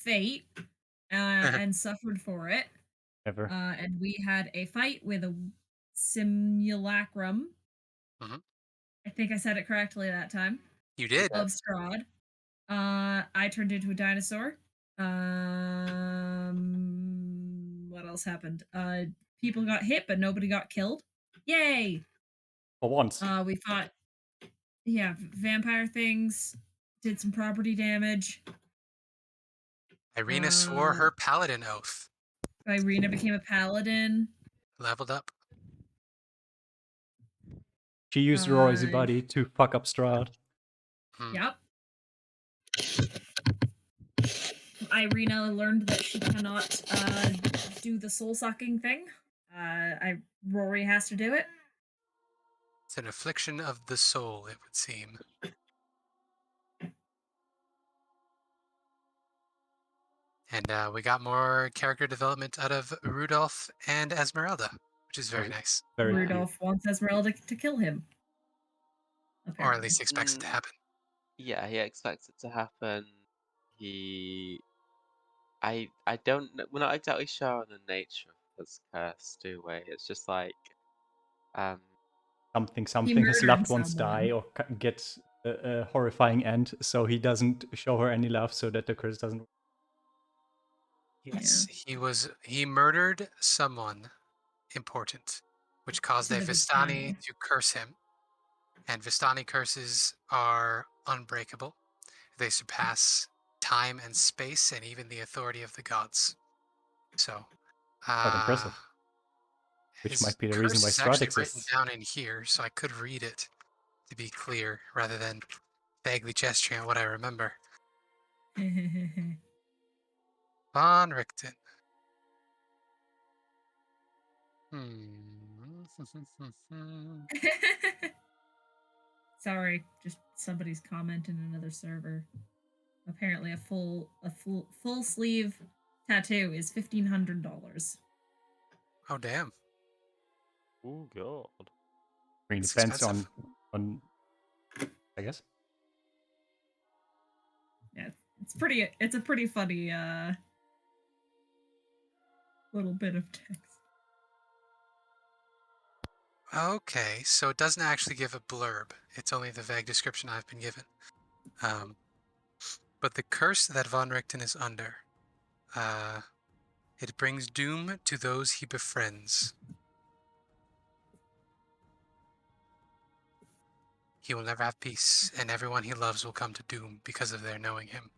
fate and suffered for it. Ever. And we had a fight with a simulacrum. Mhm. I think I said it correctly that time. You did. Of Strahd. I turned into a dinosaur. What else happened? People got hit, but nobody got killed. Yay! For once. We fought, yeah, vampire things. Did some property damage. Ireena swore her paladin oath. Ireena became a paladin. Leveled up. She used Rory's Uh, body to fuck up Strahd. Hmm. Yep. Ireena learned that she cannot do the soul sucking thing. Rory has to do it. It's an affliction of the soul, it would seem. And we got more character development out of Rudolph and Ezmerelda, which is very nice. Very cute. Rudolph wants Ezmerelda to kill him. Or Apparently. at least expects it to happen. Yeah, he expects it to happen. I don't know. We're not exactly sure on the nature of his curse, do we? It's just like, Something, He his murdered loved ones someone. die or get a horrifying end, so he doesn't show her any love so that the curse doesn't. Yes, he murdered someone important, which caused To a the Vistani Vistani. to curse him. And Vistani curses are unbreakable. They surpass time and space and even the authority of the gods. So, Quite impressive. Which his might be the reason curse why is Strahd actually written exists. down in here, so I could read it to be clear rather than vaguely gesturing at what I remember. Von Richten. Sorry, just somebody's comment in another server. Apparently, a full sleeve tattoo is $1,500. Oh, damn. oh god. I mean, It's depends expensive. on I guess. Yeah, it's a pretty funny little bit of text. Okay, so it doesn't actually give a blurb. It's only the vague description I've been given. But the curse that Von Richten is under, it brings doom to those he befriends. He will never have peace, and everyone he loves will come to doom because of their knowing him.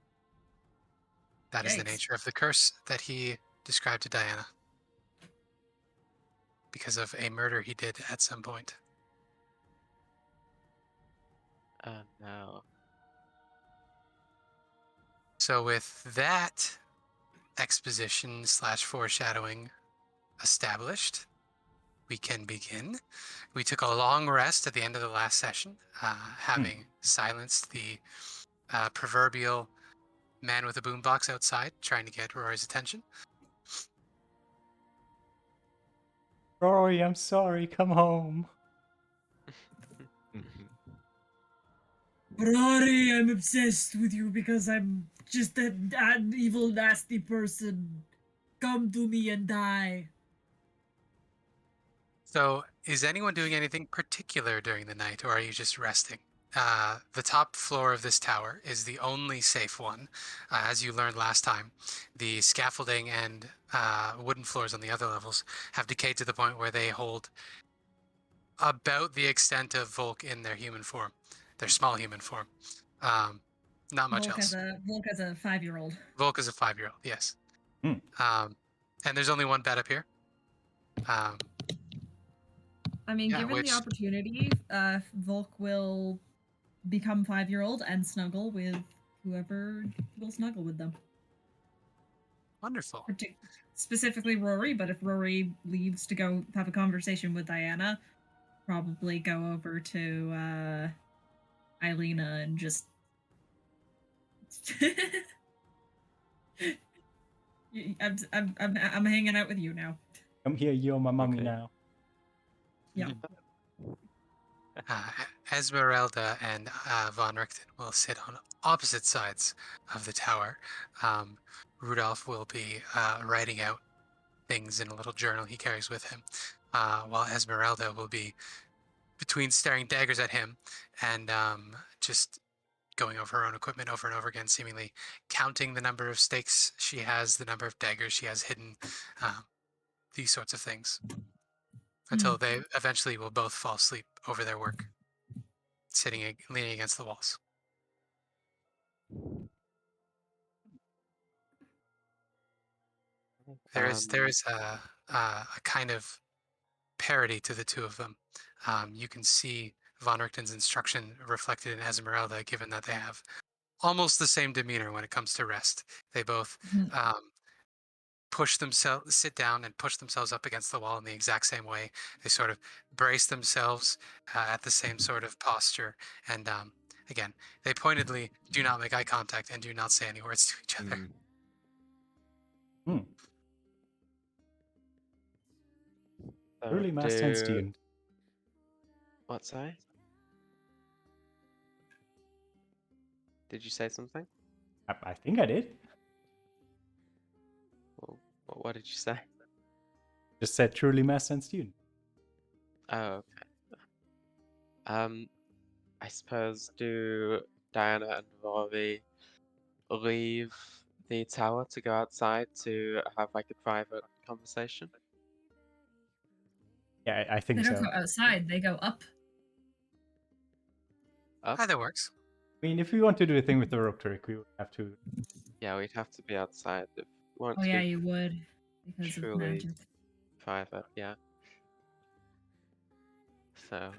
That is the Yikes. nature of the curse that he described to Diana. Because of a murder he did at some point. Oh no. So with that exposition / foreshadowing established, we can begin. We took a long rest at the end of the last session, having silenced the proverbial man with a boombox outside, trying to get Rory's attention. Rory, I'm sorry, come home. Rory, I'm obsessed with you because I'm just an evil, nasty person. Come to me and die. So, is anyone doing anything particular during the night, or are you just resting? The top floor of this tower is the only safe one. As you learned last time, the scaffolding and wooden floors on the other levels have decayed to the point where they hold about the extent of Volk in their human form, their small human form. Not much Volk else. as a 5-year-old. Volk is a 5-year-old, yes. Hmm. And there's only one bed up here. I mean, Yeah, given the which opportunity, Volk will become 5-year-old and snuggle with whoever will snuggle with them. wonderful. Specifically Rory, but if Rory leaves to go have a conversation with Diana, probably go over to Ileena and just I'm hanging out with you now. Come here, you're my mommy Okay. now. Yeah. Ezmerelda and Von Richten will sit on opposite sides of the tower. Rudolph will be writing out things in a little journal he carries with him, while Ezmerelda will be between staring daggers at him and just going over her own equipment over and over again, seemingly counting the number of stakes she has, the number of daggers she has hidden, these sorts of things, until they eventually will both fall asleep over their work, leaning against the walls. There is a kind of parody to the two of them. You can see Von Richten's instruction reflected in Ezmerelda, given that they have almost the same demeanor when it comes to rest. They both sit down and push themselves up against the wall in the exact same way. They sort of brace themselves at the same sort of posture. And again, they pointedly do not make eye contact and do not say any words to each other. Truly master and student. What's that? Did you say something? I think I did. Well, what did you say? Just said truly master and student. Oh, okay. I suppose do Diana and Rory leave the tower to go outside to have like a private conversation? Yeah, I think They don't so. go outside, they go up. Up? Either works. I mean, if we want to do a thing with the rope trick, we would have to. Yeah, we'd have to be outside if we want Oh to yeah, be you would. Because of truly magic. private, yeah. So,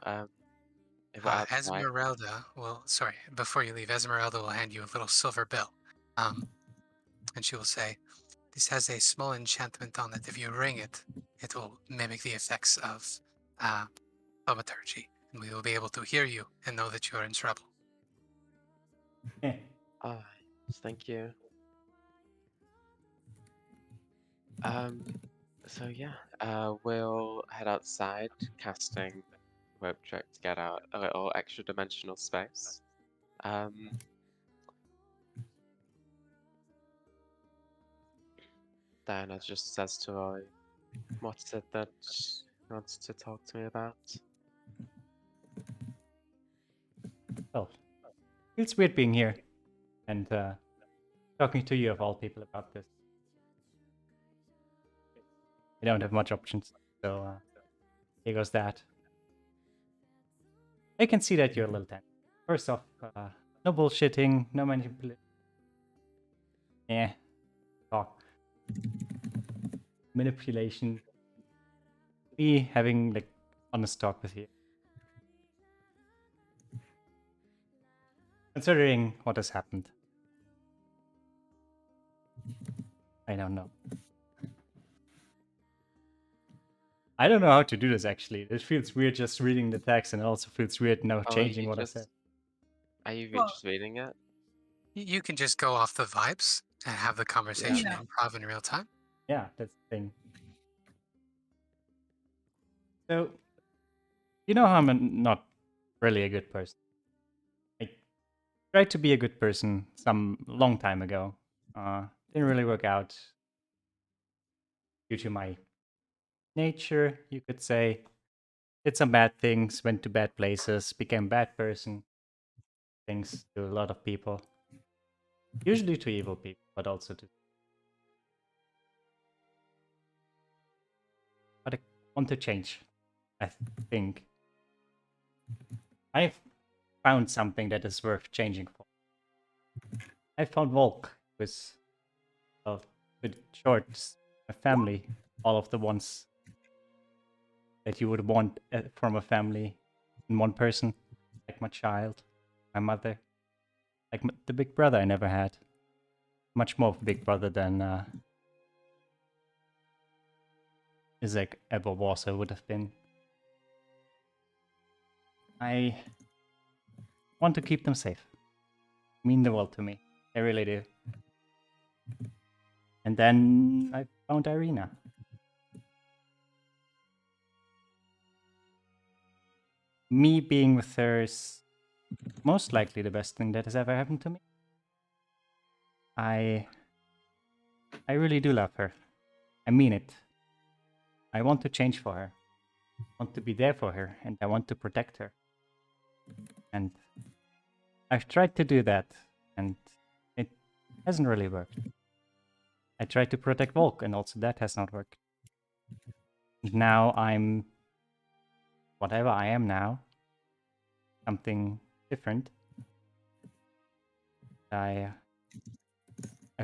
if we're outside, Ezmerelda will, sorry, before you leave, Ezmerelda will hand you a little silver bill. And she will say, "This has a small enchantment on it. If you ring it, it will mimic the effects of thaumaturgy, and we will be able to hear you and know that you are in trouble." thank you. So yeah, we'll head outside, casting rope trick to get out a little extra dimensional space. Diana just says to Rory, "What is it that she wants to talk to me about?" Well, feels weird being here and talking to you of all people about this. I don't have much options, so here goes that. I can see that you're a little tense. First off, no bullshitting, no manipulation. Talk. Manipulation. Me having like honest talk with you. Considering what has happened. I don't know. I don't know how to do this actually. It feels weird just reading the text, and it also feels weird now changing what I said. Are you Well- just reading it? You can just go off the vibes and have the conversation Yeah. improv in real time. Yeah, that's the thing. So, you know how I'm not really a good person. I tried to be a good person some long time ago. Didn't really work out due to my nature, you could say. Did some bad things, went to bad places, became a bad person. Thanks to a lot of people. Usually to evil people, but also to... But I want to change, I think. I've found something that is worth changing for. I found Volk, with short, a family, all of the ones that you would want from a family in one person, like my child, my mother, like the big brother I never had. Much more of a big brother than Isaac ever was or would have been. I want to keep them safe. Mean the world to me. They really do. And then I found Ireena. Me being with her is most likely the best thing that has ever happened to me. I I really do love her. I mean it. I want to change for her. I want to be there for her, and I want to protect her. And I've tried to do that, and it hasn't really worked. I tried to protect Volk, and also that has not worked. And now I'm whatever I am now, something different. I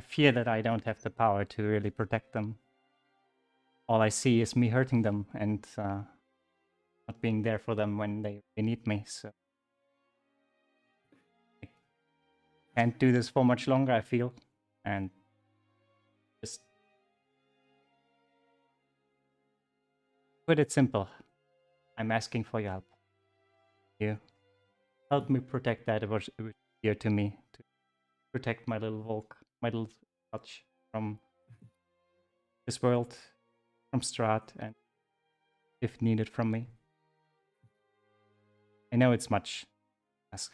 fear that I don't have the power to really protect them. All I see is me hurting them and not being there for them when they need me. So I can't do this for much longer, I feel. And just put it simple. I'm asking for your help. You help me protect that. It was dear to me to protect my little Volk, my little touch from this world, from Strahd, and if needed from me. I know it's much to ask,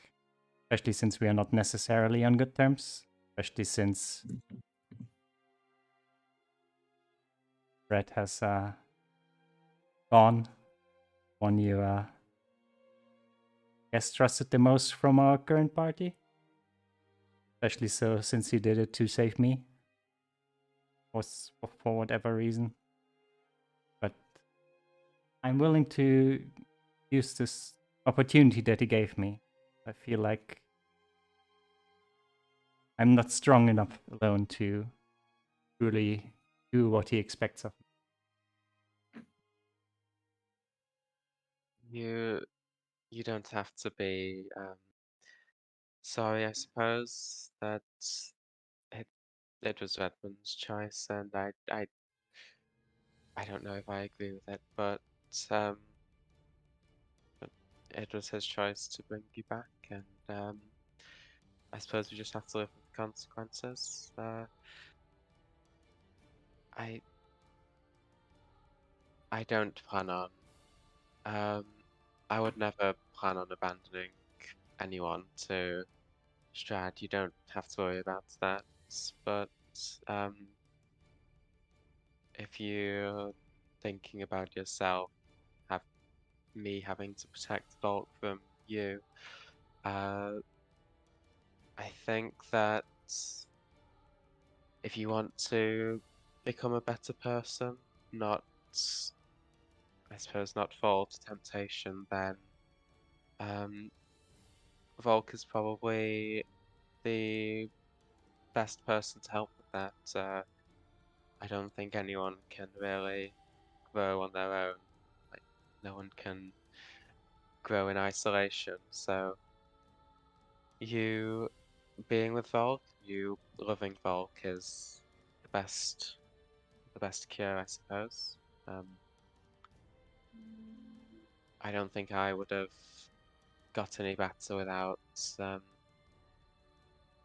especially since we are not necessarily on good terms, especially since Brett has gone, one you guess trusted the most from our current party. Especially so since he did it to save me. Was for whatever reason. But I'm willing to use this opportunity that he gave me. I feel like I'm not strong enough alone to really do what he expects of me. You don't have to be sorry, I suppose, that it was Redmond's choice, and I don't know if I agree with it, but it was his choice to bring you back, and I suppose we just have to live with the consequences. I don't plan on. I would never plan on abandoning anyone to Strahd. You don't have to worry about that. But if you're thinking about yourself, have me having to protect Volk from you, I think that if you want to become a better person, not, I suppose, not fall to temptation, then Volk is probably the best person to help with that. I don't think anyone can really grow on their own. Like, no one can grow in isolation. So you being with Volk, you loving Volk is the best cure, I suppose. I don't think I would have got any better without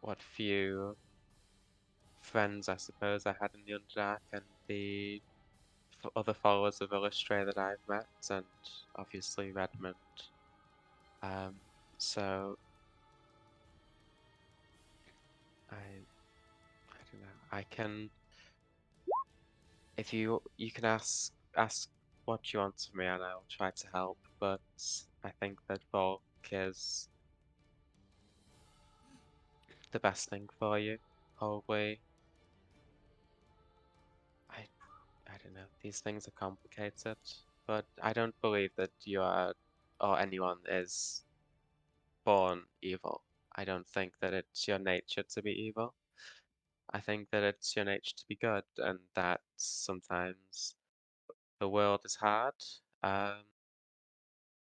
what few friends I suppose I had in the Underdark and the other followers of Illustre that I've met, and obviously Redmond. So I don't know. I can, if you can ask what you want from me, and I'll try to help. But I think that Volk is the best thing for you, probably. I don't know. These things are complicated, but I don't believe that you are or anyone is born evil. I don't think that it's your nature to be evil. I think that it's your nature to be good, and that sometimes the world is hard.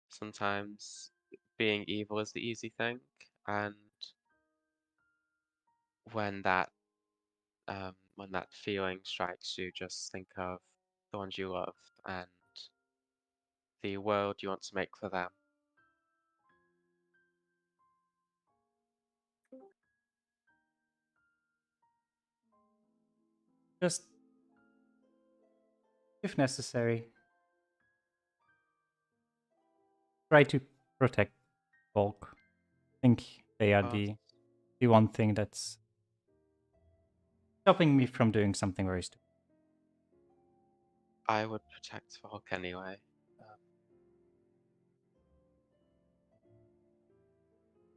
Sometimes being evil is the easy thing, and when that when that feeling strikes you, just think of the ones you love and the world you want to make for them. Just, if necessary, try to protect Volk. I think they are the one thing that's stopping me from doing something very stupid. I would protect Volk anyway.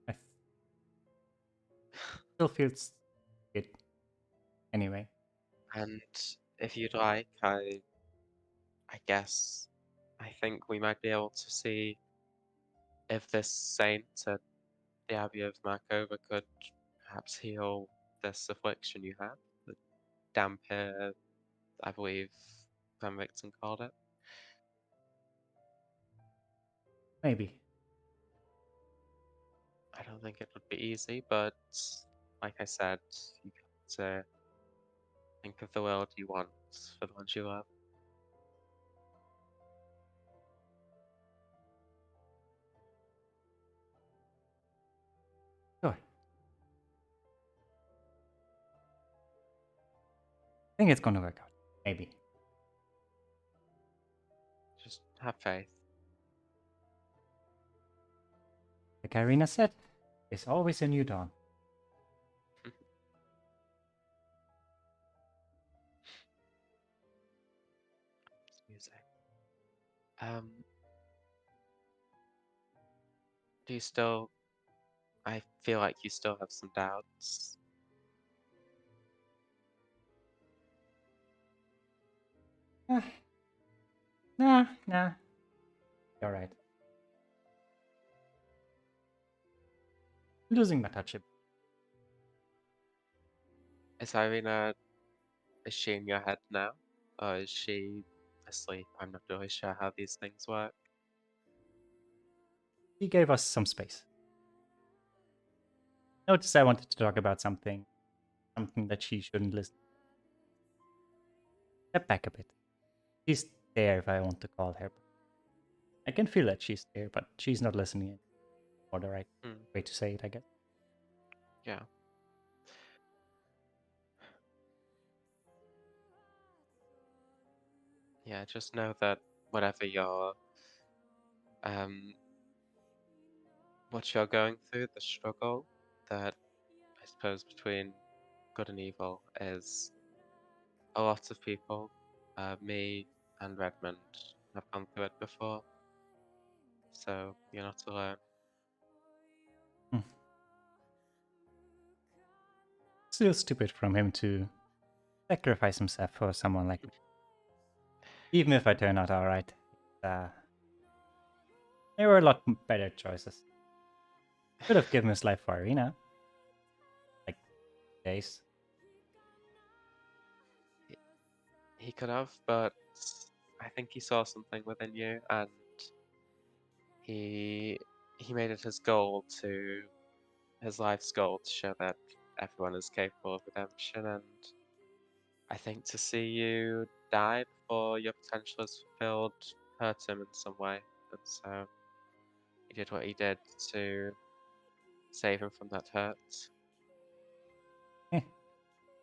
I still feels good. Anyway. And if you'd like, I guess I think we might be able to see if this saint at the Abbey of Markova could perhaps heal this affliction you have. The Dhampir, I believe Van Victon called it. Maybe. I don't think it would be easy, but like I said, you got to think of the world you want for the ones you love. Sure. I think it's gonna work out. Maybe. Just have faith. Like Ireena said, there's always a new dawn. Music. Do you still? I feel like you still have some doubts. Nah. You're right. Losing my touch. Is Ireena, is she in your head now? Or is she asleep? I'm not really sure how these things work. She gave us some space. Notice I wanted to talk about something that she shouldn't listen. Step back a bit. She's there if I want to call her. I can feel that she's there, but she's not listening. Or the right way to say it, I guess. Yeah. Yeah, just know that whatever what you're going through, the struggle that I suppose between good and evil is a lot of people, me and Redmond, have gone through it before. So you're not alone. Still stupid from him to sacrifice himself for someone like me. Even if I turn out alright. There were a lot better choices. Could have given his life for Ireena. Like, days. He could have, but I think he saw something within you, and he made it his life's goal to show that everyone is capable of redemption, and I think to see you die before your potential is fulfilled hurt him in some way, and so he did what he did to save him from that hurt.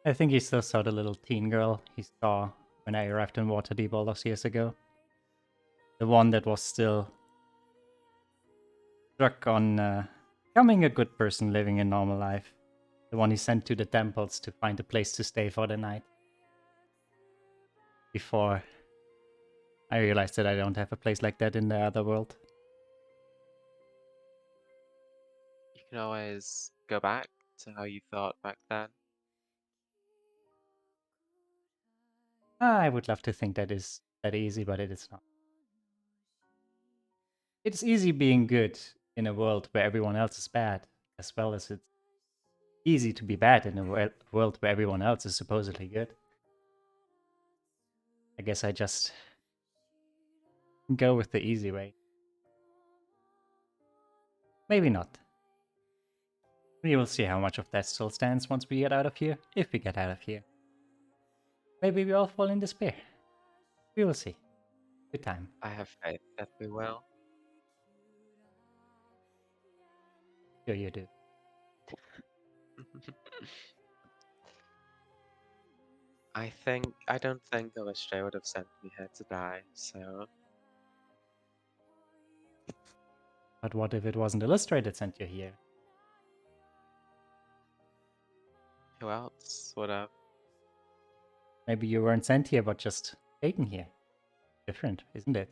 I think he still saw the little teen girl he saw when I arrived in Waterdeep all those years ago. The one that was still stuck on becoming a good person living a normal life. The one he sent to the temples to find a place to stay for the night. Before I realized that I don't have a place like that in the other world. You can always go back to how you thought back then. I would love to think that is that easy, but it is not. It's easy being good in a world where everyone else is bad, as well as it's easy to be bad in a world where everyone else is supposedly good. I guess I just go with the easy way. Maybe not. We will see how much of that still stands once we get out of here, if we get out of here. Maybe we all fall in despair. We will see. Good time. I have faith that we will. Sure you do. I don't think Illustrator would have sent me here to die, so... But what if it wasn't Illustrated sent you here? Who else would have? Maybe you weren't sent here, but just taken here. Different, isn't it?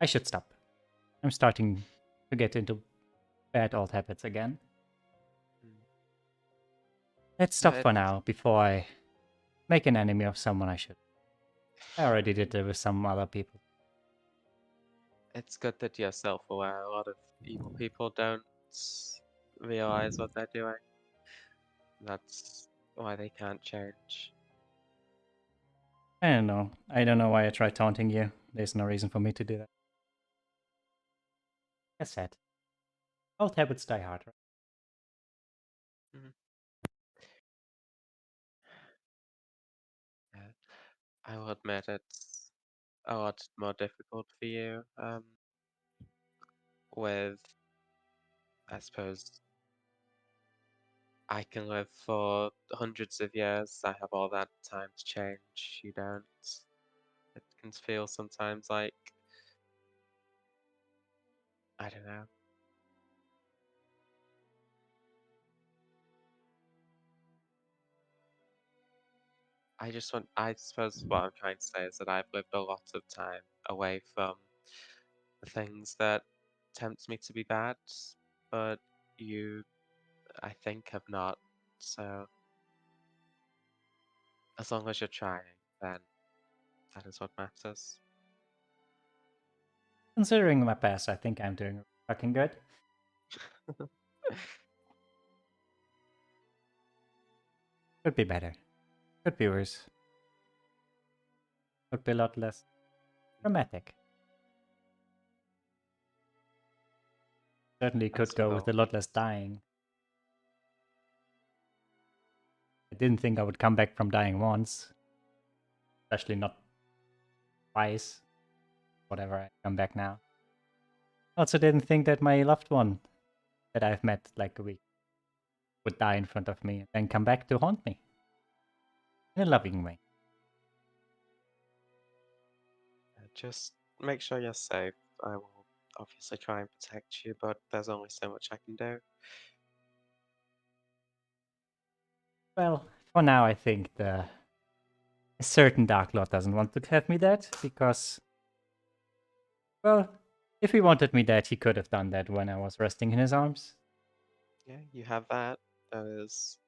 I should stop. I'm starting to get into bad old habits again. Let's stop for now, before I make an enemy of someone I should. I already did it with some other people. It's good that you're self-aware. A lot of evil people don't realize what they're doing. That's why they can't change. I don't know. I don't know why I tried taunting you. There's no reason for me to do that. As said, old habits die hard, right? Mhm. Yeah, I will admit it's a lot more difficult for you. With, I suppose, I can live for hundreds of years. I have all that time to change. You don't. It can feel sometimes like, I don't know. I suppose what I'm trying to say is that I've lived a lot of time away from the things that tempt me to be bad, but you, I think, have not. So as long as you're trying, then that is what matters. Considering my past, I think I'm doing fucking good. Could be better. Could be worse. Could be a lot less dramatic. Certainly could As with go with a lot less dying. I didn't think I would come back from dying once. Especially not twice. Whatever, I come back now. Also didn't think that my loved one that I've met like a week would die in front of me and then come back to haunt me. In a loving way. Just make sure you're safe. I will obviously try and protect you, but there's only so much I can do. Well, for now I think a certain Dark Lord doesn't want to have me dead, because, well, if he wanted me dead, he could have done that when I was resting in his arms. Yeah, you have that. That is,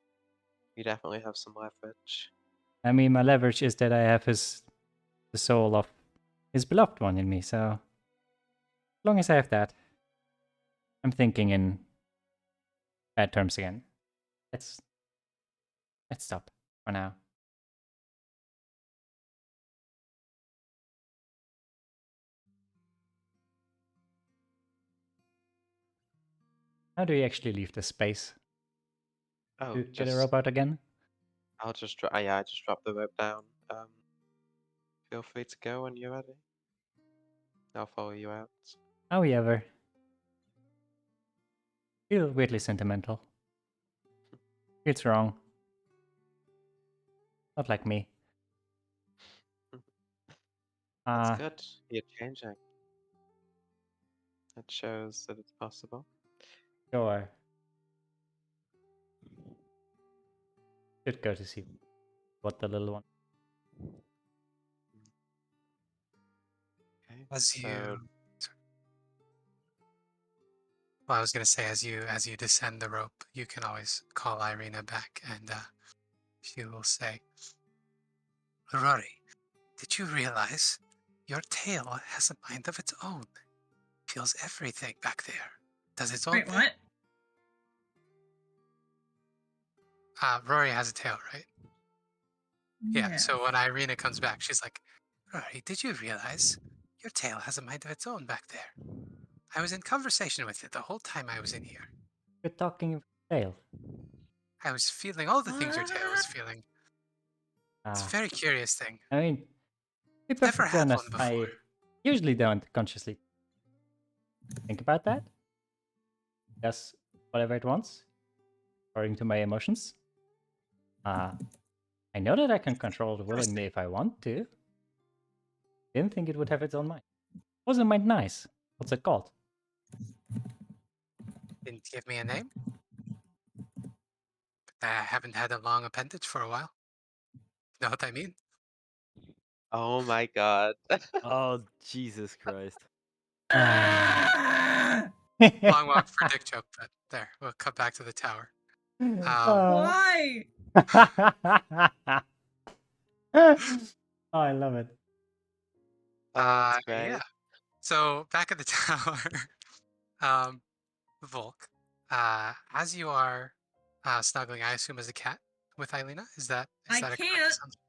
you definitely have some leverage. I mean, my leverage is that I have the soul of his beloved one in me, so as long as I have that, I'm thinking in bad terms again. Let's stop for now. How do you actually leave this space? Oh, To get a robot again? I'll just drop. Yeah, I just dropped the rope down. Feel free to go when you're ready. I'll follow you out. However, feel weirdly sentimental. Feels wrong. Not like me. That's good. You're changing. It shows that it's possible. Sure. Should go to see what the little one. Okay. As So you, well, I was gonna say, as you descend the rope, you can always call Ireena back, and she will say, "Rory, did you realize your tail has a mind of its own? Feels everything back there. Does its own Wait, thing." what? Rory has a tail, right? Yeah. Yeah. So when Ireena comes back, she's like, "Rory, did you realize your tail has a mind of its own back there? I was in conversation with it the whole time I was in here. You're talking tail. I was feeling all the things your tail was feeling. It's a very curious thing. I mean, to be Never perfectly had honest, one before. I usually don't consciously think about that. Does whatever it wants, according to my emotions. I know that I can control it willingly if I want to. Didn't think it would have its own mind. Wasn't mind nice? What's it called? Didn't give me a name. I haven't had a long appendage for a while. Know what I mean? Oh my god. Oh, Jesus Christ. Ah! Long walk for dick joke, but there. We'll cut back to the tower. Why? Oh, I love it. Oh, that's great. Yeah. So back at the tower, um, Volk, as you are snuggling, I assume as a cat with Ileena, is that I a correct can't. assumption?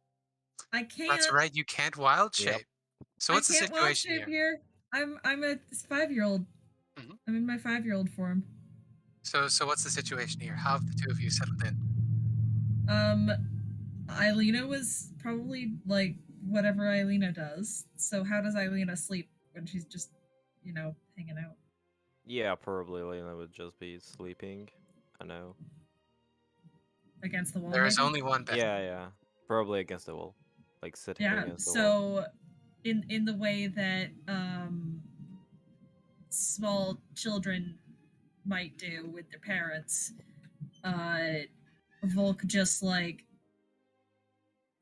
I That's can't. right, you can't wild Yep. shape. So I what's the can't wild situation shape here? here. I'm a 5-year-old. Mhm. I'm in my 5-year-old form. So what's the situation here? How have the two of you settled in? Ileena was probably like whatever Ileena does. So how does Ileena sleep when she's just, hanging out? Yeah, probably Lena would just be sleeping. I know. Against the wall, There is maybe? only one bed. Yeah. Probably against the wall. Like sitting Yeah, against the wall. so in the way that small children might do with their parents, Volk just like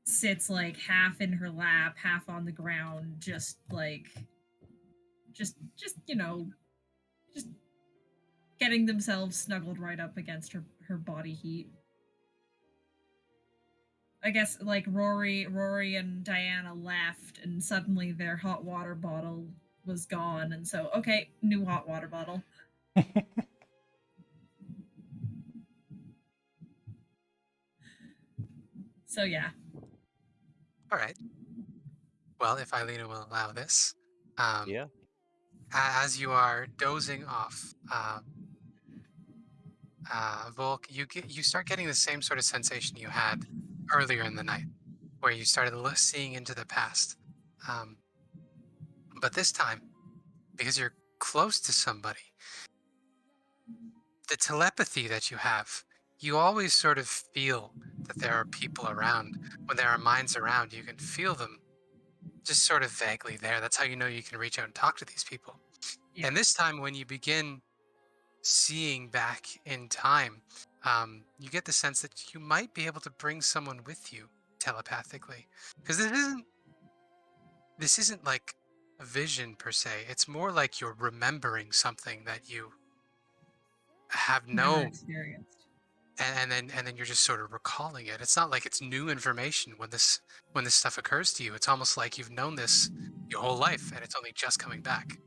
sits like half in her lap, half on the ground, just just just getting themselves snuggled right up against her body heat. I guess like Rory and Diana left, and suddenly their hot water bottle was gone, and so okay, new hot water bottle. So yeah. All right. Well, if Ileena will allow this, Yeah. as you are dozing off, Volk, you start getting the same sort of sensation you had earlier in the night, where you started seeing into the past. But this time, because you're close to somebody, the telepathy that you have, you always sort of feel that there are people around. When there are minds around, you can feel them just sort of vaguely there. That's how you know you can reach out and talk to these people. Yeah. And this time, when you begin seeing back in time, you get the sense that you might be able to bring someone with you telepathically, because this isn't like a vision per se. It's more like you're remembering something that you have Never no, experienced. and then you're just sort of recalling it. It's not like it's new information when this stuff occurs to you. It's almost like you've known this your whole life and it's only just coming back.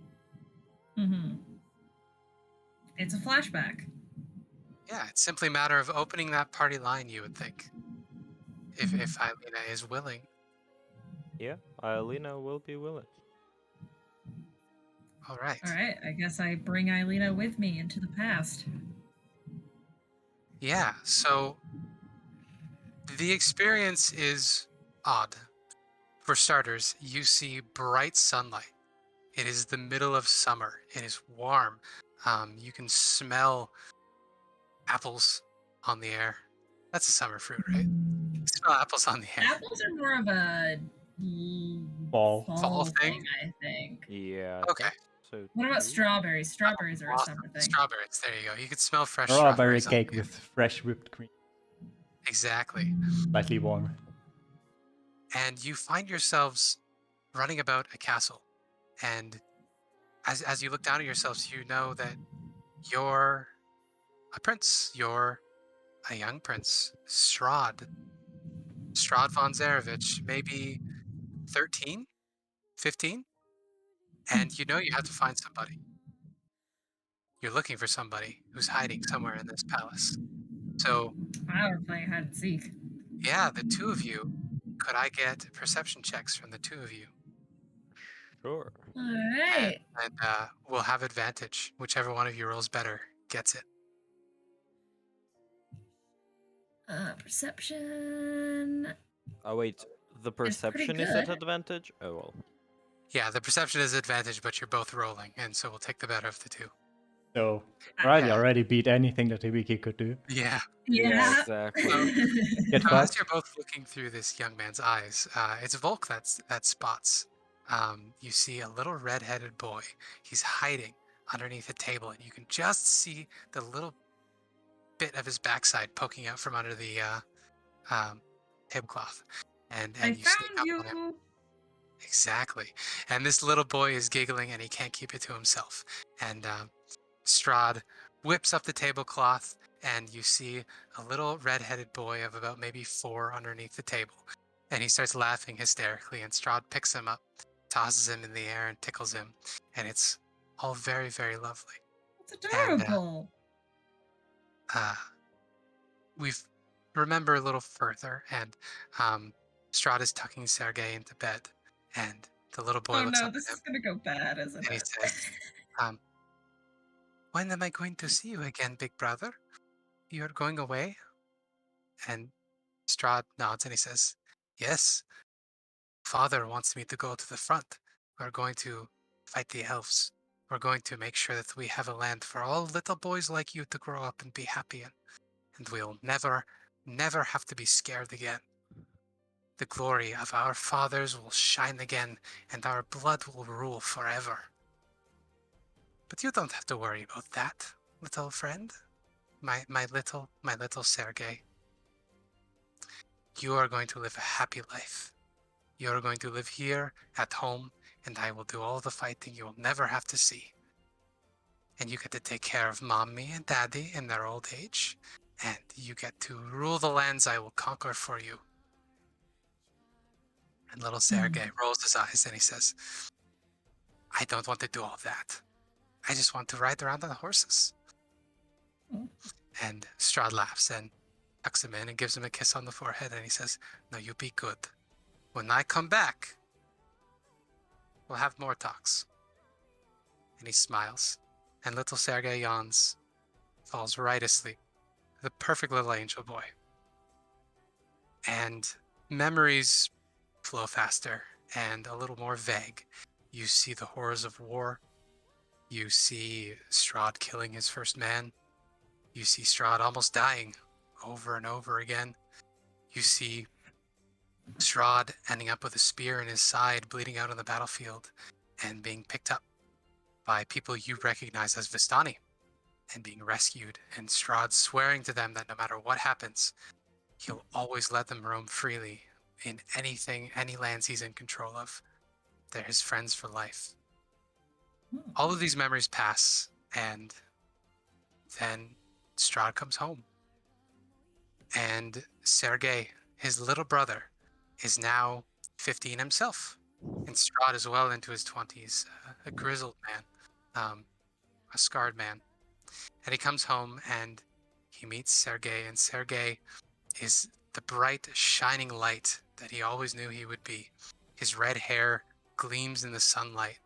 Mm-hmm. It's a flashback. Yeah, it's simply a matter of opening that party line, you would think, if Ileena is willing. Yeah. Lena will be willing. All right. All right, I guess I bring Ileena with me into the past. Yeah, so the experience is odd. For starters, you see bright sunlight. It is the middle of summer. It is warm. You can smell apples on the air. That's a summer fruit, right? You smell apples on the air. Apples are more of a Fall thing? I think. Yeah. Okay. So What about too. strawberries? Strawberries are a Awesome. summer thing. Strawberries. There you go. You can smell fresh Strawberry strawberries on cake the air. with fresh whipped cream, Exactly. slightly warm. And you find yourselves running about a castle. And as you look down at yourselves, you know that you're a prince. You're a young prince, Strahd von Zarevich, maybe 13, 15. And you know you have to find somebody. You're looking for somebody who's hiding somewhere in this palace. So, Wow, we're playing hide and seek. yeah, the two of you, could I get perception checks from the two of you? Sure. All right. And we'll have advantage. Whichever one of you rolls better gets it. Perception. Oh wait, the It's pretty perception is at good. advantage? Oh well. Yeah, the perception is advantage, but you're both rolling, and so we'll take the better of the two. So Riley Yeah. already beat anything that Hibiki could do. Yeah. Yeah. exactly. Get So as fucked. you're both looking through this young man's eyes, it's Volk that spots. You see a little red-headed boy. He's hiding underneath a table, and you can just see the little bit of his backside poking out from under the tablecloth. and I you sneak found up on him. you. Exactly. And this little boy is giggling and he can't keep it to himself. And Strahd whips up the tablecloth, and you see a little red-headed boy of about maybe 4 underneath the table. And he starts laughing hysterically, and Strahd picks him up, tosses him in the air, and tickles him. And it's all very, very lovely. It's adorable. Uh, we've remember a little further, and Strahd is tucking Sergei into bed, and the little boy Oh looks no, up this at him, is gonna go bad, isn't and he it? says, when am I going to see you again, big brother? You're going away? And Strahd nods and he says, yes, father wants me to go to the front. We're going to fight the elves. We're going to make sure that we have a land for all little boys like you to grow up and be happy in. And we'll never, never have to be scared again. The glory of our fathers will shine again, and our blood will rule forever. But you don't have to worry about that, little friend. My little Sergei. You are going to live a happy life. You are going to live here at home, and I will do all the fighting you will never have to see. And you get to take care of mommy and daddy in their old age, and you get to rule the lands I will conquer for you. And little Sergei rolls his eyes and he says, I don't want to do all that. I just want to ride around on horses. And Strahd laughs and tucks him in and gives him a kiss on the forehead, and he says, no, you be good. When I come back, we'll have more talks. And he smiles, and little Sergei yawns, falls right asleep. The perfect little angel boy. And memories flow faster and a little more vague. You see the horrors of war. You see Strahd killing his first man. You see Strahd almost dying over and over again. You see Strahd ending up with a spear in his side, bleeding out on the battlefield, and being picked up by people you recognize as Vistani, and being rescued, and Strahd swearing to them that no matter what happens, he'll always let them roam freely in anything, any lands he's in control of. They're his friends for life. All of these memories pass, and then Strahd comes home. And Sergei, his little brother, is now 15 himself. And Strahd is well into his 20s, a grizzled man, a scarred man. And he comes home and he meets Sergei, and Sergei is the bright, shining light that he always knew he would be. His red hair gleams in the sunlight.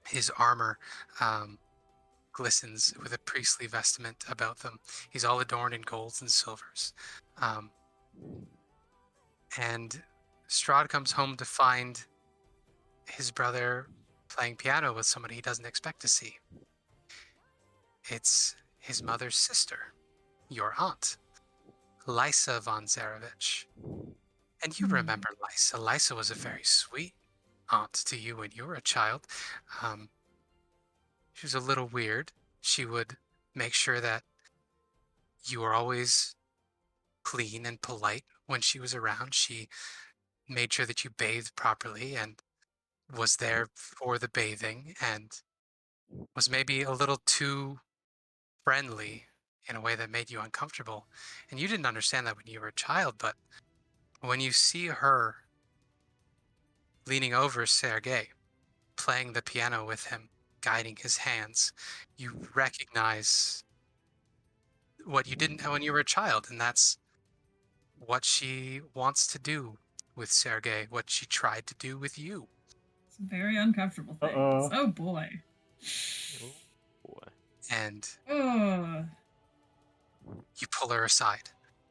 His armor glistens with a priestly vestment about them. He's all adorned in golds and silvers. And Strahd comes home to find his brother playing piano with someone he doesn't expect to see. It's his mother's sister, your aunt, Lysa von Zarevich. And you remember Lysa. Lysa was a very sweet aunt to you when you were a child. She was a little weird. She would make sure that you were always clean and polite when she was around. She made sure that you bathed properly and was there for the bathing, and was maybe a little too friendly in a way that made you uncomfortable. And you didn't understand that when you were a child, but when you see her leaning over Sergei, playing the piano with him, guiding his hands, you recognize what you didn't know when you were a child, and that's what she wants to do with Sergei, what she tried to do with you. Some very uncomfortable things. Uh-oh. Oh boy. Oh, boy. And Oh. you pull her aside,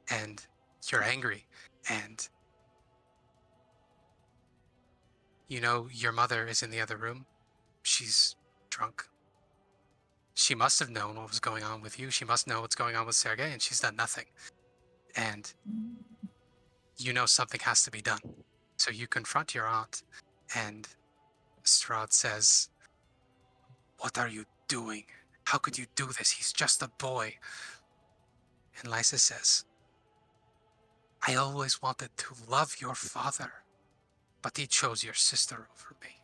and you're angry, and you know your mother is in the other room. She's drunk. She must have known what was going on with you. She must know what's going on with Sergei, and she's done nothing. And you know something has to be done. So you confront your aunt, and Strahd says, what are you doing? How could you do this? He's just a boy. And Lysa says, I always wanted to love your father, but he chose your sister over me.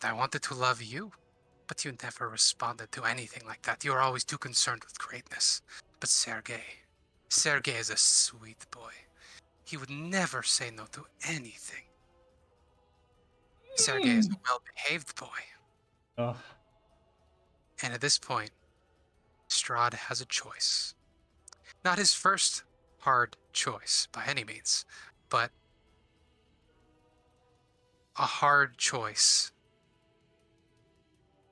And I wanted to love you, but you never responded to anything like that. You were always too concerned with greatness. But Sergei is a sweet boy. He would never say no to anything. Sergei is a well-behaved boy. Oh, And at this point, Strahd has a choice. Not his first hard choice by any means, but a hard choice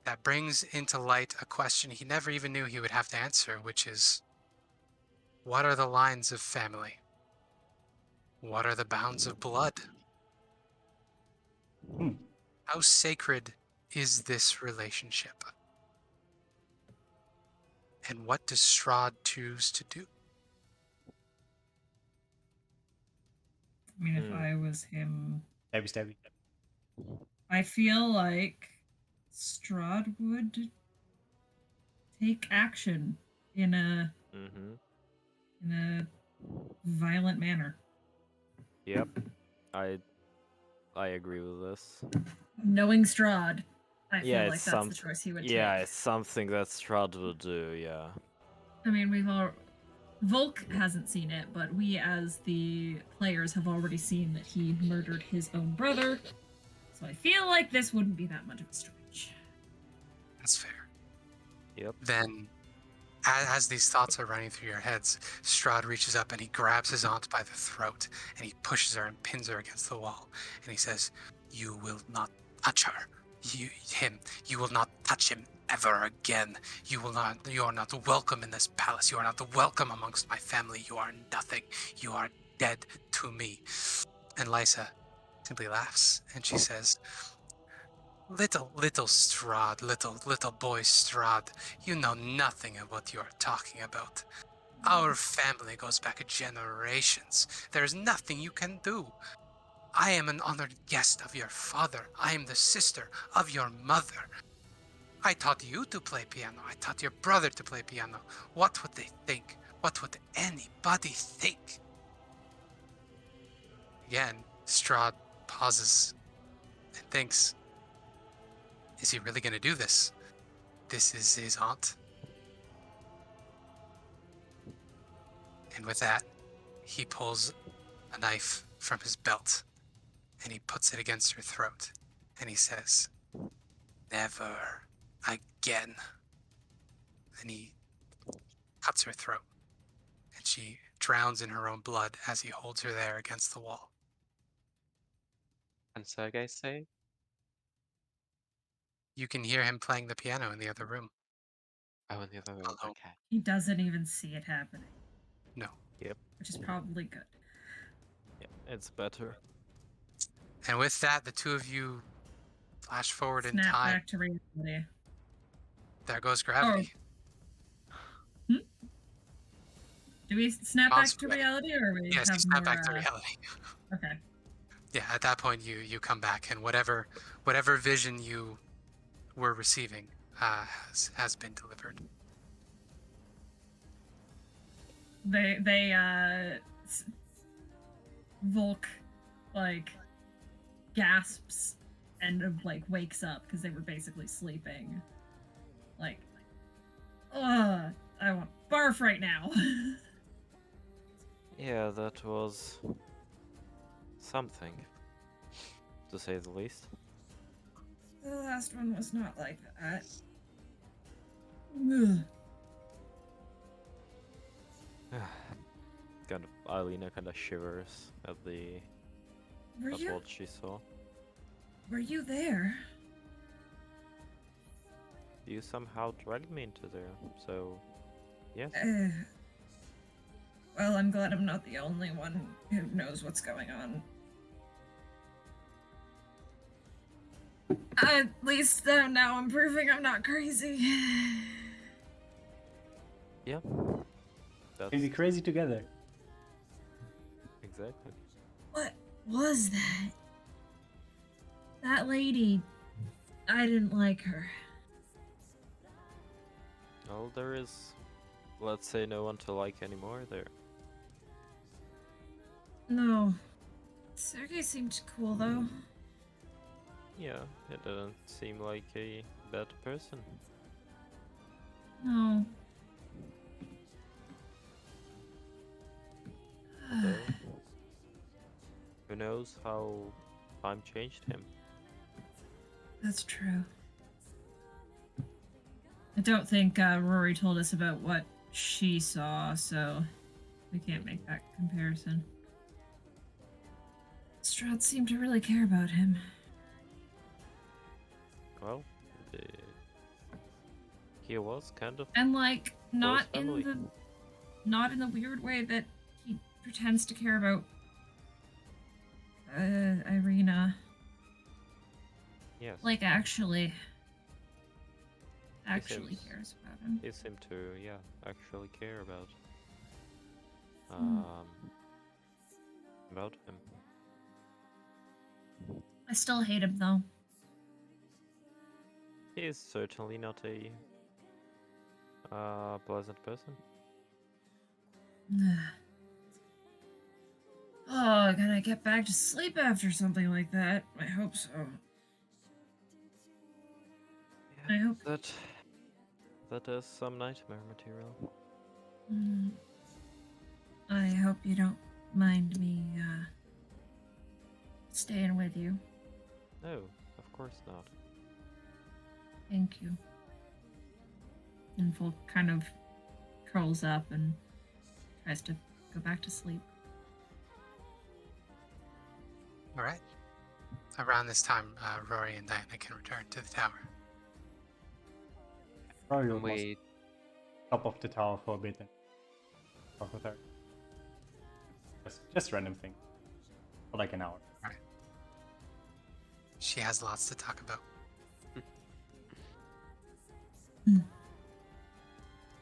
that brings into light a question he never even knew he would have to answer, which is, what are the lines of family? What are the bounds of blood? hmm. How sacred is this relationship? And what does Strahd choose to do? I mean, if I was him, Stabby. I feel like Strahd would take action in a violent manner. Yep. I agree with this. Knowing Strahd, I feel Yeah, like it's that's the choice he would yeah, take. it's something that Strahd would do, yeah. I mean, Volk hasn't seen it, but we as the players have already seen that he murdered his own brother. So I feel like this wouldn't be that much of a stretch. That's fair. Yep. Then, as these thoughts are running through your heads, Strahd reaches up and he grabs his aunt by the throat and he pushes her and pins her against the wall. And he says, "You will not touch her. You will not touch him ever again. You are not welcome in this palace. You are not welcome amongst my family. You are nothing. You are dead to me." And Lysa simply laughs and she says, Little Strahd, little boy Strahd, you know nothing of what you are talking about. Our family goes back generations. There is nothing you can do. I am an honored guest of your father. I am the sister of your mother. I taught you to play piano. I taught your brother to play piano. What would they think? What would anybody think? Again, Strahd pauses and thinks, is he really going to do this? This is his aunt. And with that, he pulls a knife from his belt and he puts it against her throat. And he says, never again. And he cuts her throat. And she drowns in her own blood as he holds her there against the wall. And Sergei say? You can hear him playing the piano in the other room. Oh, in the other room. Alone. Okay. He doesn't even see it happening. No. Yep. Which is probably good. Yeah, it's better. And with that, the two of you flash forward in Snap time. back to reality. There goes gravity. Do we snap back to Possibly. reality, or we Yes, you have snap more? back to reality. Okay. Yeah, at that point you come back, and whatever vision you were receiving has been delivered. Volk like gasps and like wakes up because they were basically sleeping. Like, I want to barf right now. Yeah, that was something, to say the least. The last one was not like that. Ugh. Kind of, Ireena kind of shivers at what she saw. Were you there? You somehow dragged me into there, so yes. Well, I'm glad I'm not the only one who knows what's going on. At least now I'm proving I'm not crazy. Yeah. Crazy, crazy together. Exactly. What was that? That lady, I didn't like her. Well, there is, let's say, no one to like anymore there. No. Sergei seemed cool, though. Yeah, he didn't seem like a bad person. No. Although, who knows how time changed him? That's true. I don't think Rory told us about what she saw, so we can't make that comparison. Strahd seemed to really care about him. Well, he was kind of And like not in family. the weird way that he pretends to care about Ireena. yes. Like actually seems- cares about him. He seemed to actually care about Hmm. about him. I still hate him though. He is certainly not a pleasant person. Oh, can I get back to sleep after something like that? I hope so. I hope. That is some nightmare material. Mm. I hope you don't mind me staying with you. No, of course not. Thank you. And Volk kind of curls up and tries to go back to sleep. All right. Around this time, Rory and Diana can return to the tower. Rory And was we top of the tower for a bit and talk with her. Just random thing. For like an hour. She has lots to talk about.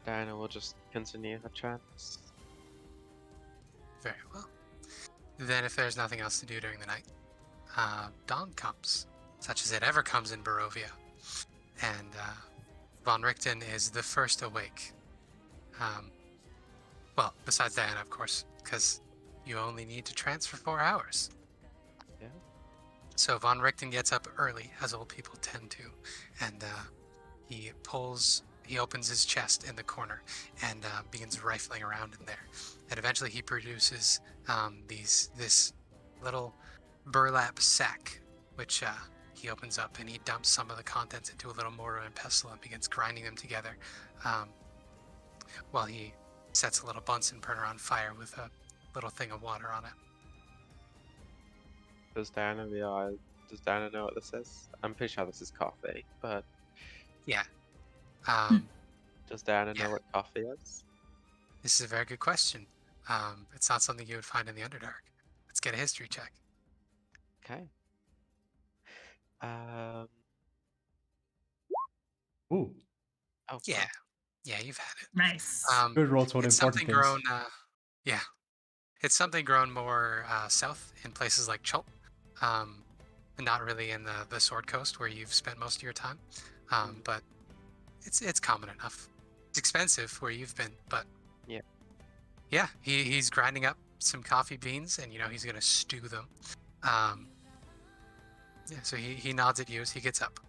Diana will just continue her trance. Very well. Then, if there's nothing else to do during the night, dawn comes, such as it ever comes in Barovia. And Von Richten is the first awake. Well, besides Diana, of course, because you only need to trance for 4 hours. Yeah. So Von Richten gets up early, as old people tend to, and he opens his chest in the corner and begins rifling around in there. And eventually he produces this little burlap sack, which he opens up, and he dumps some of the contents into a little mortar and pestle and begins grinding them together, while he sets a little Bunsen burner on fire with a little thing of water on it. Does Diana know what this is? I'm pretty sure this is coffee, but Yeah. does Diana Yeah. know what coffee is? This is a very good question. It's not something you would find in the Underdark. Let's get a history check. Okay. Ooh. Oh, Yeah. Yeah, you've had it. Nice. Good rolls for the It's important something things. grown. Yeah, it's something grown more south in places like Chult, and not really in the Sword Coast where you've spent most of your time. But it's common enough. It's expensive where you've been, but yeah. He's grinding up some coffee beans, and he's gonna stew them. Yeah, so he nods at you as he gets up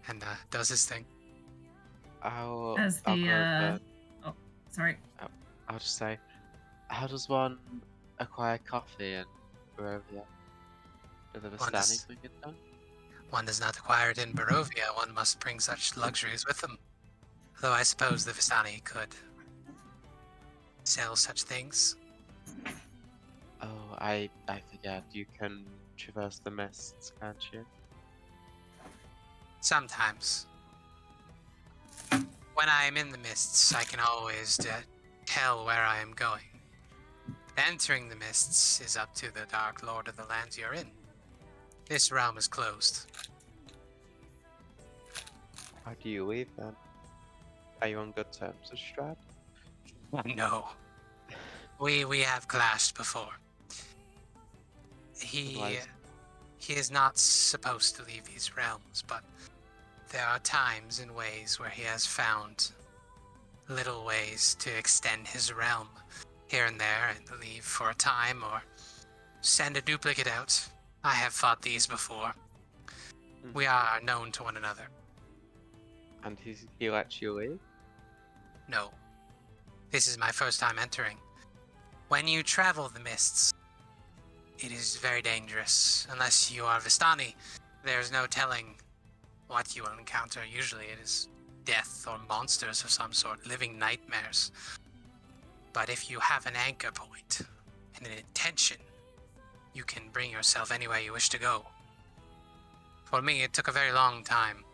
and does his thing. I'll As go the over. oh, sorry. I'll just say, how does one acquire coffee in Barovia? Do the One does- Vistani bring it down? One does not acquire it in Barovia. One must bring such luxuries with them. Though I suppose the Vistani could sell such things. Oh, I forget. You can traverse the mists, can't you? Sometimes. When I am in the mists, I can always tell where I am going. Entering the mists is up to the Dark Lord of the lands you're in. This realm is closed. How do you leave then? Are you on good terms with Strahd? No. We have clashed before. He is not supposed to leave these realms, but there are times and ways where he has found little ways to extend his realm here and there and leave for a time, or send a duplicate out. I have fought these before. We are known to one another. And he lets you leave? No. This is my first time entering. When you travel the mists, it is very dangerous. Unless you are Vistani, there's no telling what you will encounter. Usually it is death or monsters of some sort, living nightmares. But if you have an anchor point and an intention, you can bring yourself anywhere you wish to go. For me, it took a very long time.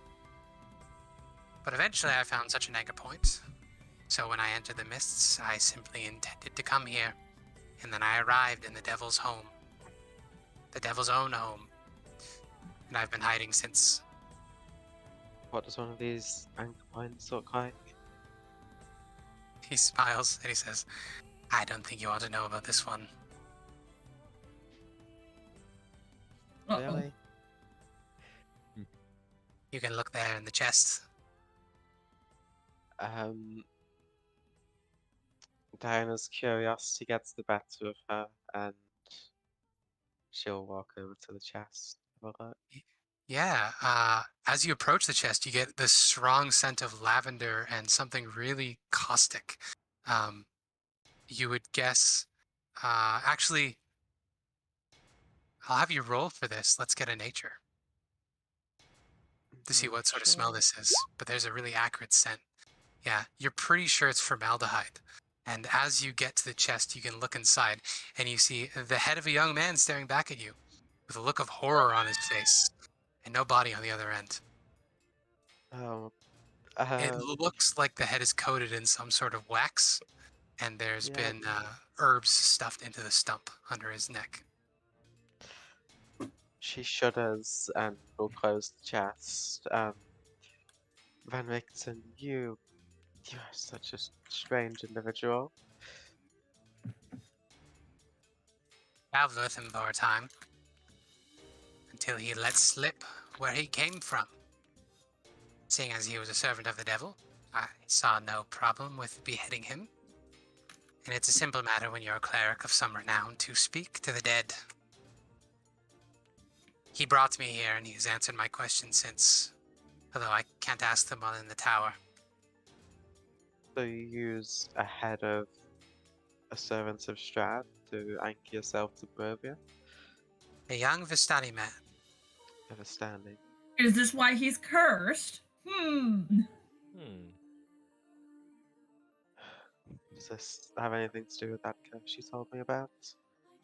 But eventually I found such an anchor point. So when I entered the mists, I simply intended to come here. And then I arrived in the Devil's home. The Devil's own home. And I've been hiding since. What does one of these anchor points look like? He smiles and he says, I don't think you ought to know about this one. Uh-oh. Really? You can look there in the chest. Diana's curiosity gets the better of her, and she'll walk over to the chest. Have a look. Yeah, as you approach the chest, you get this strong scent of lavender and something really caustic. You would guess, actually, I'll have you roll for this. Let's get a nature to see what sort of smell this is. But there's a really accurate scent. Yeah, you're pretty sure it's formaldehyde. And as you get to the chest, you can look inside and you see the head of a young man staring back at you with a look of horror on his face and no body on the other end. Oh, It looks like the head is coated in some sort of wax, and there's Yeah. been herbs stuffed into the stump under his neck. she shudders and will close the chest. Van Richten, you are such a strange individual. Traveled with him for a time, until he let slip where he came from. Seeing as he was a servant of the devil, I saw no problem with beheading him. And it's a simple matter when you're a cleric of some renown to speak to the dead. He brought me here and he's answered my questions since, although I can't ask them while in the tower. So you use a head of a servant of Strahd to anchor yourself to Burbia? A young Vistani man. Never standing. Is this why he's cursed? Does this have anything to do with that curse you told me about?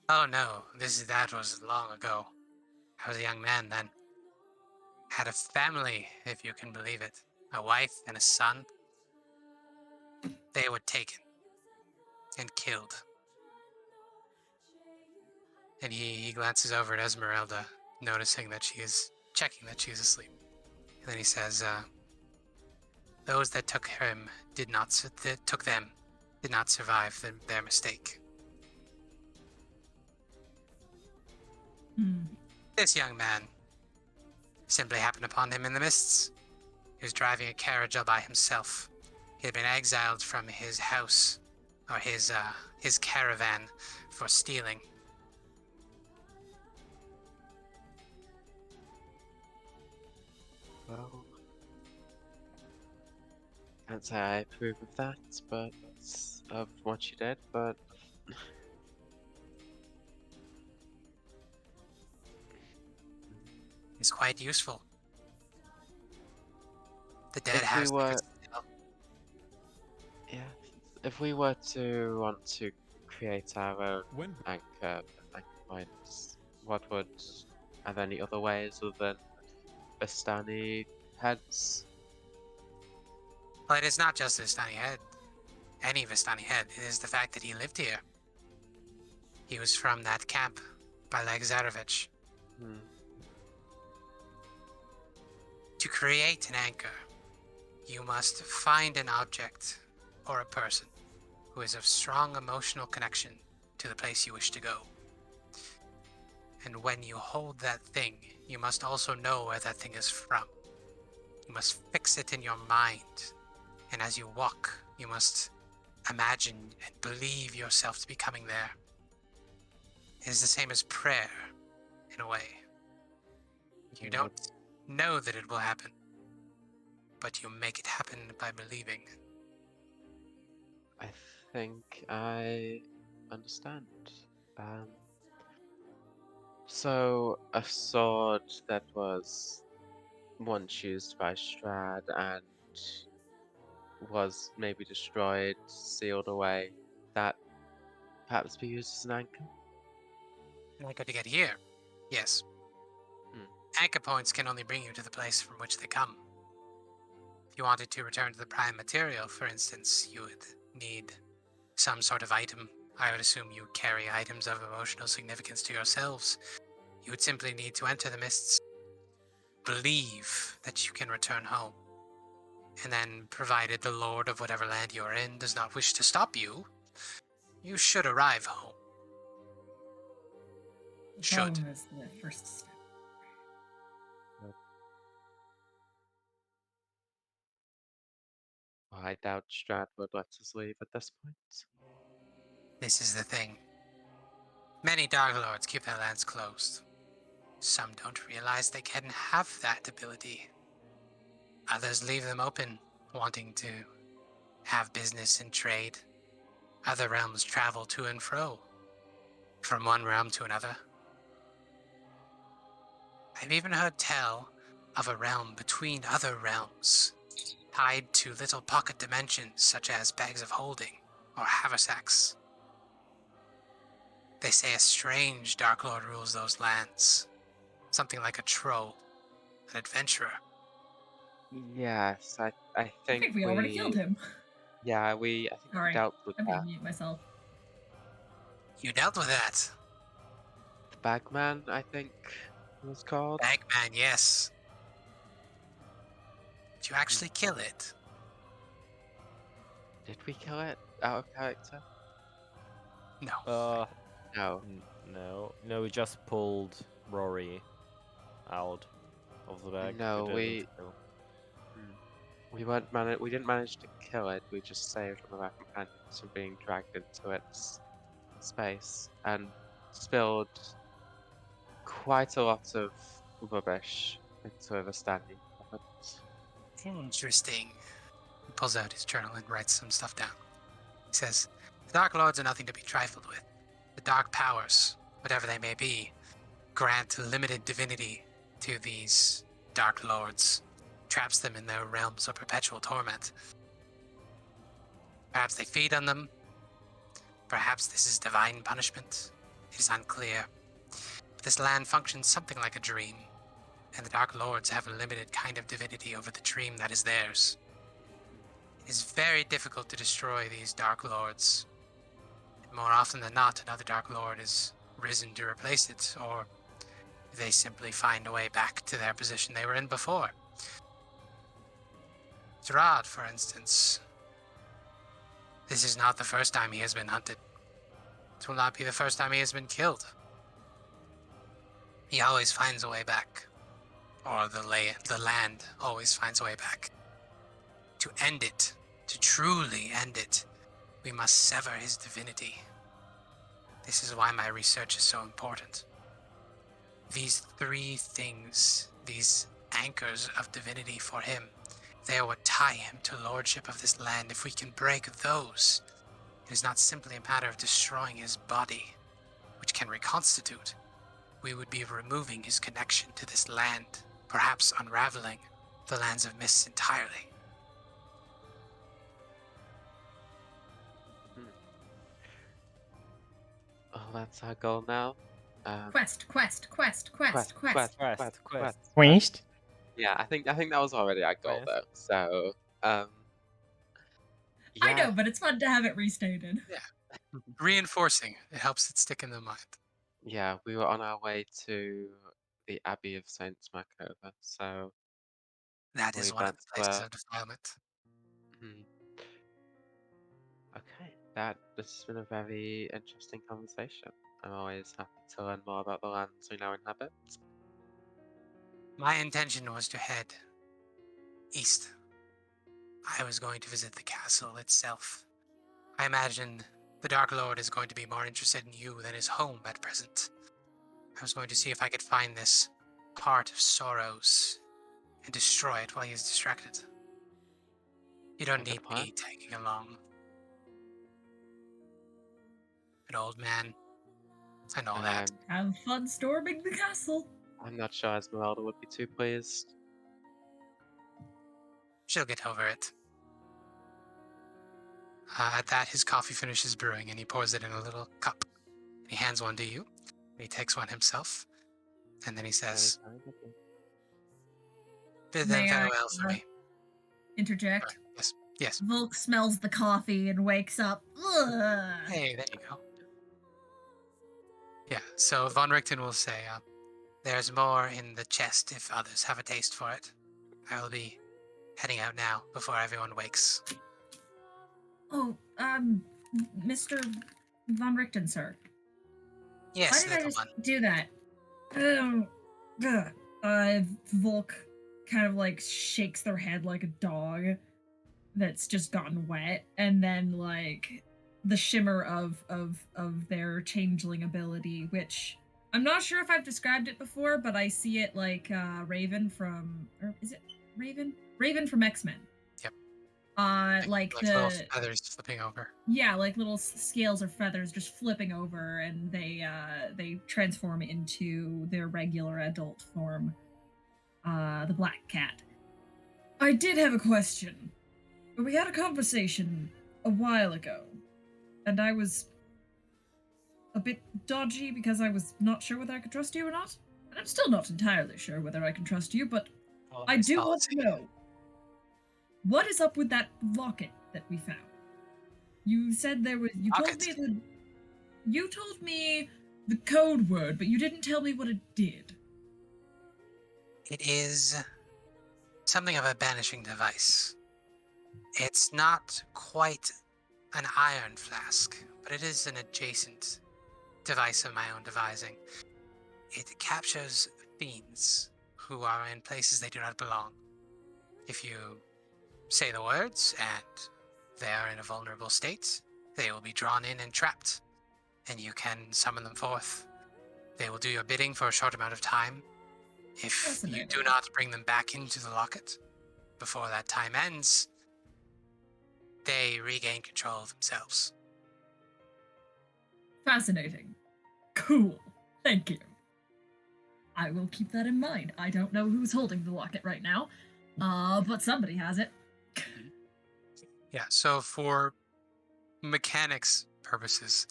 Oh no, that was long ago. I was a young man then. Had a family, if you can believe it. A wife and a son. They were taken and killed. And he glances over at Ezmerelda, noticing that checking that she's asleep. And then he says, those that took them did not survive their mistake. This young man simply happened upon him in the mists. He was driving a carriage all by himself. He had been exiled from his house, or his caravan, for stealing. Well, can't say I approve of that, but of what you did, but It's quite useful. The dead If we have were- secrets to tell. yeah, if we were to want to create our own anchor points, are there any other ways other than Vistani heads? Well, it is not just a Vistani head. Any Vistani head. It is the fact that he lived here. He was from that camp by Legzarovich. To create an anchor, you must find an object or a person who is of strong emotional connection to the place you wish to go. And when you hold that thing, you must also know where that thing is from. You must fix it in your mind. And as you walk, you must imagine and believe yourself to be coming there. It is the same as prayer, in a way. You don't know that it will happen, but you make it happen by believing. I think I understand. Um, so a sword that was once used by Strahd and was maybe destroyed, sealed away, that perhaps be used as an anchor? Anchor to get here? Yes. Hmm. Anchor points can only bring you to the place from which they come. If you wanted to return to the prime material, for instance, you would need some sort of item. I would assume you carry items of emotional significance to yourselves. You would simply need to enter the mists, believe that you can return home, and then, provided the lord of whatever land you are in does not wish to stop you, you should arrive home. Should. Home is the first step. Well, I doubt Strahd would let us leave at this point. This is the thing. Many Dark Lords keep their lands closed. Some don't realize they can have that ability. Others leave them open, wanting to have business and trade. Other realms travel to and fro, from one realm to another. I've even heard tell of a realm between other realms, tied to little pocket dimensions such as bags of holding or haversacks. They say a strange Dark Lord rules those lands, something like a troll, an adventurer. Yes, I I think think we already killed him. Yeah, I think we Sorry, dealt with I'm that. gonna mute myself. You dealt with that. The Bagman, I think it was called. Bagman, yes. Did you actually kill it? Did we kill it out of character? No. No. No, we just pulled Rory out of the bag. No, didn't kill. we didn't manage to kill it. We just saved one of our companions from being dragged into its space and spilled quite a lot of rubbish into a Vistani. Interesting. He pulls out his journal and writes some stuff down. He says, the Dark Lords are nothing to be trifled with. The Dark Powers, whatever they may be, grant limited divinity to these Dark Lords, traps them in their realms of perpetual torment. Perhaps they feed on them. Perhaps this is divine punishment. It is unclear. But this land functions something like a dream, and the Dark Lords have a limited kind of divinity over the dream that is theirs. It is very difficult to destroy these Dark Lords. And more often than not, another Dark Lord is risen to replace it, or they simply find a way back to their position they were in before. Strahd, for instance. This is not the first time he has been hunted. It will not be the first time he has been killed. He always finds a way back. Or the land always finds a way back. To end it, to truly end it, we must sever his divinity. This is why my research is so important. These three things, these anchors of divinity for him, they are what tie him to lordship of this land. If we can break those, it is not simply a matter of destroying his body, which can reconstitute. We would be removing his connection to this land, perhaps unraveling the lands of mists entirely. Oh, that's our goal now. Quest. Quest. Waste? Yeah, I think that was already our goal Quest. though. So, I yeah, know, but it's fun to have it restated. Yeah. Reinforcing. It helps it stick in the mind. yeah, we were on our way to the Abbey of Saint Makova. So, That is believe one of the that's places where. of defilement. Okay, this has been a very interesting conversation. I'm always happy to learn more about the lands we now inhabit. My intention was to head east. I was going to visit the castle itself. I imagine the Dark Lord is going to be more interested in you than his home at present. I was going to see if I could find this heart of sorrows and destroy it while he is distracted. You don't Good need plan. me tagging along. An old man and all that. Have fun storming the castle. I'm not sure Ezmerelda would be too pleased. She'll get over it. At that, his coffee finishes brewing, and he pours it in a little cup. He hands one to you. He takes one himself, and then he says, Very kind of you. "Bid them May I, farewell for me." Interject. Yes, yes. Volk smells the coffee and wakes up. Ugh. Hey, there you go. Yeah, so Von Richten will say, "There's more in the chest if others have a taste for it. I will be heading out now before everyone wakes." Oh, Mr. Von Richten, sir. Yes, Why did I little just one. do that? Volk kind of like shakes their head like a dog that's just gotten wet, and then like the shimmer of their changeling ability, which I'm not sure if I've described it before, but I see it like Raven from, or is it Raven? Raven from X-Men. Yep. Like little the feathers flipping over. yeah, like little scales or feathers just flipping over, and they transform into their regular adult form, the black cat. I did have a question. We had a conversation a while ago, and I was a bit dodgy because I was not sure whether I could trust you or not. And I'm still not entirely sure whether I can trust you, but I do want to know, what is up with that locket that we found? You said there was. You told me the code word, but you didn't tell me what it did. It is something of a banishing device. It's not quite an iron flask, but it is an adjacent device of my own devising. It captures fiends who are in places they do not belong. If you say the words and they are in a vulnerable state, they will be drawn in and trapped, and you can summon them forth. They will do your bidding for a short amount of time. If you do not bring them back into the locket before that time ends, they regain control of themselves. Fascinating. Cool. Thank you. I will keep that in mind. I don't know who's holding the locket right now, but somebody has it. Yeah, so for mechanics purposes,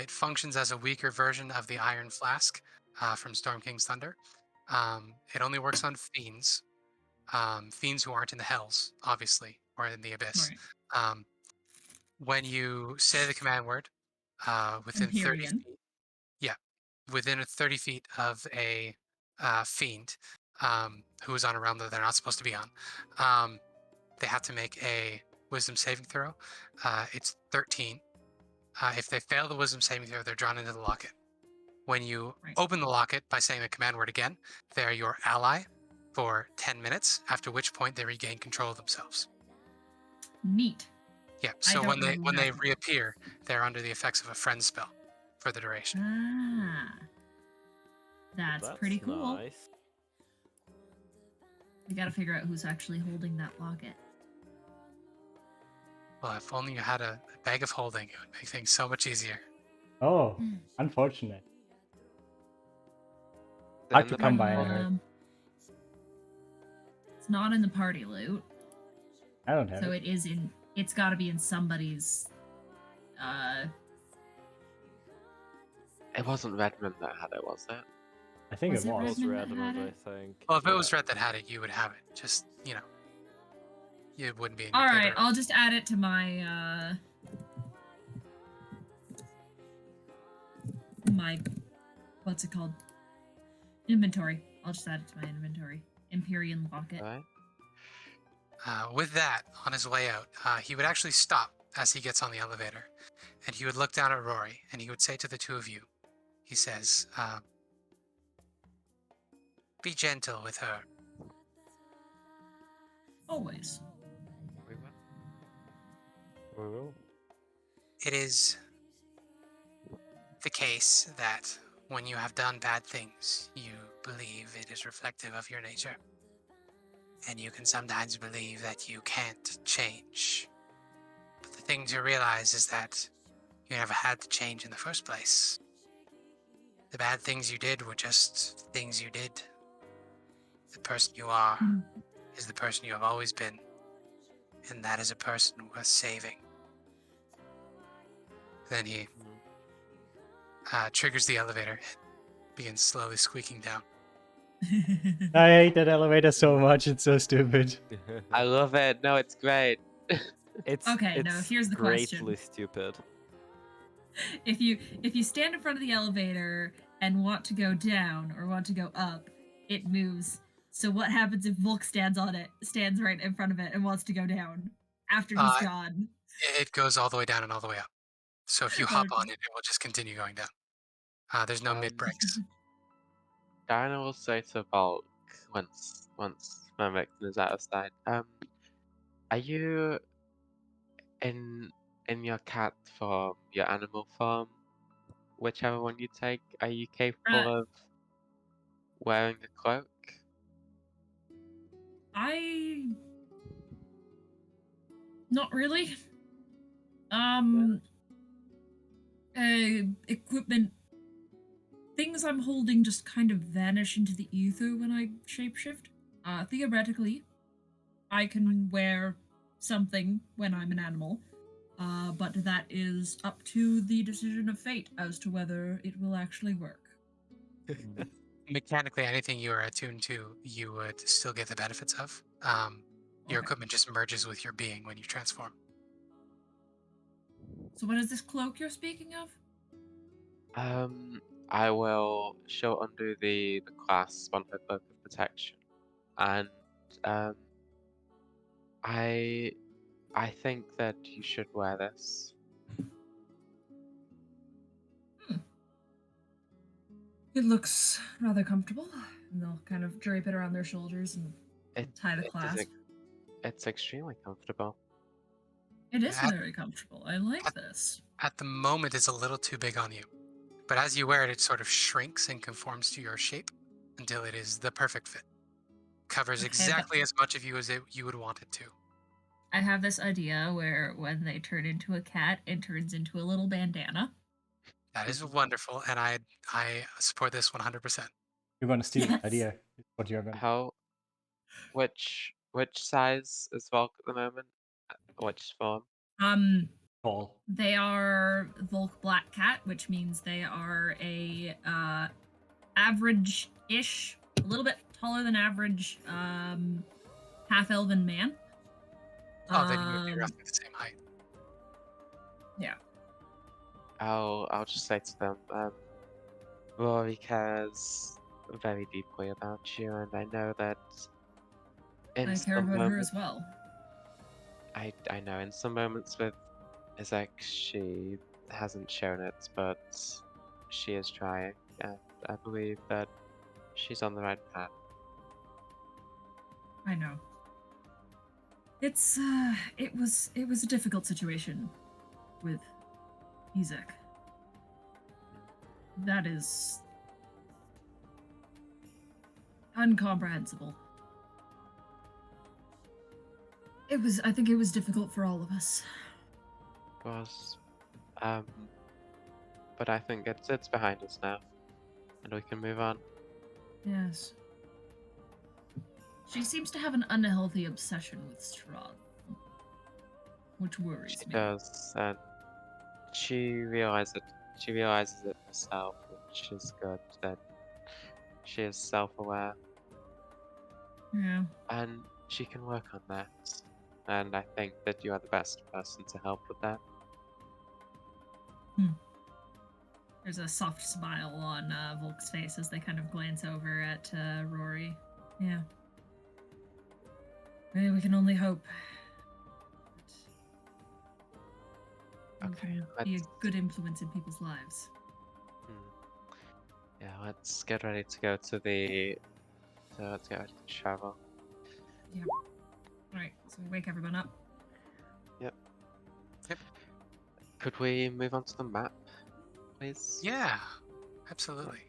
it functions as a weaker version of the Iron Flask from Storm King's Thunder. It only works on fiends. Fiends who aren't in the Hells, obviously, or in the Abyss. Right. When you say the command word, within 30 Empyrean. feet, within 30 feet of a fiend who is on a realm that they're not supposed to be on, they have to make a wisdom saving throw. It's 13. If they fail the wisdom saving throw, they're drawn into the locket. When you open the locket by saying the command word again, they are your ally for 10 minutes, after which point they regain control of themselves. Neat. Yeah, so when they reappear, they're under the effects of a friend spell for the duration. That's pretty cool. Nice. We gotta figure out who's actually holding that locket. Well, if only you had a bag of holding, it would make things so much easier. Oh, unfortunate. Is it Hard in to the come back? by, I heard. It's not in the party loot, I don't have so it. it is in. It's got to be in somebody's. It wasn't Redmond that had it, was it? I think Was it it was. Redmond? Redmond, had I think. Well, if it was Red that had it, you would have it. Just, it wouldn't be in your All right, paper. I'll just add it to my my what's it called? Inventory. I'll just add it to my inventory. Empyrean locket. Right? With that, on his way out, he would actually stop as he gets on the elevator, and he would look down at Rory, and he would say to the two of you, he says, "Be gentle with her." Always. We will. We will. It is the case that when you have done bad things, you believe it is reflective of your nature. And you can sometimes believe that you can't change. But the thing to realize is that you never had to change in the first place. The bad things you did were just things you did. The person you are is the person you have always been. And that is a person worth saving. Then he triggers the elevator and begins slowly squeaking down. I hate that elevator so much. It's so stupid. I love it. No, it's great. It's Okay, now here's the question. greatly stupid. If you stand in front of the elevator and want to go down or want to go up, it moves. So what happens if Volk stands right in front of it and wants to go down after he's gone? It goes all the way down and all the way up. So if you hop on Okay. it, it will just continue going down. There's no mid breaks. Diana will say to Volk once Mermicton is out of sight. Are you in your cat form, your animal form, whichever one you take? Are you capable of wearing a cloak? Not really. Equipment. Things I'm holding just kind of vanish into the ether when I shapeshift. Theoretically, I can wear something when I'm an animal, but that is up to the decision of fate as to whether it will actually work. Mechanically, anything you are attuned to, you would still get the benefits of. Your Okay. equipment just merges with your being when you transform. So what is this cloak you're speaking of? I will show undo the clasp on her cloak of protection, and I think that you should wear this. It looks rather comfortable. And they'll kind of drape it around their shoulders and tie the clasp. It's extremely comfortable. It is very comfortable. I like this. At the moment, it's a little too big on you. But as you wear it, it sort of shrinks and conforms to your shape until it is the perfect fit. Covers exactly as much of you as you would want it to. I have this idea where when they turn into a cat, it turns into a little bandana. That is wonderful, and I support this 100%. You're gonna steal the idea. Is what you're gonna. Which size is Volk at the moment? Which form? Tall. They are Volk Black Cat, which means they are a average-ish, a little bit taller than average, half-elven man. Oh, then you would be roughly the same height. Yeah. I'll just say to them, Rory cares very deeply about you, and I know that in I care about her as well. I know in some moments with Izek, she hasn't shown it, but she is trying, and I believe that she's on the right path. I know. It's it was a difficult situation with Izek. That is incomprehensible. I think it was difficult for all of us. It was, but I think it's behind us now, and we can move on. Yes. She seems to have an unhealthy obsession with Strahd, which worries me. She does, and she realizes it herself, which is good. That she is self-aware. Yeah. And she can work on that. And I think that you are the best person to help with that. There's a soft smile on Volk's face as they kind of glance over at Rory. Yeah. Maybe we can only hope. Okay, be a good influence in people's lives. Yeah, let's get ready to go to the travel. Yeah. Alright, so we wake everyone up. Yep. Could we move on to the map? please? Yeah, absolutely.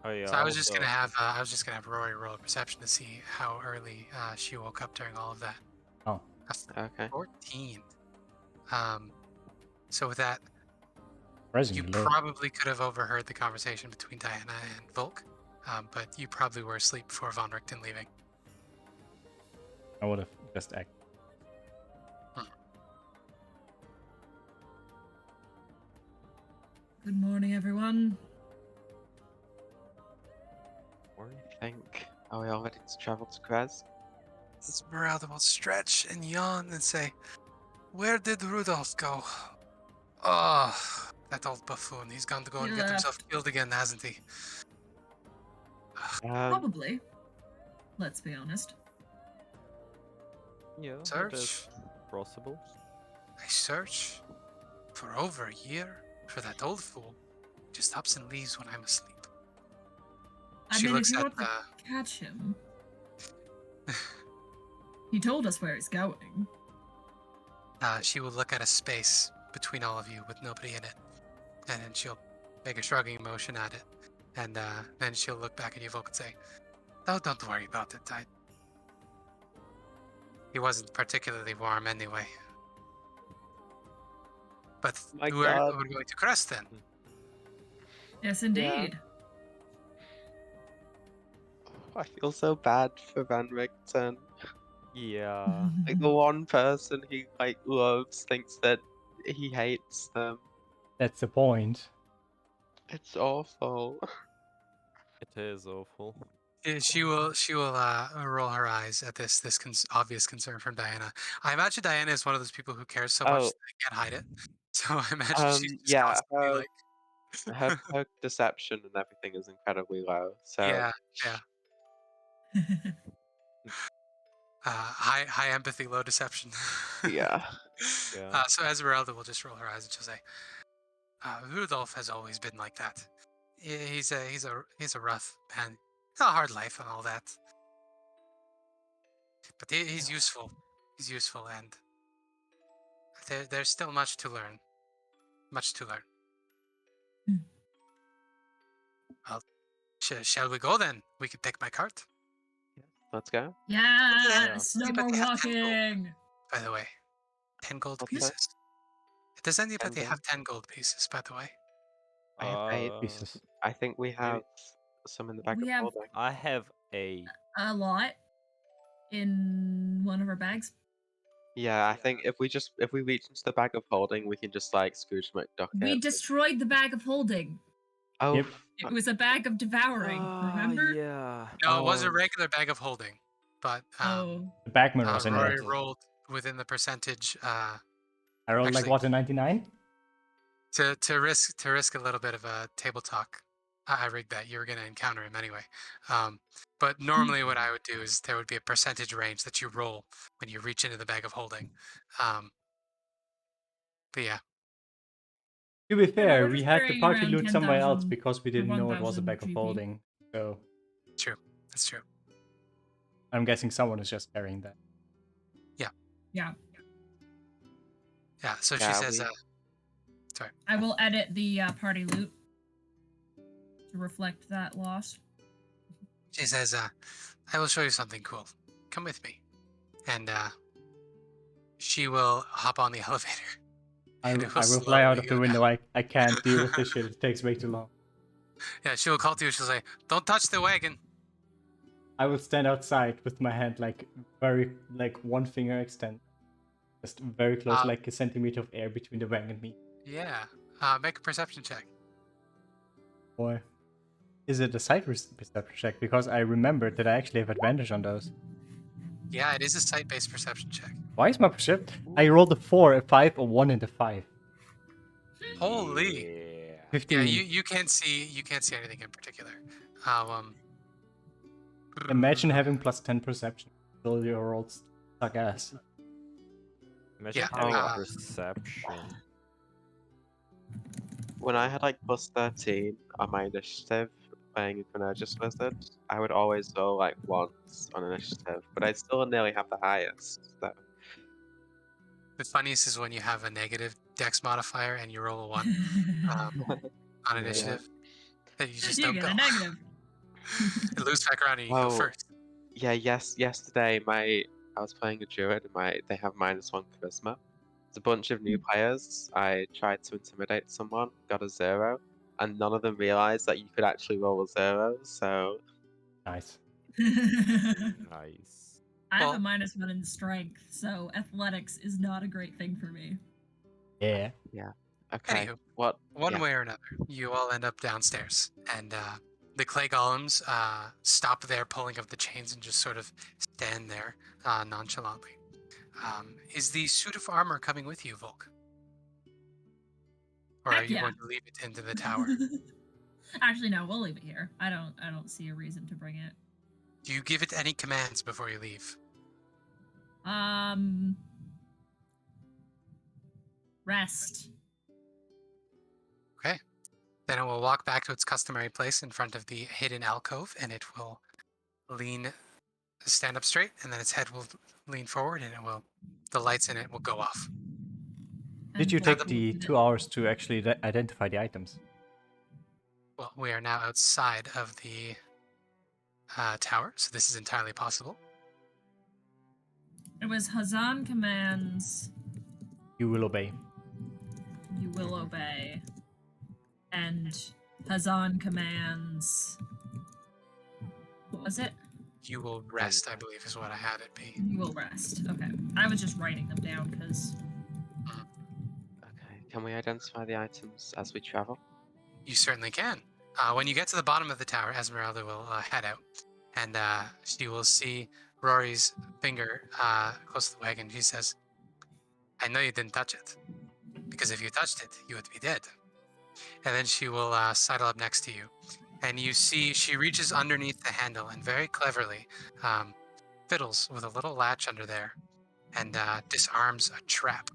Oh yeah. So I was just gonna have Rory roll a perception to see how early she woke up during all of that. Oh, That's Okay. 14. So with that, you surprisingly low. probably could have overheard the conversation between Diana and Volk, but you probably were asleep before Von Richten leaving. I would have just acted. Good morning, everyone. I think. Are we all ready to travel to Krez? Ezmerelda will stretch and yawn and say, "Where did Rudolph go? Oh, that old buffoon. He's gone to go and He get himself left. killed again, hasn't he?" Probably. Let's be honest. Yeah, that Search. is possible. I search for over a year for that old fool. Just ups and leaves when I'm asleep. I She mean, looks if you at want to catch him, he told us where he's going. she will look at a space between all of you with nobody in it, and then she'll make a shrugging motion at it, and then she'll look back at you, Volk, and say, "Oh, don't worry about it. He wasn't particularly warm anyway." But My we're God. going to Crest then. Yes, indeed. I feel so bad for Van Richten. Yeah. Like the one person he like loves thinks that he hates them. That's the point. It's awful. It is awful. She will roll her eyes at this obvious concern from Diana. I imagine Diana is one of those people who cares so much Oh. that they can't hide it. So I imagine she's just Yeah, constantly like, her deception and everything is incredibly low. So yeah. High empathy, low deception. yeah. Yeah. So Ezmerelda will just roll her eyes and she'll say, "Rudolph has always been like that. He's a rough man, a hard life and all that. But he's useful. He's useful, and there's still much to learn. Much to learn." Well, shall we go then? We could pick my cart. Let's go. Yes, no Anybody more have 10 gold, walking. by the way? 10 gold What's that? pieces. Does anybody 10 have 10 gold pieces, by the way? I have 8 Pieces. I think we have some in the bag We of have- holding. I have a. A lot in one of our bags. Yeah, I think if we reach into the bag of holding, we can just like Scrooge McDuck We it. destroyed the bag of holding. Oh, Yep. It was a bag of devouring, remember? Yeah. No, it was a Oh. regular bag of holding, but Oh. The Bagman was in Rory it. rolled within the percentage I rolled like actually- what, a 99? to risk a little bit of a table talk. I rigged that. You were going to encounter him anyway. But normally what I would do is there would be a percentage range that you roll when you reach into the bag of holding. But yeah, To be fair, we're we just had to carrying party around loot somewhere else 10,000 because we or didn't know it was a 1,000 bag of GP. holding. So true. That's true. I'm guessing someone is just carrying that. Yeah. Yeah, so she Yeah, says, we- sorry. I will edit the party loot to reflect that loss. She says, "I will show you something cool. Come with me." And she will hop on the elevator. I And will it will fly out slowly of the go window. down. I can't deal with this shit. It takes way too long. Yeah, she will call to you. She'll say, "Don't touch the wagon." I will stand outside with my hand like one finger extend. Just very close, like a centimeter of air between the wagon and me. Yeah. Make a perception check. Boy. Is it a side perception check? Because I remembered that I actually have advantage on those. Yeah, it is a sight-based perception check. Why is my perception? I rolled a 4, a 5, a 1, and a 5. Holy. Yeah. 15. Yeah, you can't see anything in particular. Imagine having plus 10 perception. Still your rolls suck ass. Imagine Yeah, having uh, perception. When I had like plus 13 on my initiative playing Infernagus Wizard, I would always roll like once on initiative, but I still nearly have the highest. So The funniest is when you have a negative Dex modifier and you roll a 1 on initiative, then you just you don't get go. a negative. It loops back around and you go Oh. first. Yeah, yesterday I was playing a druid and they have -1 charisma. It's a bunch of new players. I tried to intimidate someone, got a 0, and none of them realized that you could actually roll a 0, so Nice. Nice. I have a Well- -1 in strength, so athletics is not a great thing for me. Yeah. okay. Anywho, What one yeah. way or another, you all end up downstairs, and the clay golems stop there pulling up the chains and just sort of stand there nonchalantly. Is the suit of armor coming with you, Volk? Or are Heck you yeah. going to leave it into the tower? Actually, no, we'll leave it here. I don't see a reason to bring it. Do you give it any commands before you leave? Rest. Okay. Then it will walk back to its customary place in front of the hidden alcove, and it will stand up straight, and then its head will lean forward, and the lights in it will go off. Did you And take Volk the will- 2 hours to actually identify the items? Well, we are now outside of the tower, so this is entirely possible. It was Hazan commands, You will obey. you will obey. And Hazan commands. What was it? You will rest, I believe, is what I had it be. You will rest. Okay. I was just writing them down because. Okay. Can we identify the items as we travel? You certainly can. When you get to the bottom of the tower, Ezmerelda will head out, and she will see Rory's finger close to the wagon. She says, "I know you didn't touch it, because if you touched it, you would be dead." And then she will sidle up next to you, and you see she reaches underneath the handle and very cleverly fiddles with a little latch under there, and disarms a trap.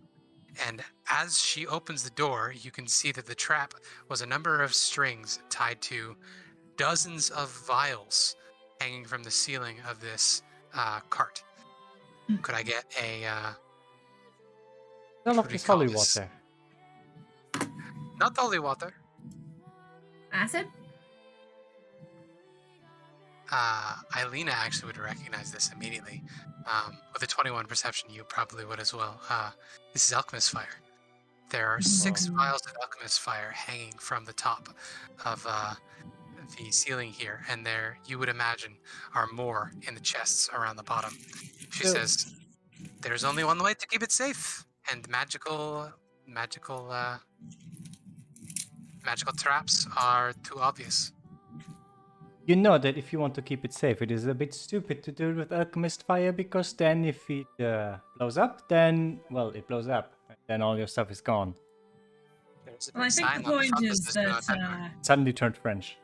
And as she opens the door, you can see that the trap was a number of strings tied to dozens of vials hanging from the ceiling of this cart. Could I get a... None what of do we this call holy this? water. Not holy water. Acid? Ireena actually would recognize this immediately. With a 21 perception, you probably would as well. This is alchemist fire. There are 6 vials of alchemist fire hanging from the top of the ceiling here, and there, you would imagine, are more in the chests around the bottom. She So- says, "There's only one way to keep it safe, and magical traps are too obvious." You know that if you want to keep it safe, it is a bit stupid to do it with alchemist fire, because then if it blows up, then, well, it blows up. And then all your stuff is gone. There's a Well, I big think sign the on point front is says "Do not that. enter." Suddenly turned French.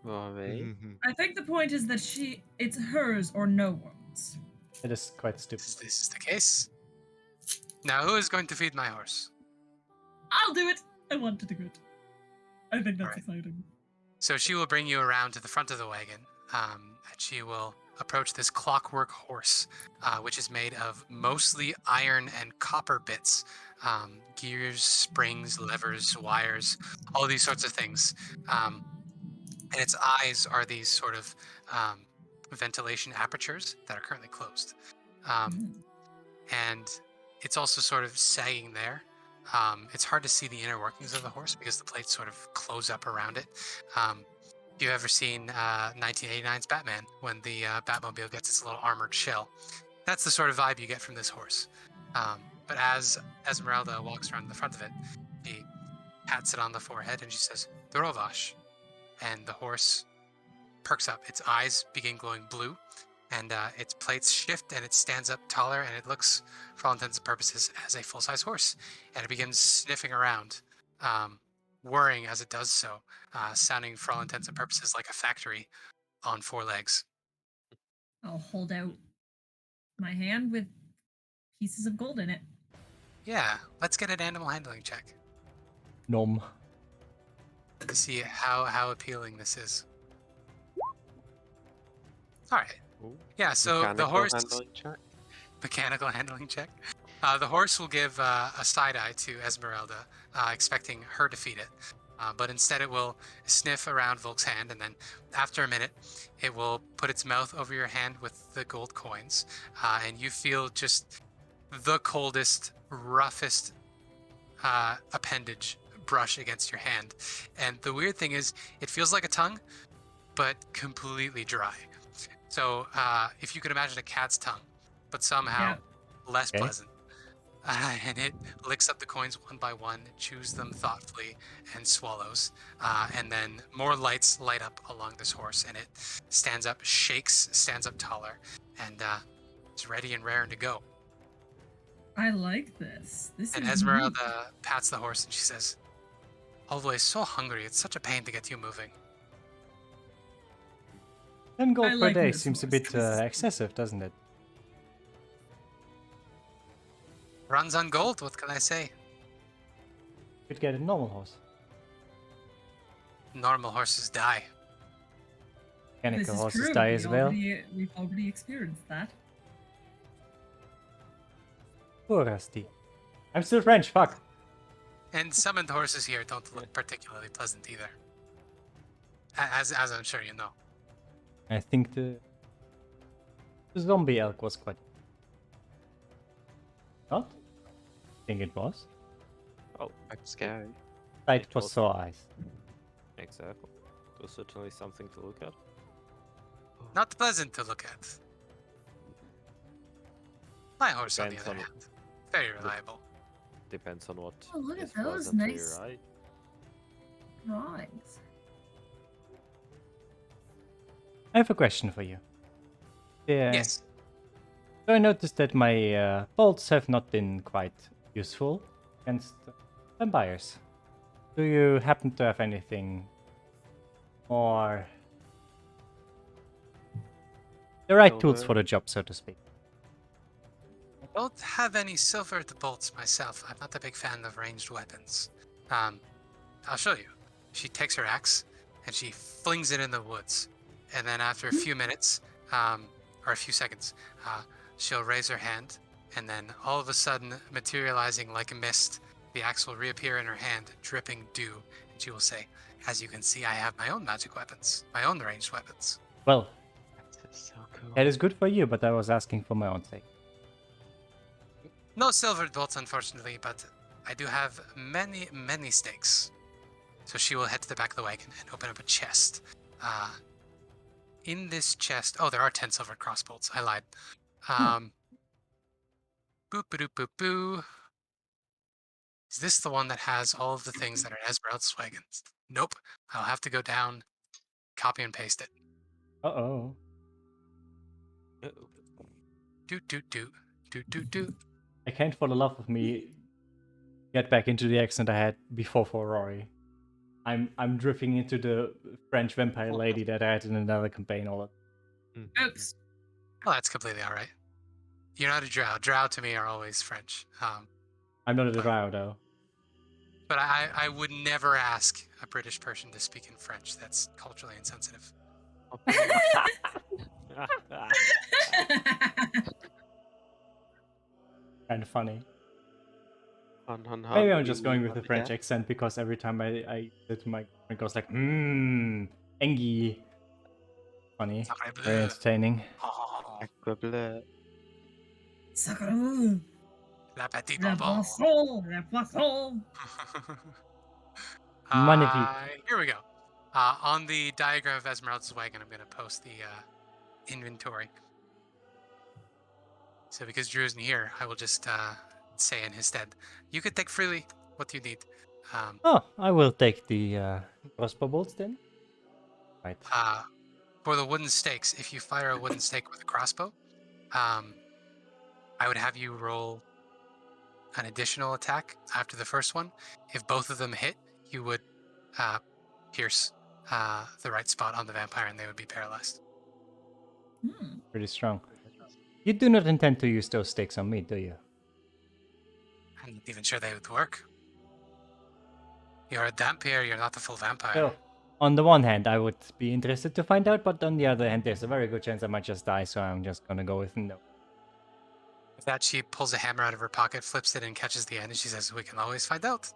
Rory? I think the point is that it's hers or no one's. It is quite stupid. This is the case. Now, who is going to feed my horse? I'll do it. I want to do it. I think that's Alright. exciting. So she will bring you around to the front of the wagon, and she will approach this clockwork horse, which is made of mostly iron and copper bits, gears, springs, levers, wires, all these sorts of things. And its eyes are these sort of ventilation apertures that are currently closed. And it's also sort of sagging there. It's hard to see the inner workings of the horse because the plates sort of close up around it. If you've ever seen 1989's Batman, when the Batmobile gets its little armored shell, that's the sort of vibe you get from this horse. But as Ezmerelda walks around the front of it, she pats it on the forehead and she says, "Dorovash." And the horse perks up. Its eyes begin glowing blue, and its plates shift, and it stands up taller, and it looks, for all intents and purposes, as a full-size horse. And it begins sniffing around, whirring as it does so, sounding, for all intents and purposes, like a factory on 4 legs. I'll hold out my hand with pieces of gold in it. Yeah, let's get an animal handling check Nom. to see how appealing this is. All right. Ooh. Yeah, so the Mechanical horse... handling check? Mechanical handling check. The horse will give a side eye to Ezmerelda, expecting her to feed it. But instead, it will sniff around Volk's hand, and then after a minute, it will put its mouth over your hand with the gold coins, and you feel just the coldest, roughest appendage brush against your hand. And the weird thing is, it feels like a tongue, but completely dry. So if you could imagine a cat's tongue, but somehow less Okay. pleasant. And it licks up the coins one by one, chews them thoughtfully, and swallows. And then more lights light up along this horse, and it stands up, stands up taller, and is ready and raring to go. I like this. This And is Ezmerelda pats the horse, and she says, "Always so hungry. It's such a pain to get you moving." 10 gold I per like day this seems a horse. bit This is- excessive, doesn't it? Runs on gold. What can I say? Could get a normal horse. Normal horses die. This Mechanical is horses true. die as well. We've already experienced that. Poor Rusty. I'm still French, fuck. And summoned horses here don't look particularly pleasant either. As I'm sure you know. I think the zombie elk was quite... Not? I think it was. Quite scary. Sight It for was- sore eyes. Exactly. It was certainly something to look at. Not pleasant to look at. My horse, on the Depends other on- hand, very reliable. Depends on what Oh, look at is those pleasant to nice- your eye. Drawings. I have a question for you. Yeah. Yes. So I noticed that my bolts have not been quite useful against vampires. Do you happen to have anything more... the right tools for the job, so to speak? I don't have any silvered bolts myself. I'm not a big fan of ranged weapons. I'll show you. She takes her axe and she flings it in the woods. And then after a few minutes, or a few seconds, she'll raise her hand, and then all of a sudden, materializing like a mist, the axe will reappear in her hand, dripping dew, and she will say, "As you can see, I have my own magic weapons, my own ranged weapons." Well, This is so cool. that is good for you, but I was asking for my own sake. No silvered bolts, unfortunately, but I do have many, many stakes. So she will head to the back of the wagon and open up a chest. In this chest, oh, there are 10 silver crossbolts. I lied. Boop, boop, boop, boo. Is this the one that has all of the things that are in Ezmerelda's wagons? Nope. I'll have to go down, copy and paste it. Uh-oh. Doot, doot, doot, doot, doot, doot. I can't for the love of me get back into the accent I had before for Rory. I'm drifting into the French vampire lady that I had in another campaign all Oops. Well, that's completely all right. You're not a drow. Drow to me are always French. I'm not a Drow though. But I would never ask a British person to speak in French. That's culturally insensitive. Kind of funny. Hun, hun, hun, Maybe I'm just you going with want the to French get? accent because every time I did my it goes like engie. Funny. Sacre Very bleu. entertaining. Sacre bleu. Sacre. La petite La bonbon. poisson. La poisson. Magnifique. Here we go. On the diagram of Ezmerelda's wagon, I'm going to post the inventory. So because Drew isn't here, I will just say in his stead, you could take freely what you need. Oh, I will take the crossbow bolts then. Right. For the wooden stakes, if you fire a wooden stake with a crossbow, I would have you roll an additional attack after the first one. If both of them hit, you would pierce the right spot on the vampire and they would be paralyzed. Pretty strong. You do not intend to use those stakes on me, do you? I'm not even sure they would work. You're a Dhampir, you're not the full vampire. Well, on the one hand, I would be interested to find out, but on the other hand, there's a very good chance I might just die, so I'm just gonna go with no. With that, she pulls a hammer out of her pocket, flips it, and catches the end, and she says, "We can always find out."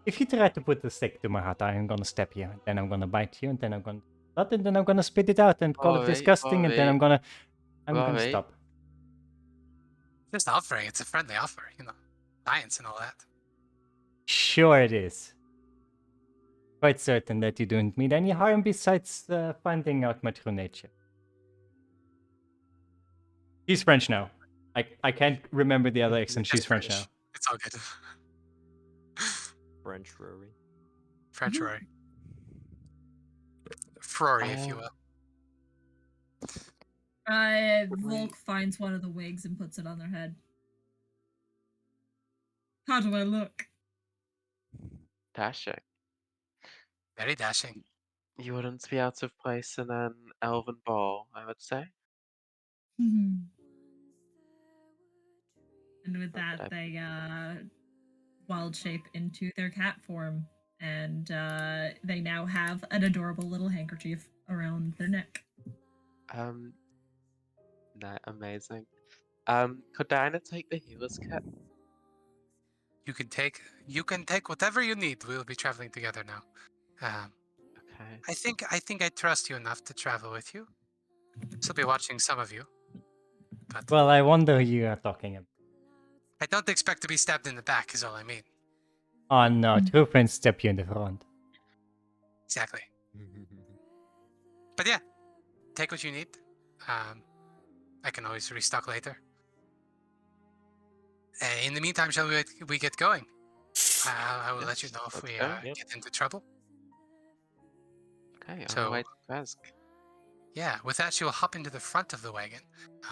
If you try to put a stick to my heart, I'm gonna stab you, and then I'm gonna bite you, and then I'm gonna blood, and then I'm gonna spit it out and call it Rory, disgusting, and then I'm gonna Rory. stop. Just offering. It's a friendly offer, science and all that. Sure it is. Quite certain that you don't mean any harm besides finding out my true nature. She's French now. I can't remember the other accent. She's French now. It's all good. French Rory. French Rory. Rory, if you will. Volk finds one of the wigs and puts it on their head. How do I look? Dashing. Very dashing. You wouldn't be out of place in an elven ball, I would say. And with Not that, that they wild shape into their cat form, and they now have an adorable little handkerchief around their neck. Amazing. Could Diana take the healer's kit? You can take whatever you need. We'll be traveling together now. Okay. I think I trust you enough to travel with you. Still be watching some of you. But Well, I wonder who you are talking about. I don't expect to be stabbed in the back, is all I mean. Oh no, true friends step you in the front. Exactly. But yeah, take what you need. I can always restock later. In the meantime, shall we get going? I will let you know if Let's we go. get into trouble. Okay, So- on the way to Kresk. Yeah, with that, she will hop into the front of the wagon,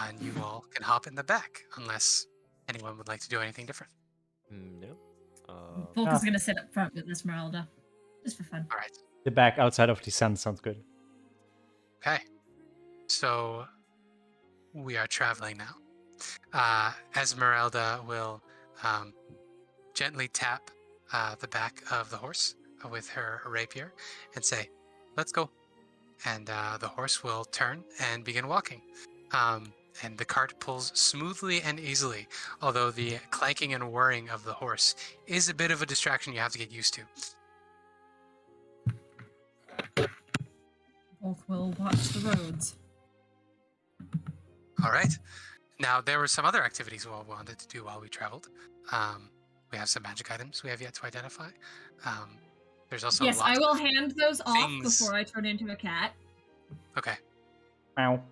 and you all can hop in the back, unless anyone would like to do anything different. No. Volk is gonna sit up front with Ezmerelda, just for fun. All right. The back outside of the sun sounds good. Okay. So we are traveling now. Ezmerelda will gently tap the back of the horse with her rapier and say, "Let's go." And the horse will turn and begin walking. And the cart pulls smoothly and easily, although the clanking and whirring of the horse is a bit of a distraction you have to get used to. Volk will watch the roads. All right. Now, there were some other activities we wanted to do while we traveled. We have some magic items we have yet to identify. There's also Yes, I lots will of hand those off things. before I turn into a cat. Okay. Meow.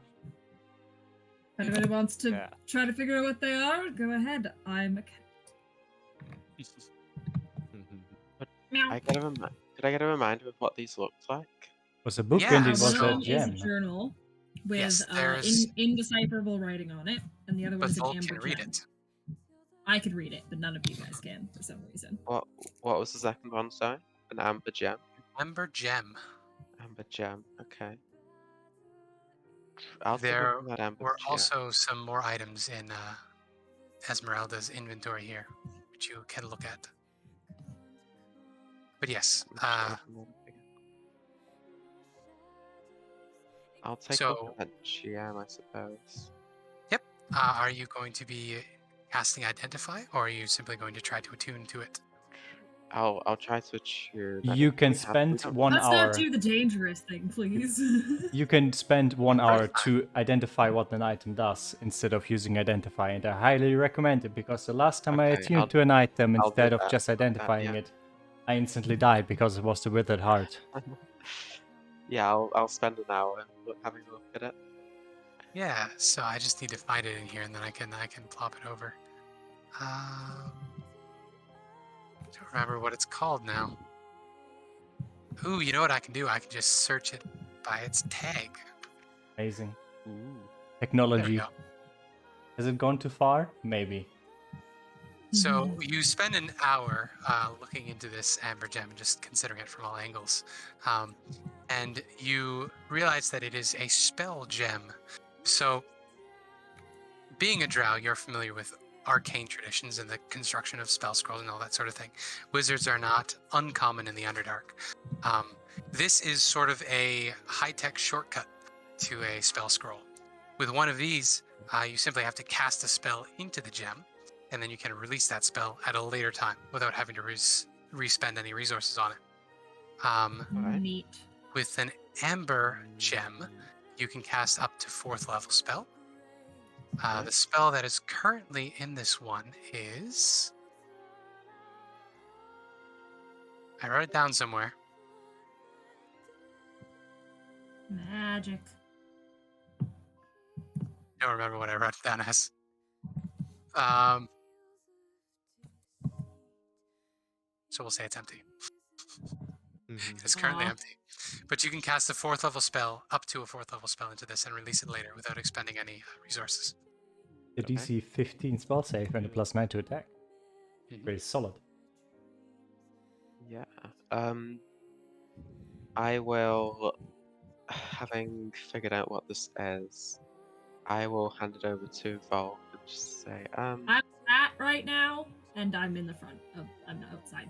If anybody wants to Yeah. try to figure out what they are, go ahead. I'm a cat. Meow. Could I get a reminder of what these look like? It was a book Yeah, and it was One a of them is a gem. journal with Yes, there's- indecipherable writing on it, and the other But one's an Volk amber can read gem. it. I could read it, but none of you guys can for some reason. What was the second one, sorry? An amber gem? Amber gem. Amber gem, okay. I'll take a There look at that amber were gem. also some more items in Ezmerelda's inventory here, which you can look at. But yes, I'll take a so- look at that gem, I suppose. are you going to be casting Identify, or are you simply going to try to attune to it? I'll try to attune. I You think can we spend don't- 1 Let's hour. not do the dangerous thing, please. You can spend 1 hour Alright. to identify what an item does instead of using identify, and I highly recommend it because the last time I Okay, attuned I'll- to an item I'll do instead of that, just I'll do that, identifying yeah. it, I instantly died because it was the withered heart. Yeah, I'll spend an hour having a look at it. Yeah, so I just need to find it in here, and then I can plop it over. Don't remember what it's called now. Ooh, you know what I can do? I can just search it by its tag. Amazing. Ooh. There we Technology. go. Has it gone too far? Maybe. So you spend an hour looking into this amber gem and just considering it from all angles. And you realize that it is a spell gem. So, being a drow, you're familiar with arcane traditions and the construction of spell scrolls and all that sort of thing. Wizards are not uncommon in the Underdark. This is sort of a high-tech shortcut to a spell scroll. With one of these, You simply have to cast a spell into the gem, and then you can release that spell at a later time without having to re-spend any resources on it. Alright. Neat. With an amber gem, you can cast up to 4th level spell. The spell that is currently in this one is... I wrote it down somewhere. Magic. Don't remember what I wrote it down as. So we'll say it's empty. It's currently Aw. empty. But you can cast a 4th level spell, up to a 4th level spell into this, and release it later without expending any resources. The Okay. DC 15 spell save and a +9 to attack. Very solid. Yeah. I will, having figured out what this is, I will hand it over to Volk and just say, I'm at right now, and I'm in the front. I'm outside.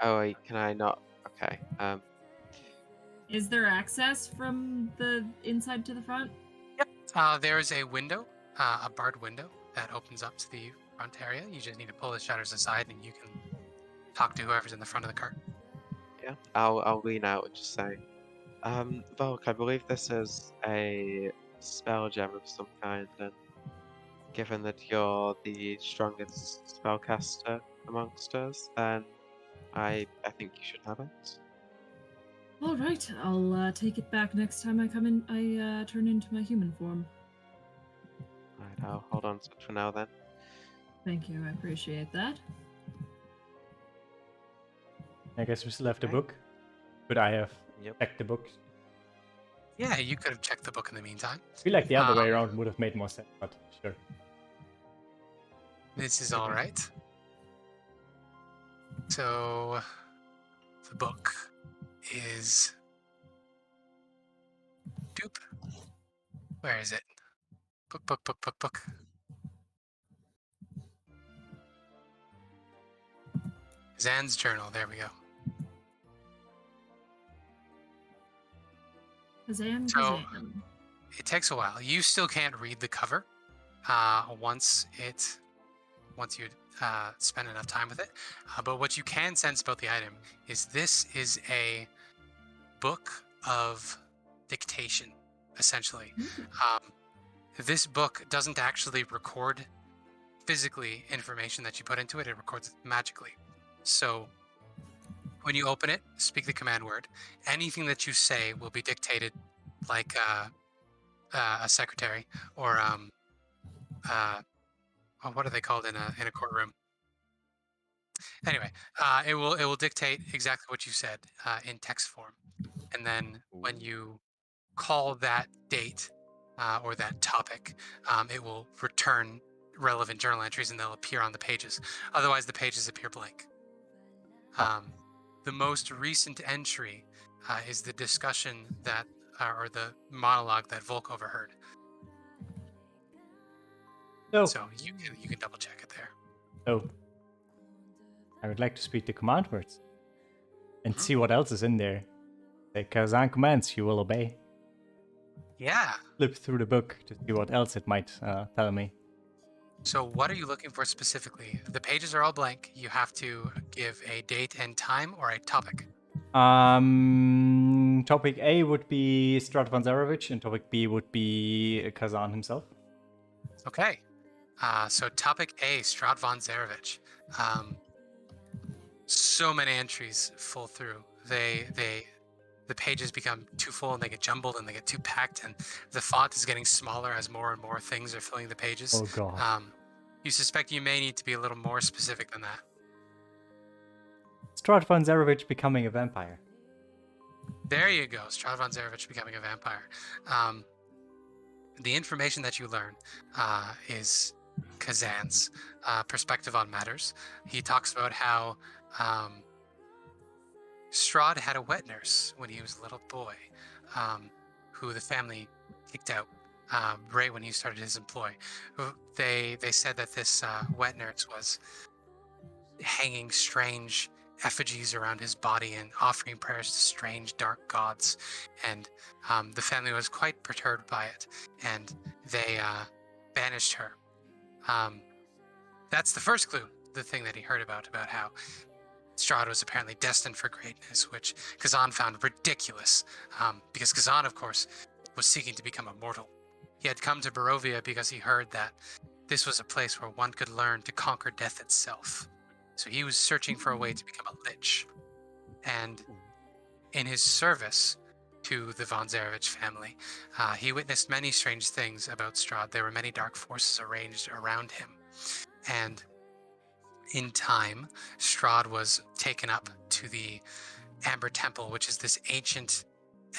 oh wait, can I not? Okay. Is there access from the inside to the front? There is a window, a barred window, that opens up to the front area. You just need to pull the shutters aside, and you can talk to whoever's in the front of the cart. Yeah, I'll lean out and just say, Volk, I believe this is a spell gem of some kind, and given that you're the strongest spellcaster amongst us, then I think you should have it. All right, I'll take it back next time I come in. I turn into my human form. Alright, I'll hold on to it for now then. Thank you, I appreciate that. I guess we still have the Okay. book. But I have Yep. checked the book. Yeah, you could have checked the book in the meantime. I feel like the other way Um, around would have made more sense, but sure. This is all right. So, the book is... Doop. Where is it? Book. Zan's journal, there we go. Kazan, So- Kazan. It takes a while. You still can't read the cover once you spend enough time with it. But what you can sense about the item is this is a book of dictation, essentially. This book doesn't actually record physically information that you put into it. It records it magically. So when you open it, speak the command word. Anything that you say will be dictated like a secretary or what are they called in a courtroom? Anyway, it will dictate exactly what you said in text form, and then when you call that date or that topic, it will return relevant journal entries, and they'll appear on the pages. Otherwise, the pages appear blank. The most recent entry is the discussion that, or the monologue that Volk overheard. So you can double check it there. So, I would like to speak the command words and Mhm. see what else is in there. The Kazan commands you will obey. Yeah. Flip through the book to see what else it might tell me. So what are you looking for specifically? The pages are all blank. You have to give a date and time or a topic. Topic A would be Strahd von Zarovich, and topic B would be Kazan himself. Okay. So topic A, Strahd von Zarovich. So many entries full through. The pages become too full and they get jumbled and they get too packed, and the font is getting smaller as more and more things are filling the pages. Oh god. You suspect you may need to be a little more specific than that. Strahd von Zarovich becoming a vampire. There you go, Strahd von Zarovich becoming a vampire. The information that you learn is Kazan's perspective on matters. He talks about how Strahd had a wet nurse when he was a little boy, who the family kicked out right when he started his employ. They said that this wet nurse was hanging strange effigies around his body and offering prayers to strange dark gods, and the family was quite perturbed by it. And they banished her. That's the first clue, the thing that he heard about how Strahd was apparently destined for greatness, which Kazan found ridiculous, because Kazan, of course, was seeking to become immortal. He had come to Barovia because he heard that this was a place where one could learn to conquer death itself. So he was searching for a way to become a lich. And in his service to the von Zarevich family, he witnessed many strange things about Strahd. There were many dark forces arranged around him. And in time, Strahd was taken up to the Amber Temple, which is this ancient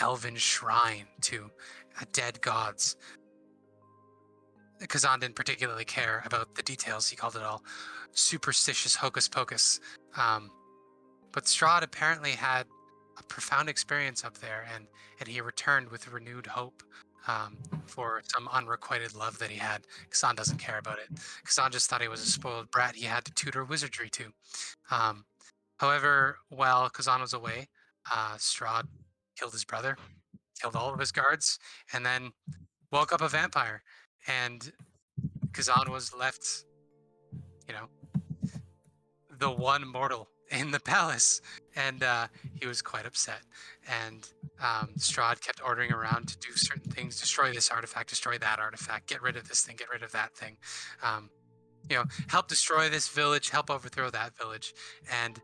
elven shrine to dead gods. Kazan didn't particularly care about the details. He called it all superstitious hocus pocus. But Strahd apparently had a profound experience up there, and he returned with renewed hope for some unrequited love that he had. Kazan doesn't care about it. Kazan just thought he was a spoiled brat he had to tutor wizardry to. However, while Kazan was away, Strahd killed his brother, killed all of his guards, and then woke up a vampire. And Kazan was left, the one mortal in the palace, and he was quite upset. And Strahd kept ordering around to do certain things: destroy this artifact, destroy that artifact, get rid of this thing, get rid of that thing. Help destroy this village, help overthrow that village. And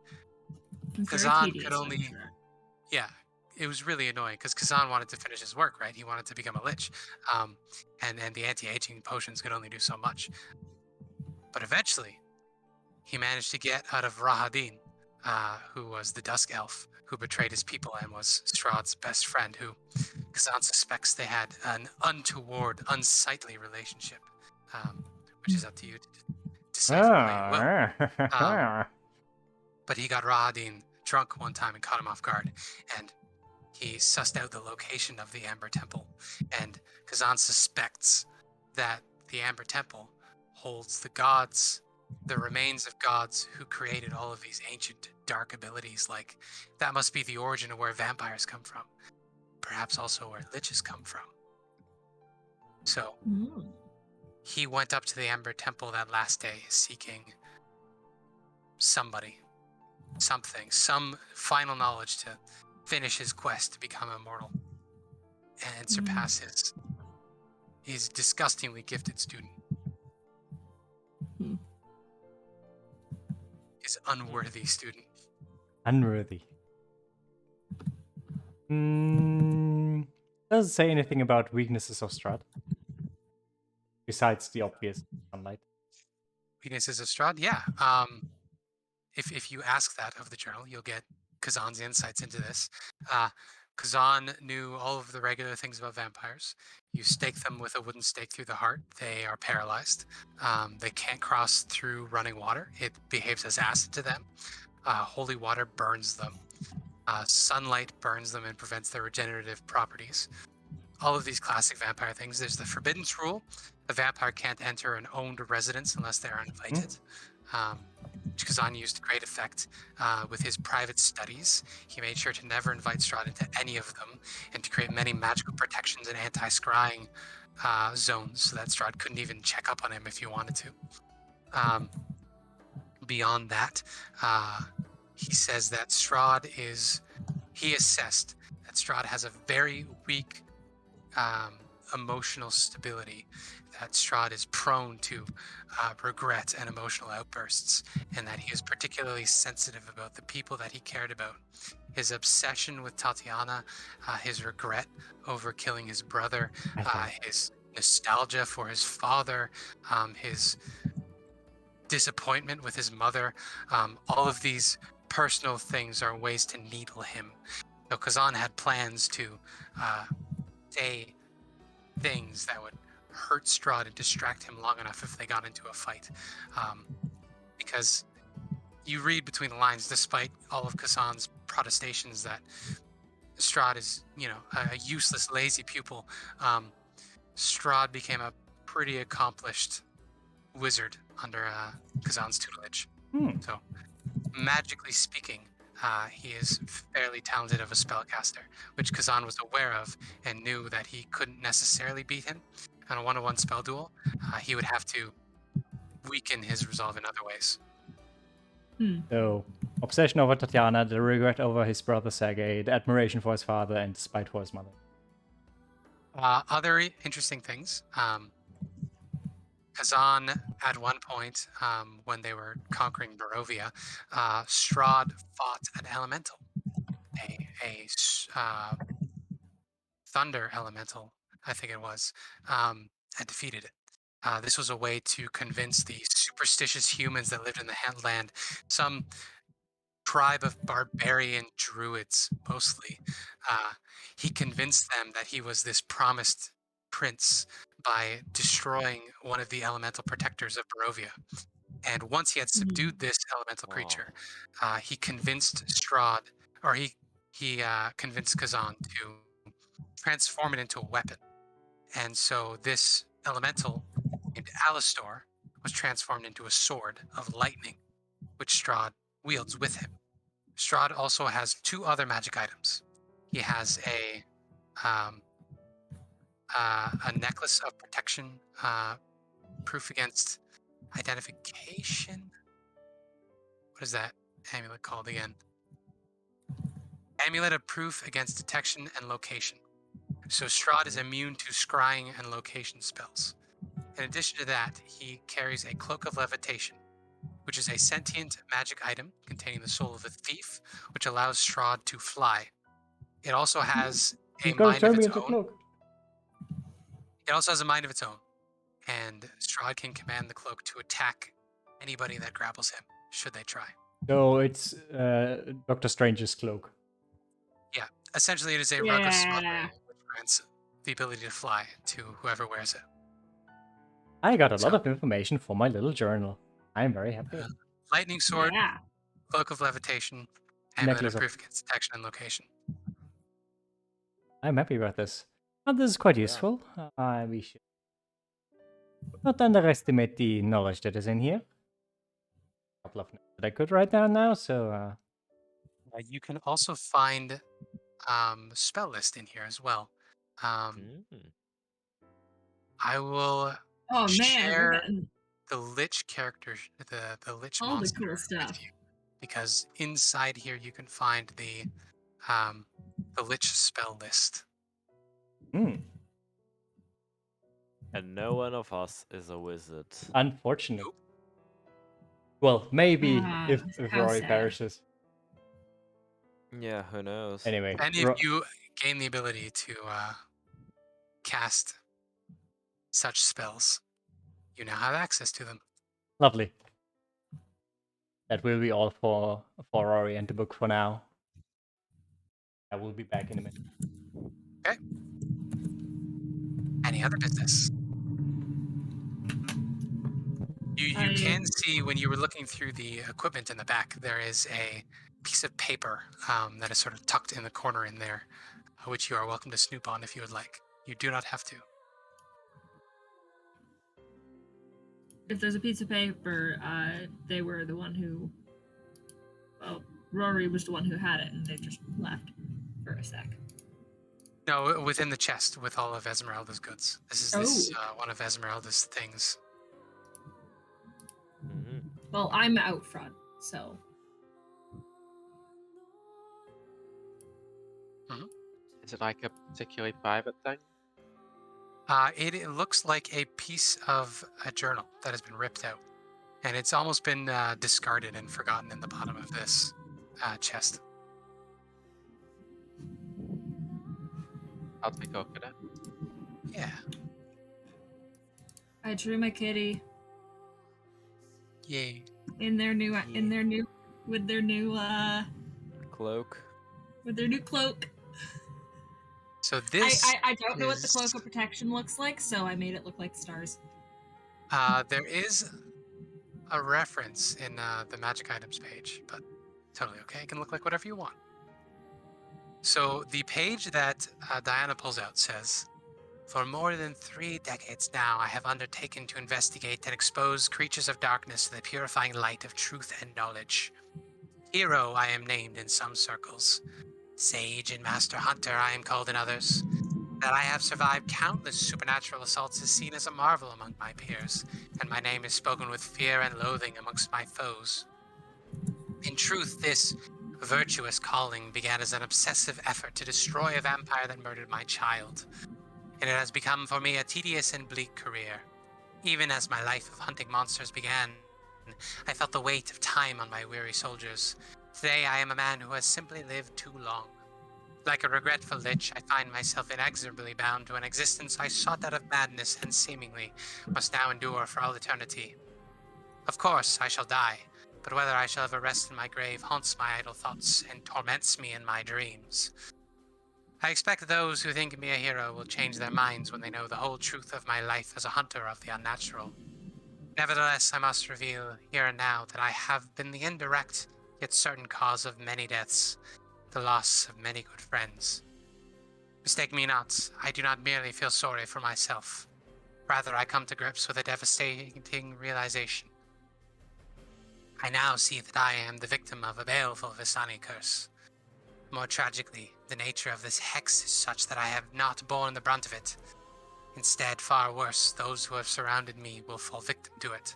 Kazan could only, it was really annoying because Kazan wanted to finish his work, right? He wanted to become a lich, and the anti-aging potions could only do so much. But eventually, he managed to get out of Rahadin, who was the Dusk Elf, who betrayed his people and was Strahd's best friend, who Kazan suspects they had an untoward, unsightly relationship, which is up to you to decipher how you will. But he got Rahadin drunk one time and caught him off guard, and he sussed out the location of the Amber Temple, and Kazan suspects that the Amber Temple holds the remains of gods who created all of these ancient dark abilities. Like, that must be the origin of where vampires come from. Perhaps also where liches come from. So, he went up to the Amber Temple that last day seeking somebody, something, some final knowledge to finish his quest to become immortal and surpass his disgustingly gifted student. His unworthy student. Unworthy. Does it say anything about weaknesses of Strahd? Besides the obvious sunlight. Weaknesses of Strahd? Yeah. If you ask that of the journal, you'll get Kazan's insights into this. Kazan knew all of the regular things about vampires. You stake them with a wooden stake through the heart, they are paralyzed. They can't cross through running water. It behaves as acid to them. Holy water burns them. Sunlight burns them and prevents their regenerative properties. All of these classic vampire things. There's the Forbiddance Rule. A vampire can't enter an owned residence unless they are invited. Which Kazan used to great effect with his private studies. He made sure to never invite Strahd into any of them, and to create many magical protections and anti-scrying zones so that Strahd couldn't even check up on him if he wanted to. Beyond that, he says that he assessed that Strahd has a very weak emotional stability, that Strahd is prone to regret and emotional outbursts, and that he is particularly sensitive about the people that he cared about. His obsession with Tatiana, his regret over killing his brother, his nostalgia for his father, his disappointment with his mother, all of these personal things are ways to needle him. So Kazan had plans to say things that would hurt Strahd and distract him long enough if they got into a fight. Because you read between the lines, despite all of Kazan's protestations that Strahd is, a useless, lazy pupil, Strahd became a pretty accomplished wizard under Kazan's tutelage. So, magically speaking, he is fairly talented of a spellcaster, which Kazan was aware of and knew that he couldn't necessarily beat him. on a 1-on-1 spell duel, he would have to weaken his resolve in other ways. So, obsession over Tatiana, the regret over his brother Sergei, the admiration for his father, and spite for his mother. Other interesting things. Kazan, at one point, when they were conquering Barovia, Strahd fought an elemental, a thunder elemental, I think it was, and defeated it. This was a way to convince the superstitious humans that lived in the land, some tribe of barbarian druids mostly. He convinced them that he was this promised prince by destroying one of the elemental protectors of Barovia. And once he had subdued this elemental creature, he convinced Strahd, or he convinced Kazan to transform it into a weapon. And so this elemental named Alistor was transformed into a sword of lightning, which Strahd wields with him. Strahd also has 2 other magic items. He has a necklace of protection, proof against identification. What is that amulet called again? Amulet of proof against detection and location. So Strahd is immune to scrying and location spells. In addition to that, he carries a cloak of levitation, which is a sentient magic item containing the soul of a thief, which allows Strahd to fly. It also has a mind of its own. Cloak. It also has a mind of its own, and Strahd can command the cloak to attack anybody that grapples him, should they try. So it's Doctor Strange's cloak. Yeah, essentially it is a rug of smuggling, which grants the ability to fly to whoever wears it. I got a lot of information for my little journal. I'm very happy. Lightning sword, cloak of levitation, amulet of proof against detection and location. I'm happy about this. And this is quite useful. We should not underestimate the knowledge that is in here. A couple of notes that I could write down now, so... You can also find spell list in here as well. I will share the Lich character, the Lich monster cool stuff with you, because inside here you can find the Lich spell list. And no one of us is a wizard. Unfortunate. Nope. Well, maybe if how Rory sad. perishes. Yeah, who knows? Anyway. And if you gain the ability to cast such spells, you now have access to them. Lovely. That will be all for Rory and the book for now. I will be back in a minute. Okay. Any other business? You can see when you were looking through the equipment in the back, there is a piece of paper that is sort of tucked in the corner in there, which you are welcome to snoop on if you would like. You do not have to. If there's a piece of paper, they were the one who... Well, Rory was the one who had it, and they just left for a sec. No, within the chest with all of Ezmerelda's goods. This is one of Ezmerelda's things. Well, I'm out front, so... Is it like a particularly private thing? It looks like a piece of a journal that has been ripped out. And it's almost been discarded and forgotten in the bottom of this chest. I'll take a look at it. Yeah. I drew my kitty Yay. with their new Cloak. With their new cloak. So this I don't know what the cloak of protection looks like, so I made it look like stars. There is a reference in the magic items page, but totally okay. It can look like whatever you want. So the page that Diana pulls out says, "For more than 3 decades now, I have undertaken to investigate and expose creatures of darkness to the purifying light of truth and knowledge. Hero I am named in some circles. Sage and Master Hunter I am called in others. That I have survived countless supernatural assaults is seen as a marvel among my peers, and my name is spoken with fear and loathing amongst my foes. In truth, this virtuous calling began as an obsessive effort to destroy a vampire that murdered my child, and it has become for me a tedious and bleak career. Even as my life of hunting monsters began, I felt the weight of time on my weary soldiers. Today I am a man who has simply lived too long. Like a regretful lich, I find myself inexorably bound to an existence I sought out of madness and seemingly must now endure for all eternity. Of course, I shall die, but whether I shall ever rest in my grave haunts my idle thoughts and torments me in my dreams. I expect those who think me a hero will change their minds when they know the whole truth of my life as a hunter of the unnatural. Nevertheless, I must reveal here and now that I have been the indirect yet certain cause of many deaths, the loss of many good friends. Mistake me not, I do not merely feel sorry for myself. Rather, I come to grips with a devastating realization. I now see that I am the victim of a baleful Vistani curse. More tragically, the nature of this hex is such that I have not borne the brunt of it. Instead, far worse, those who have surrounded me will fall victim to it.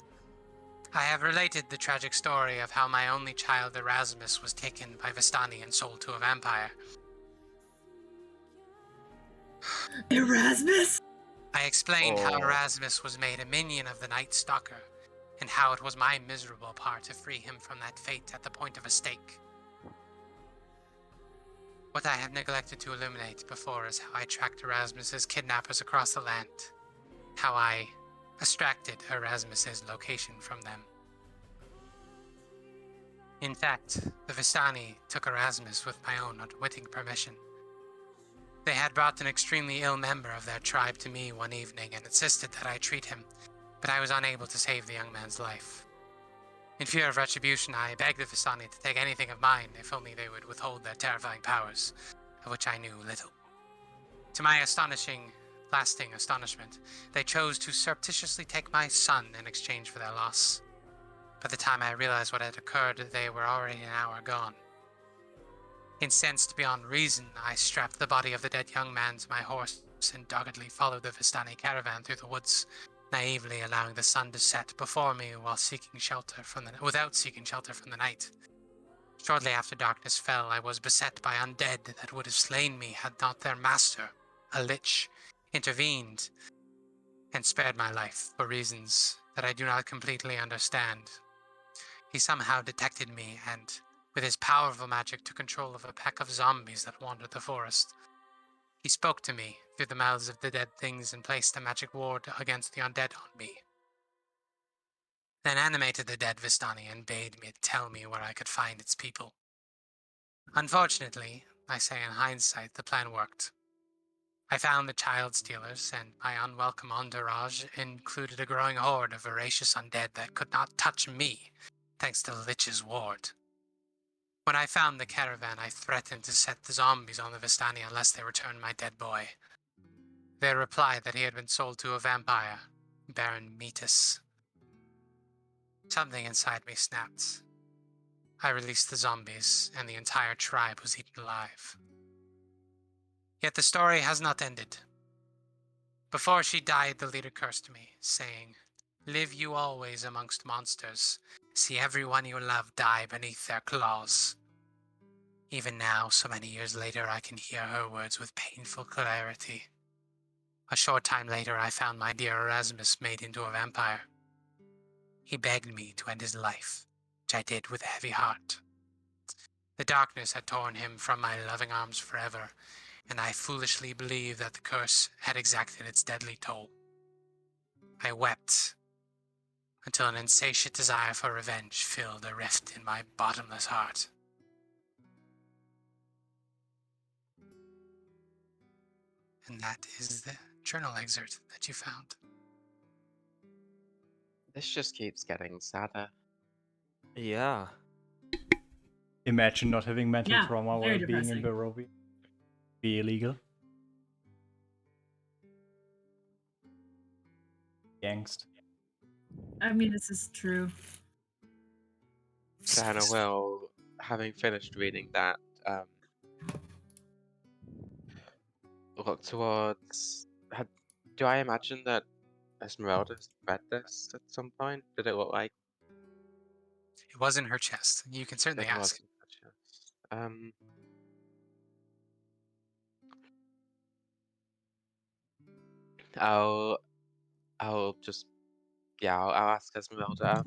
I have related the tragic story of how my only child Erasmus was taken by Vistani and sold to a vampire. Erasmus? I explained how Oh. Erasmus was made a minion of the Night Stalker, and how it was my miserable part to free him from that fate at the point of a stake. What I have neglected to illuminate before is how I tracked Erasmus's kidnappers across the land, how I extracted Erasmus's location from them. In fact, the Vistani took Erasmus with my own unwitting permission. They had brought an extremely ill member of their tribe to me one evening and insisted that I treat him, but I was unable to save the young man's life. In fear of retribution, I begged the Vistani to take anything of mine, if only they would withhold their terrifying powers, of which I knew little. To my lasting astonishment, they chose to surreptitiously take my son in exchange for their loss. By the time I realized what had occurred, they were already an hour gone. Incensed beyond reason, I strapped the body of the dead young man to my horse and doggedly followed the Vistani caravan through the woods, naively allowing the sun to set before me without seeking shelter from the night. Shortly after darkness fell, I was beset by undead that would have slain me had not their master, a lich, intervened and spared my life for reasons that I do not completely understand. He somehow detected me and, with his powerful magic, took control of a pack of zombies that wandered the forest. He spoke to me through the mouths of the dead things and placed a magic ward against the undead on me. Then animated the dead Vistani and bade me tell me where I could find its people. Unfortunately, I say in hindsight, the plan worked. I found the child stealers, and my unwelcome entourage included a growing horde of voracious undead that could not touch me, thanks to the Lich's ward. When I found the caravan, I threatened to set the zombies on the Vistani unless they returned my dead boy. They replied that he had been sold to a vampire, Baron Metis. Something inside me snapped. I released the zombies, and the entire tribe was eaten alive. Yet the story has not ended. Before she died, the leader cursed me, saying, "Live you always amongst monsters. See everyone you love die beneath their claws." Even now, so many years later, I can hear her words with painful clarity. A short time later, I found my dear Erasmus made into a vampire. He begged me to end his life, which I did with a heavy heart. The darkness had torn him from my loving arms forever, and I foolishly believed that the curse had exacted its deadly toll. I wept until an insatiate desire for revenge filled a rift in my bottomless heart. And that is the journal excerpt that you found. This just keeps getting sadder. Yeah. Imagine not having mental Yeah, trauma very while being in depressing. Barovia. Be illegal. Gangst. I mean, this is true. So Hannah, well, having finished reading that, look towards. Do I imagine that Ezmerelda read this at some point? Did it look like It was in her chest. You can certainly it ask. wasn't a chest? I'll just I'll ask Ezmerelda.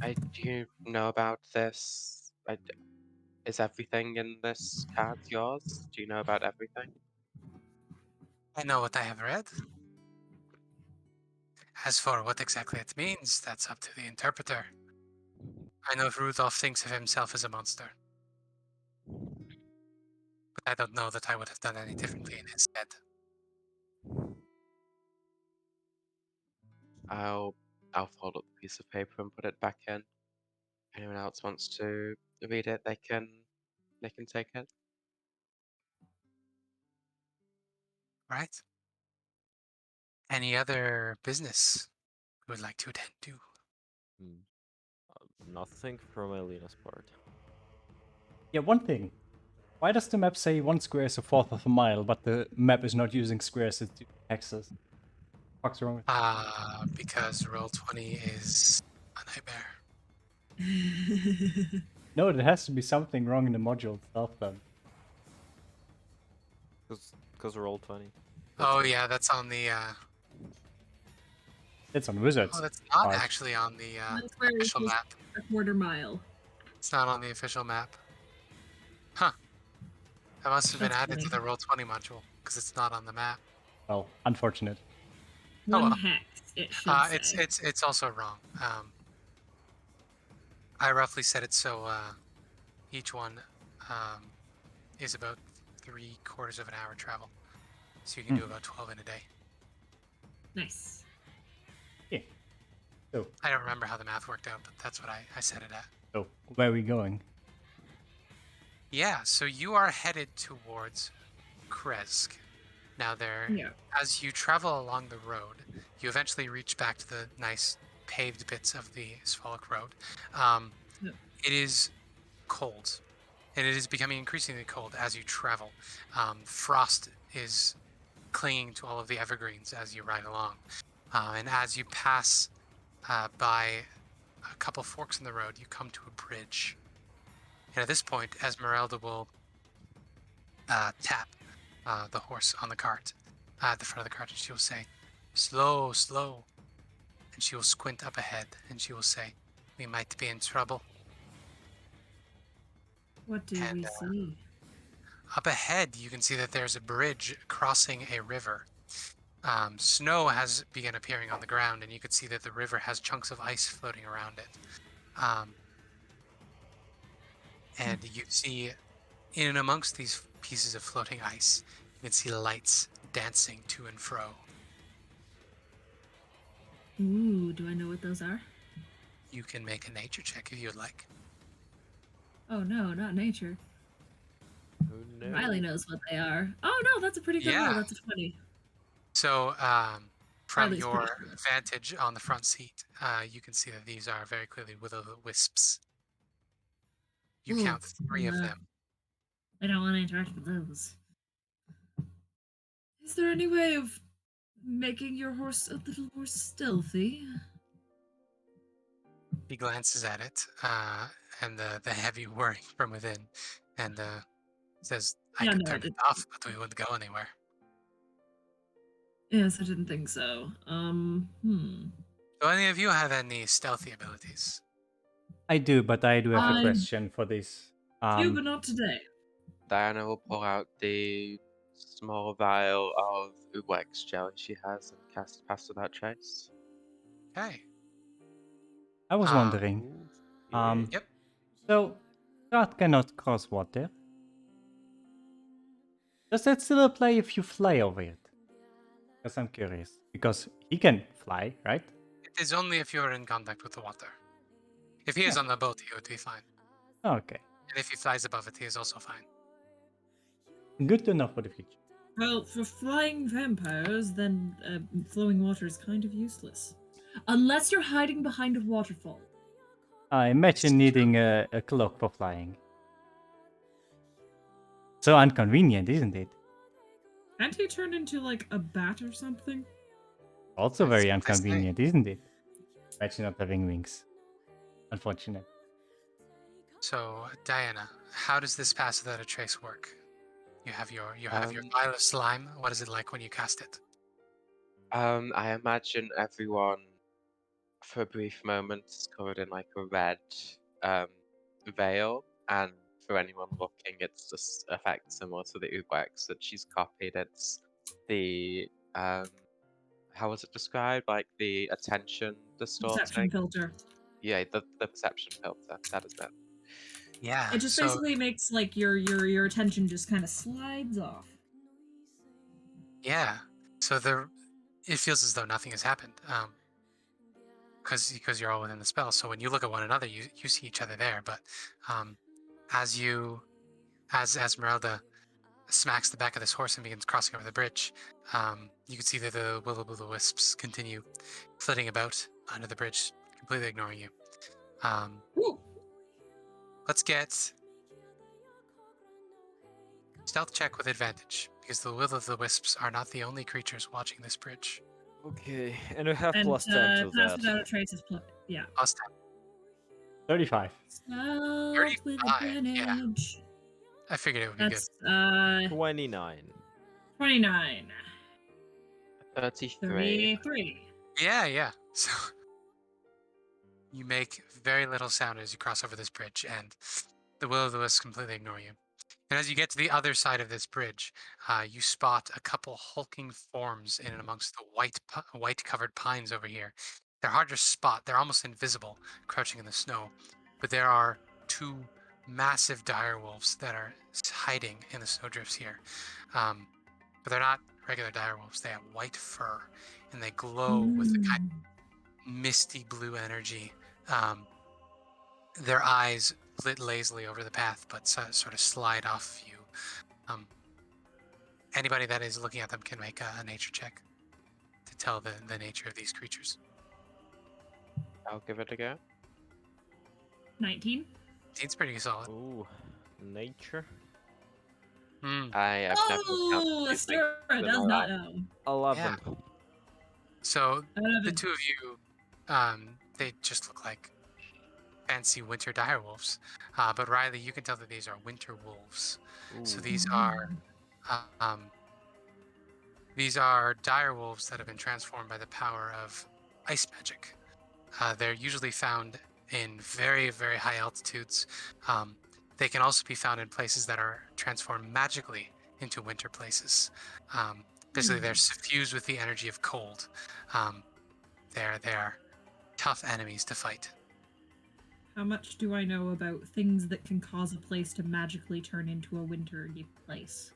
Do you know about this? Is everything in this card yours? Do you know about everything? I know what I have read. As for what exactly it means, that's up to the interpreter. I know Rudolph thinks of himself as a monster. But I don't know that I would have done any differently in his stead. I'll fold up the piece of paper and put it back in. Anyone else wants to read it, they can take it. Right? Any other business you would like to attend to? Nothing from Elena's part. Yeah, one thing. Why does the map say 1 square is a fourth of a mile, but the map is not using squares to hexes? What's wrong with Because Roll20 is a nightmare. No, there has to be something wrong in the module itself then. Because Roll20. Oh yeah, that's on the It's on Wizards. oh, that's not part. actually on the That's where it's official just map. a quarter mile. It's not on the official map. Huh. That must have been That's added to the funny. Roll20 module, because it's not on the map. Well, unfortunate. Oh, One well. hex, it should say. It's also wrong. I roughly said it so each one is about 3/4 of an hour travel. So you can do about 12 in a day. Nice. Yeah. So, I don't remember how the math worked out, but that's what I set it at. so where are we going? Yeah, so you are headed towards Kresk. Now Yeah. as you travel along the road, you eventually reach back to the nice paved bits of the Svolk road. Yep. It is cold, and it is becoming increasingly cold as you travel. Frost is clinging to all of the evergreens as you ride along. And as you pass by a couple forks in the road, you come to a bridge. And at this point, Ezmerelda will tap the horse on the cart, at the front of the cart, and she will say, "Slow, slow." And she will squint up ahead, and she will say, "We might be in trouble." What do we see? Up ahead, you can see that there's a bridge crossing a river. Snow has begun appearing on the ground, and you can see that the river has chunks of ice floating around it. And you see, in and amongst these pieces of floating ice, you can see lights dancing to and fro. Ooh, do I know what those are? You can make a nature check if you would like. Oh no, not nature. Who knows? Riley knows what they are. Oh no, that's a pretty good roll. Yeah. That's a 20. So, from Riley's your pretty sure. vantage on the front seat, you can see that these are very clearly will-o'-the-wisps. You Ooh, count 3 of yeah. them. I don't want to interact with those. Is there any way of making your horse a little more stealthy? He glances at it, and the heavy whirring from within, and says, "I Yeah, could no, turn it off, but we wouldn't go anywhere." Yes, I didn't think so. Do any of you have any stealthy abilities? I do, but I do have a I question for this. do, but not today. Diana will pull out the small vial of wax jelly she has and cast it past without trace. Okay. I was wondering. Yay. Yep. So, Strahd cannot cross water. Does that still apply if you fly over it? Because I'm curious. Because he can fly, right? It is only if you're in contact with the water. If he is on the boat, he would be fine. Okay. And if he flies above it, he is also fine. Good to know for the future. Well, for flying vampires, then flowing water is kind of useless. Unless you're hiding behind a waterfall. I imagine needing a cloak for flying. So inconvenient, isn't it? Can't he turn into like a bat or something? Also very That's what they say. inconvenient, isn't it? Imagine not having wings. Unfortunate. So, Diana, how does this pass without a trace work? You have your vial of slime. What is it like when you cast it? I imagine everyone, for a brief moment, is covered in like a red veil, and for anyone looking, it's just effect similar to the Ubex that she's copied. It's the how was it described? Like the attention distorting. Perception filter. Yeah, the perception filter. That is it. Yeah. It just so basically makes like your attention just kind of slides off. yeah. So it feels as though nothing has happened. Because you're all within the spell. So when you look at one another, you see each other there. But as Ezmerelda smacks the back of this horse and begins crossing over the bridge, you can see that the will-o'-the-wisps continue flitting about under the bridge, completely ignoring you. Ooh. Let's get stealth check with advantage, because the will-o'-the-wisps are not the only creatures watching this bridge. Okay, and we have And plus 10 to pass that. without a trace is yeah. Plus 10. 35. Stealth with 35, yeah. advantage. I figured it would be good. That's 29. 29. 33. 33. Yeah. So you make very little sound as you cross over this bridge, and the will-o'-the-wisps completely ignore you. And as you get to the other side of this bridge, you spot a couple hulking forms in and amongst the white-covered pines over here. They're hard to spot. They're almost invisible, crouching in the snow. But there are two massive direwolves that are hiding in the snowdrifts here. But they're not regular direwolves. They have white fur, and they glow with a kind of misty blue energy. Their eyes lit lazily over the path, but sort of slide off you. Anybody that is looking at them can make a nature check to tell the nature of these creatures. I'll give it a go. 19. It's pretty solid. Ooh, nature. I have never Oh, encountered Astera anything does similar. not know. 11. So the 11. two of you, they just look like fancy winter direwolves. But Riley, you can tell that these are winter wolves. So Ooh. these are direwolves that have been transformed by the power of ice magic. They're usually found in very, very high altitudes. They can also be found in places that are transformed magically into winter places. Basically, they're suffused with the energy of cold. They're tough enemies to fight. How much do I know about things that can cause a place to magically turn into a wintery place?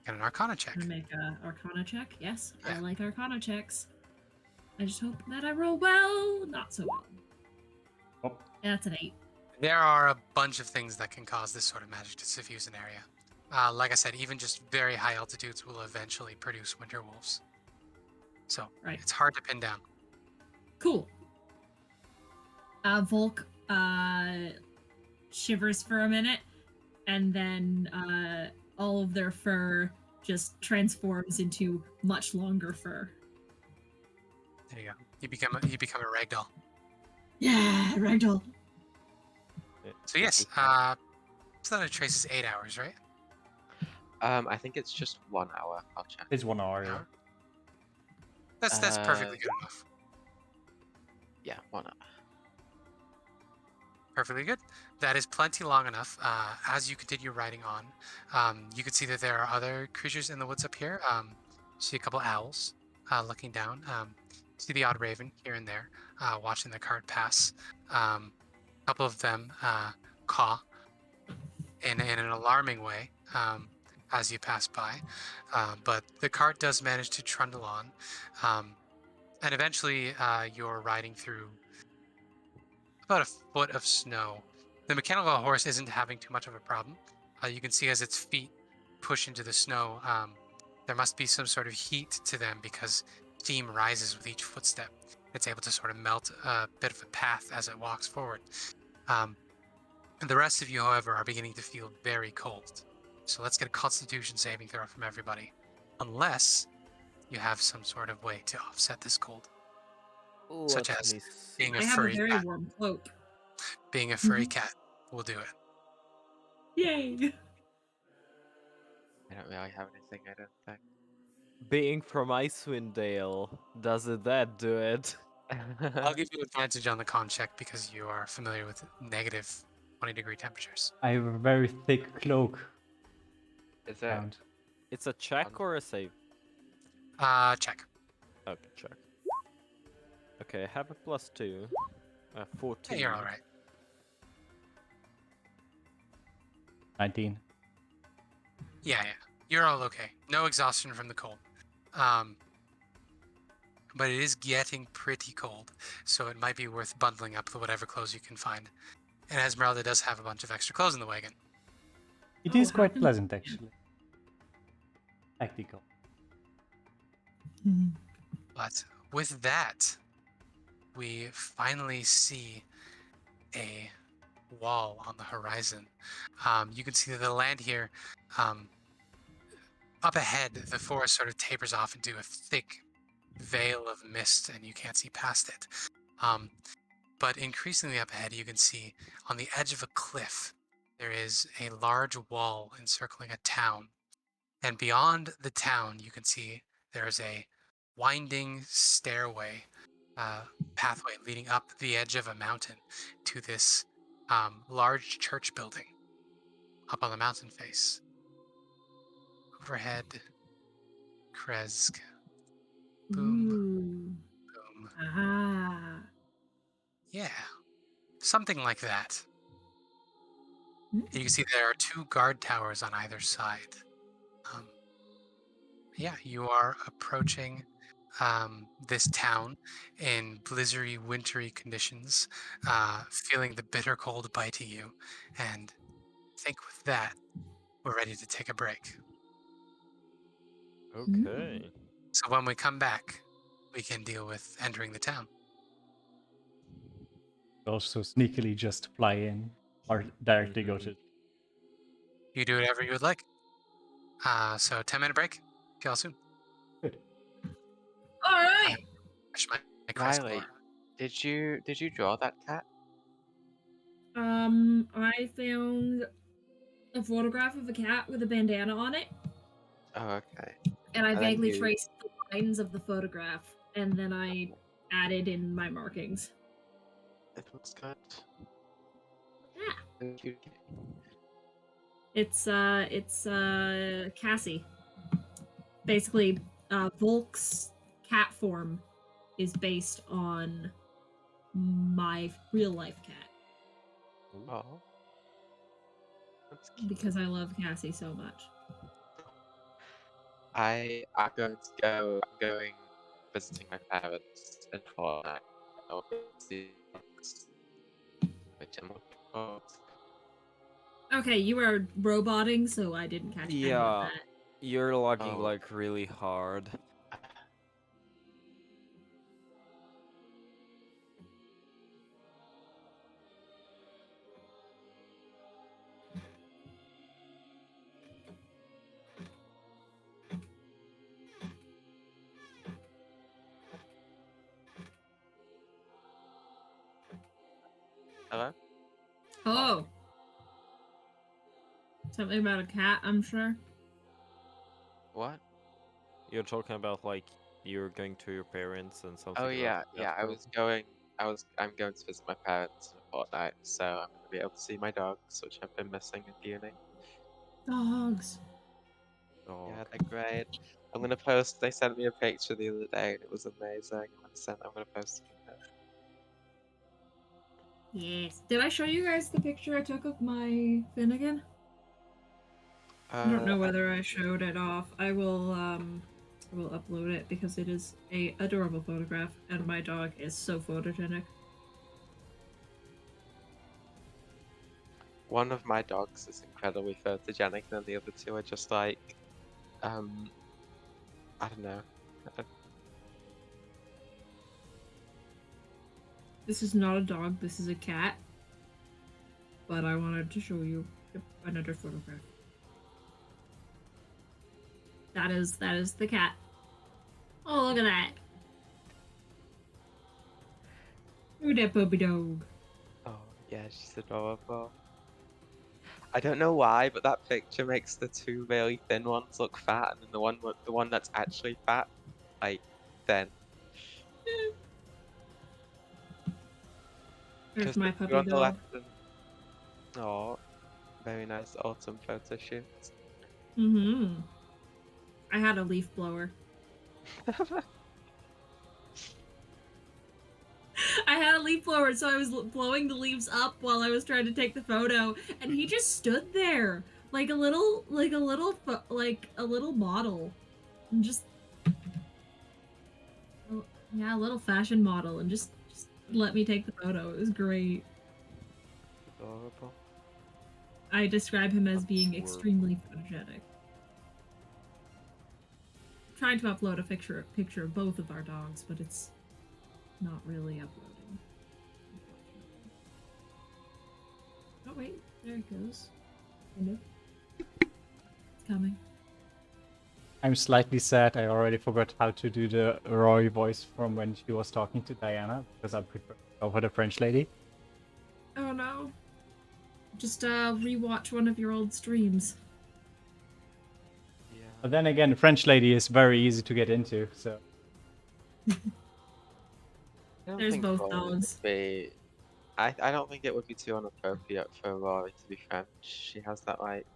Get an Arcana check. Can I make a Arcana check? Yes, Yeah. I like Arcana checks. I just hope that I roll well. Not so well. Oh. That's an 8. There are a bunch of things that can cause this sort of magic to suffuse an area. Like I said, even just very high altitudes will eventually produce winter wolves. So Right. it's hard to pin down. Cool. Volk shivers for a minute, and then all of their fur just transforms into much longer fur. There you go. You become a ragdoll. Yeah, ragdoll. So yes, so that trace is 8 hours, right? I think it's just 1 hour. I'll check. It's 1 hour. Yeah. That's perfectly good enough. Yeah, 1 hour. Perfectly good. That is plenty long enough. As you continue riding on, you can see that there are other creatures in the woods up here. You see a couple owls looking down. See the odd raven here and there watching the cart pass. A couple of them caw in an alarming way as you pass by. But the cart does manage to trundle on. And eventually you're riding through about a foot of snow. The mechanical horse isn't having too much of a problem. You can see as its feet push into the snow, there must be some sort of heat to them because steam rises with each footstep. It's able to sort of melt a bit of a path as it walks forward. The rest of you, however, are beginning to feel very cold. So let's get a Constitution saving throw from everybody. unless you have some sort of way to offset this cold, such Let as me see. being a I have a furry very cat. warm cloak. Being a furry cat will do it. Yay! I don't really have anything, I don't think. Being from Icewind Dale, doesn't that do it? I'll give you advantage on the con check because you are familiar with negative 20-degree temperatures. I have a very thick cloak. Is it? Around. It's a check or a save? Check. Okay, check. Okay, I have a +2. 14. Hey, you're all right. 19. Yeah. You're all okay. No exhaustion from the cold. But it is getting pretty cold, so it might be worth bundling up with whatever clothes you can find. And Ezmerelda does have a bunch of extra clothes in the wagon. It Oh, is how quite can- pleasant, actually. Tactical. But with that, we finally see a wall on the horizon. You can see the land here. Up ahead, the forest sort of tapers off into a thick veil of mist, and you can't see past it. But increasingly up ahead, you can see on the edge of a cliff, there is a large wall encircling a town. And beyond the town, you can see there is a winding stairway, pathway leading up the edge of a mountain to this large church building up on the mountain face. Overhead, Kresk. Boom, Ooh. boom. Ah. Yeah, something like that. Hmm. You can see there are 2 guard towers on either side. Yeah, you are approaching this town in blizzardy, wintry conditions, feeling the bitter cold biting you. And I think with that, we're ready to take a break. Okay. So when we come back, we can deal with entering the town. Also sneakily just fly in or directly go to. You do whatever you would like. So 10-minute break. See y'all soon. Good. All right. Finish my quest Riley, more. did you draw that cat? I found a photograph of a cat with a bandana on it, Oh, okay. and I And then vaguely you- traced the lines of the photograph, and then I added in my markings. It looks good. Yeah. Thank you. It's Cassie. Basically, Volk's cat form is based on my real life cat Oh. That's cute. because I love Cassie so much. I'm going visiting my parents in Fortnite. I'll go see which I'm looking forward to. Okay, you are roboting, so I didn't catch any of Yeah, that. you're lagging Oh. like really hard. Hello? Oh. Something about a cat, I'm sure. What? You're talking about like you're going to your parents and something. Oh about yeah, the yeah. cat I'm going to visit my parents in a fortnight, so I'm gonna be able to see my dogs, which I've been missing in uni. Dogs. dog. Yeah, they're great. I'm gonna post. They sent me a picture the other day, and it was amazing. I'm gonna post it. Yes. Did I show you guys the picture I took of my Finnegan? I don't know whether I showed it off. I will upload it because it is a adorable photograph and my dog is so photogenic. One of my dogs is incredibly photogenic, and the other 2 are just like, I don't know. This is not a dog, this is a cat. But I wanted to show you another photograph. That is the cat. Oh, look at that. Look at that puppy dog. Oh, yeah, she's adorable. I don't know why, but that picture makes the two really thin ones look fat, and then the one that's actually fat, like thin. There's Just my the two puppy on the dog. left. And... Oh, very nice autumn photo shoot. Mm-hmm. I had a leaf blower. I had a leaf blower, so I was blowing the leaves up while I was trying to take the photo, and he just stood there like a little model, and just yeah, a little fashion model, and just let me take the photo. It was great. Adorable. I describe him as That's being work. extremely photogenic. Trying to upload a picture of both of our dogs, but it's not really uploading. Oh wait, there it goes. Kind of. It's coming. I'm slightly sad. I already forgot how to do the Rory voice from when she was talking to Diana because I prefer over the French lady. Oh no. Just rewatch one of your old streams. Yeah. But then again, the French lady is very easy to get into, so I don't There's think both Rory would dogs. be. I don't think it would be too inappropriate for Rory to be French. She has that like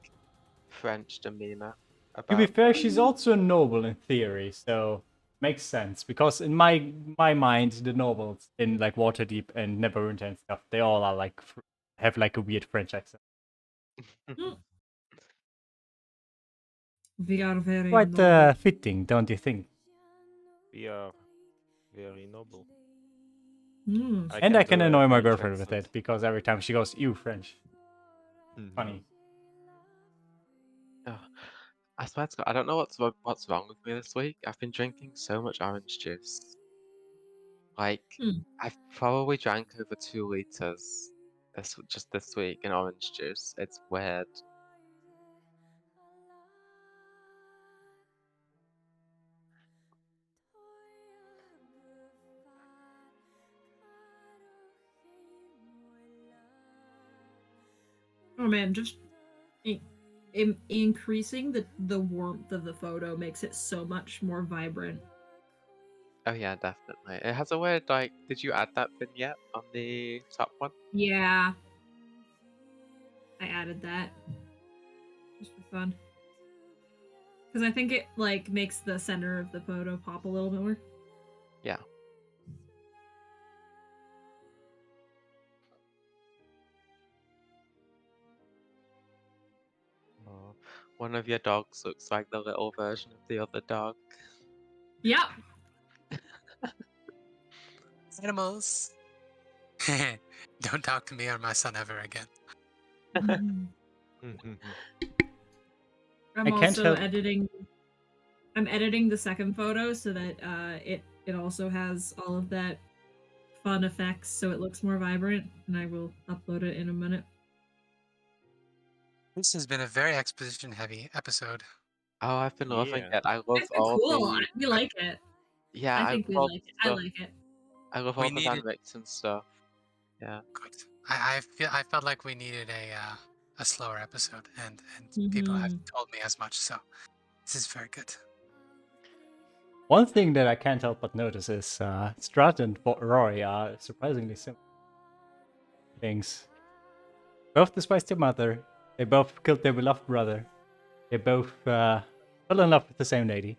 French demeanor to be about fair, her. she's also a noble in theory, so makes sense because in my mind, the nobles in like Waterdeep and Neverwinter and stuff, they all are like have like a weird French accent. We are very Quite noble. fitting, don't you think? We are very noble. Mm. And I can't can do a annoy my French girlfriend with accent. it because every time she goes, "Ew, French." Funny. Oh, I swear to God, I don't know what's wrong with me this week. I've been drinking so much orange juice. Like, Hmm. I've probably drank over 2 liters just this week in orange juice. It's weird. Oh man, just increasing the warmth of the photo makes it so much more vibrant. Oh yeah, definitely. It has a weird like. Did you add that vignette on the top one? Yeah. I added that. Just for fun. Because I think it like makes the center of the photo pop a little bit more. Yeah. Oh, one of your dogs looks like the little version of the other dog. Yep. Animals. Don't talk to me or my son ever again. I I'm can't also help- editing. I'm editing the second photo so that it also has all of that fun effects, so it looks more vibrant, and I will upload it in a minute. This has been a very exposition-heavy episode. Oh, I've been loving Yeah. it. I love It's been all cool. the. We like it. Yeah, I think we love like it. I stuff. like it. I love We all the needed- non-victim stuff. Yeah. Good. I felt like we needed a slower episode, and people have told me as much. So this is very good. One thing that I can't help but notice is Strahd and Rory are surprisingly similar things. Both despised their mother. They both killed their beloved brother. They both fell in love with the same lady.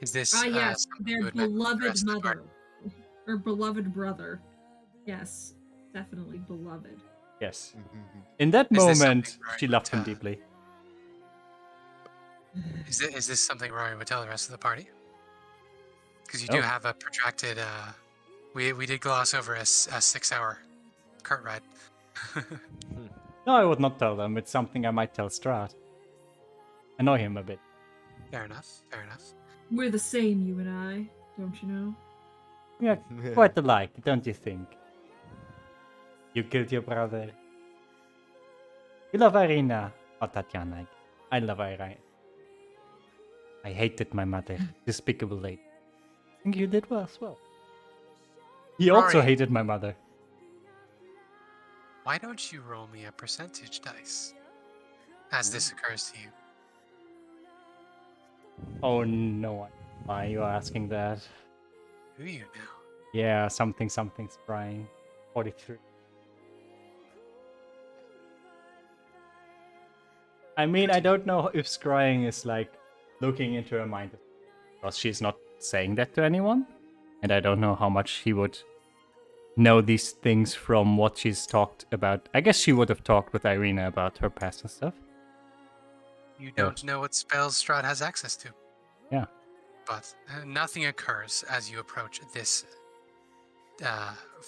Is this Yes, something their you would mention to the beloved rest of the mother. party? Or beloved brother. Yes, definitely beloved. Yes. In that Is this moment, something Rory she would, loved him deeply. Is this something Rory would tell the rest of the party? Because you No. do have a protracted. We did gloss over a 6-hour cart ride. No, I would not tell them. It's something I might tell Strahd. Annoy him a bit. Fair enough. Fair enough. We're the same, you and I, don't you know? Yeah, quite alike, don't you think? You killed your brother. You love Ireena. Not Tatiana. I love Ireena. I hated my mother. Despicable lady. I think you did well as well. He also Rory. hated my mother. Why don't you roll me a percentage dice as this occurs to you? Oh no, why are you asking that? Do you now? Yeah, something's crying. 43. I mean, I don't know if scrying is like looking into her mind, because she's not saying that to anyone, and I don't know how much he would know these things from what she's talked about. I guess she would have talked with Ireena about her past and stuff. You Sure. don't know what spells Strahd has access to. Yeah. But nothing occurs as you approach this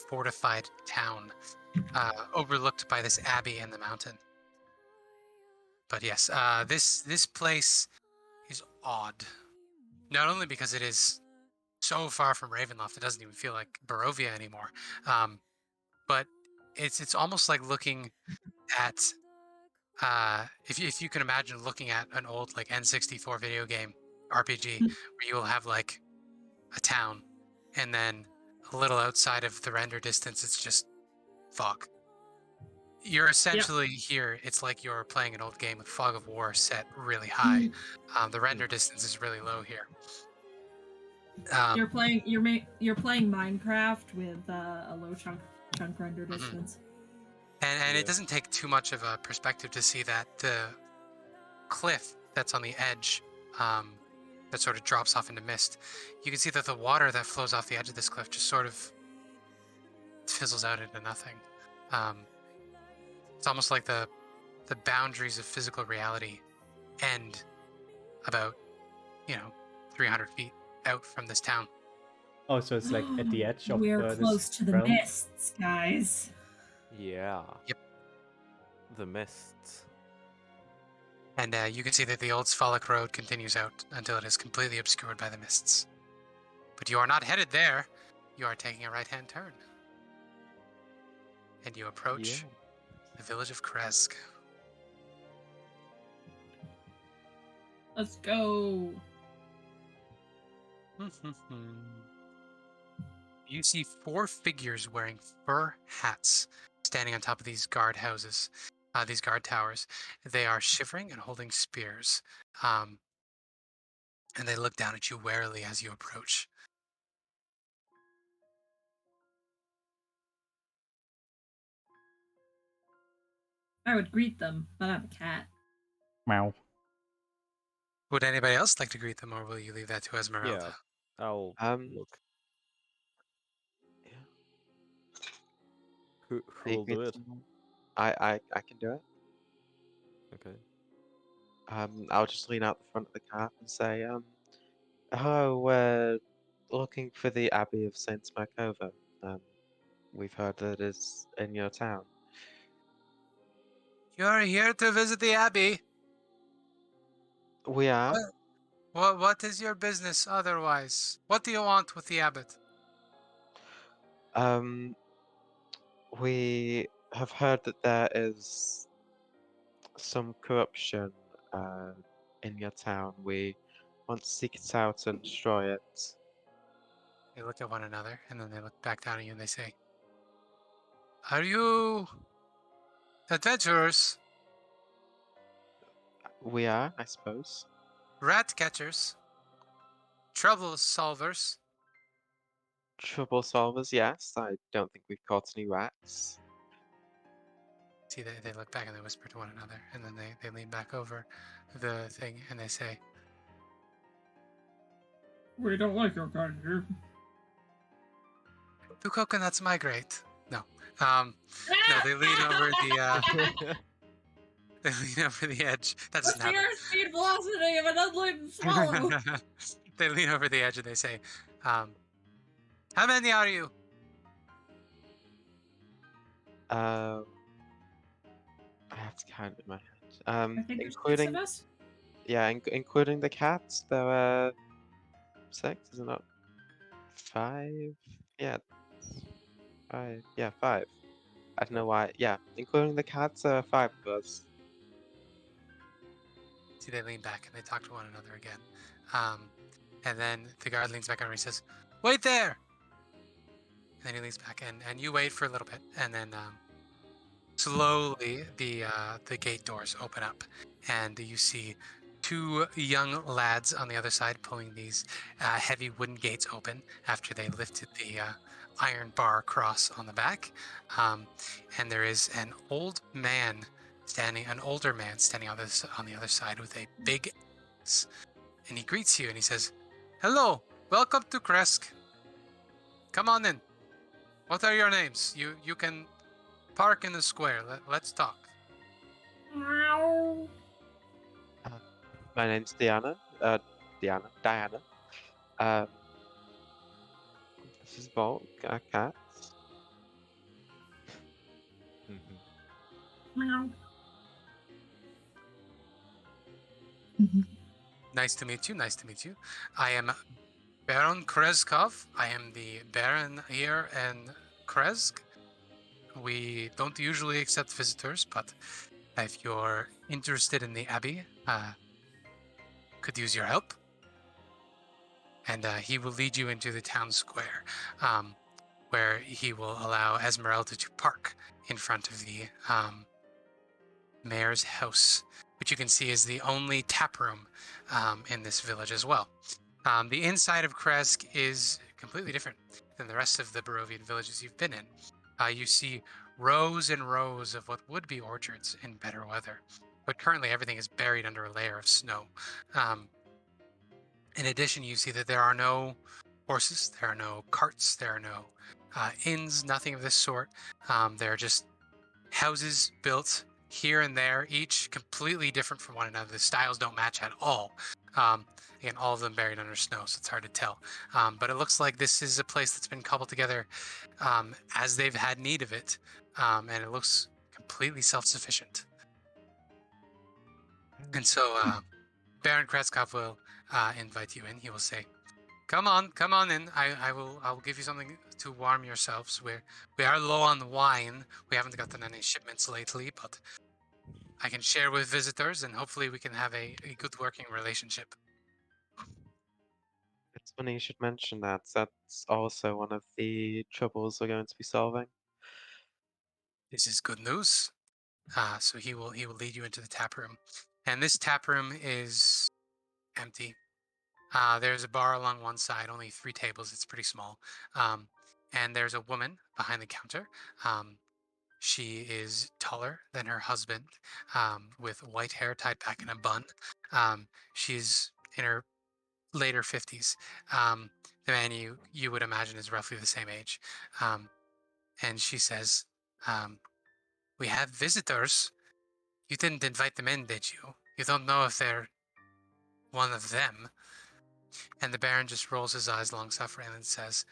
fortified town overlooked by this abbey and the mountain. But yes, this place is odd. Not only because it is so far from Ravenloft, it doesn't even feel like Barovia anymore. But it's almost like looking at if you can imagine looking at an old like N64 video game RPG where you will have like a town, and then a little outside of the render distance, it's just fog. You're essentially here. It's like you're playing an old game with fog of war set really high. The render distance is really low here. You're playing Minecraft with a low chunk render distance. And it doesn't take too much of a perspective to see that the cliff that's on the edge that sort of drops off into mist. You can see that the water that flows off the edge of this cliff just sort of fizzles out into nothing. It's almost like the boundaries of physical reality end about 300 feet out from this town. Oh, so it's like at the edge of We're close this to the realm? mists, guys. Yeah. Yep. The mists. And you can see that the old Svalak road continues out until it is completely obscured by the mists. But you are not headed there. You are taking a right-hand turn. And you approach the village of Kresk. Let's go. You see 4 figures wearing fur hats standing on top of these guard houses, these guard towers. They are shivering and holding spears. And they look down at you warily as you approach. I would greet them, but I'm a cat. Meow. Would anybody else like to greet them, or will you leave that to Ezmerelda? Yeah. I'll look. Yeah. Who Are you will do good it? to- I can do it. Okay. I'll just lean out the front of the car and say, hello, we're looking for the Abbey of Saint Smirkova. We've heard that it's in your town. You're here to visit the abbey. We are. What is your business otherwise? What do you want with the abbot? We have heard that there is some corruption in your town. We want to seek it out and destroy it. They look at one another, and then they look back down at you and they say, "Are you adventurers? We are, I suppose. Rat catchers? Trouble solvers?" Trouble solvers, yes. I don't think we've caught any rats. See, they look back and they whisper to one another, and then they lean back over the thing and they say, We don't like your kind here. "Do coconuts migrate?" No. No, they lean over the they lean over the edge. That What's doesn't the happen. airspeed velocity of an unladen swallow? They lean over the edge and they say, "How many are you?" I have to count in my head. I think there's 6 including of us. yeah, including the cats, there were 6, is it not? 5? Yeah. 5. Yeah, 5. I don't know why. Yeah, including the cats, there are 5 of us. See, they lean back and they talk to one another again. And then the guard leans back over and he says, "Wait there!" And then he leans back and you wait for a little bit. And then slowly the gate doors open up and you see two young lads on the other side pulling these heavy wooden gates open after they lifted the iron bar cross on the back. And there is an older man standing on the other side with a big axe. And he greets you and he says, "Hello, welcome to Kresk. Come on in. What are your names? You can park in the square. Let's talk." My name's Diana. Diana. This is Volk, our cat. Nice to meet you. Nice to meet you. I am Baron Kreskov. I am the Baron here in Kresk. We don't usually accept visitors, but if you're interested in the Abbey, could use your help. And he will lead you into the town square, where he will allow Ezmerelda to park in front of the mayor's house, which you can see is the only tap room in this village as well. The inside of Kresk is completely different than the rest of the Barovian villages you've been in. You see rows and rows of what would be orchards in better weather, but currently everything is buried under a layer of snow. In addition, you see that there are no horses, there are no carts, there are no inns, nothing of this sort. There are just houses built here and there, each completely different from one another. The styles don't match at all. Again, all of them buried under snow, so it's hard to tell. But it looks like this is a place that's been cobbled together as they've had need of it, and it looks completely self-sufficient. And so Baron Kretskov will invite you in. He will say, come on in. I will give you something to warm yourselves. We are low on wine. We haven't gotten any shipments lately, but I can share with visitors, and hopefully we can have a good working relationship." It's funny you should mention that. That's also one of the troubles we're going to be solving. This is good news. So he will lead you into the tap room, and this tap room is empty. There's a bar along one side, only 3 tables. It's pretty small. And there's a woman behind the counter. She is taller than her husband, with white hair tied back in a bun. She's in her later 50s. The man you would imagine is roughly the same age. And she says, "We have visitors. You didn't invite them in, did you? You don't know if they're one of them." And the Baron just rolls his eyes long-suffering and says,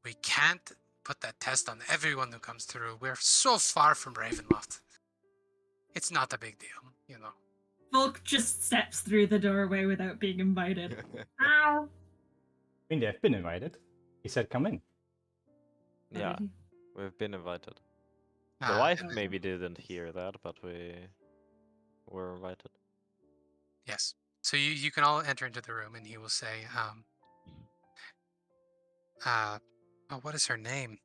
"We can't put that test on everyone who comes through. We're so far from Ravenloft. It's not a big deal, you know." Volk just steps through the doorway without being invited. Ow! I mean, they've been invited. He said, "Come in." Yeah, we've been invited. The Uh, wife maybe didn't hear that, but we were invited. Yes. So you can all enter into the room, and he will say, what is her name?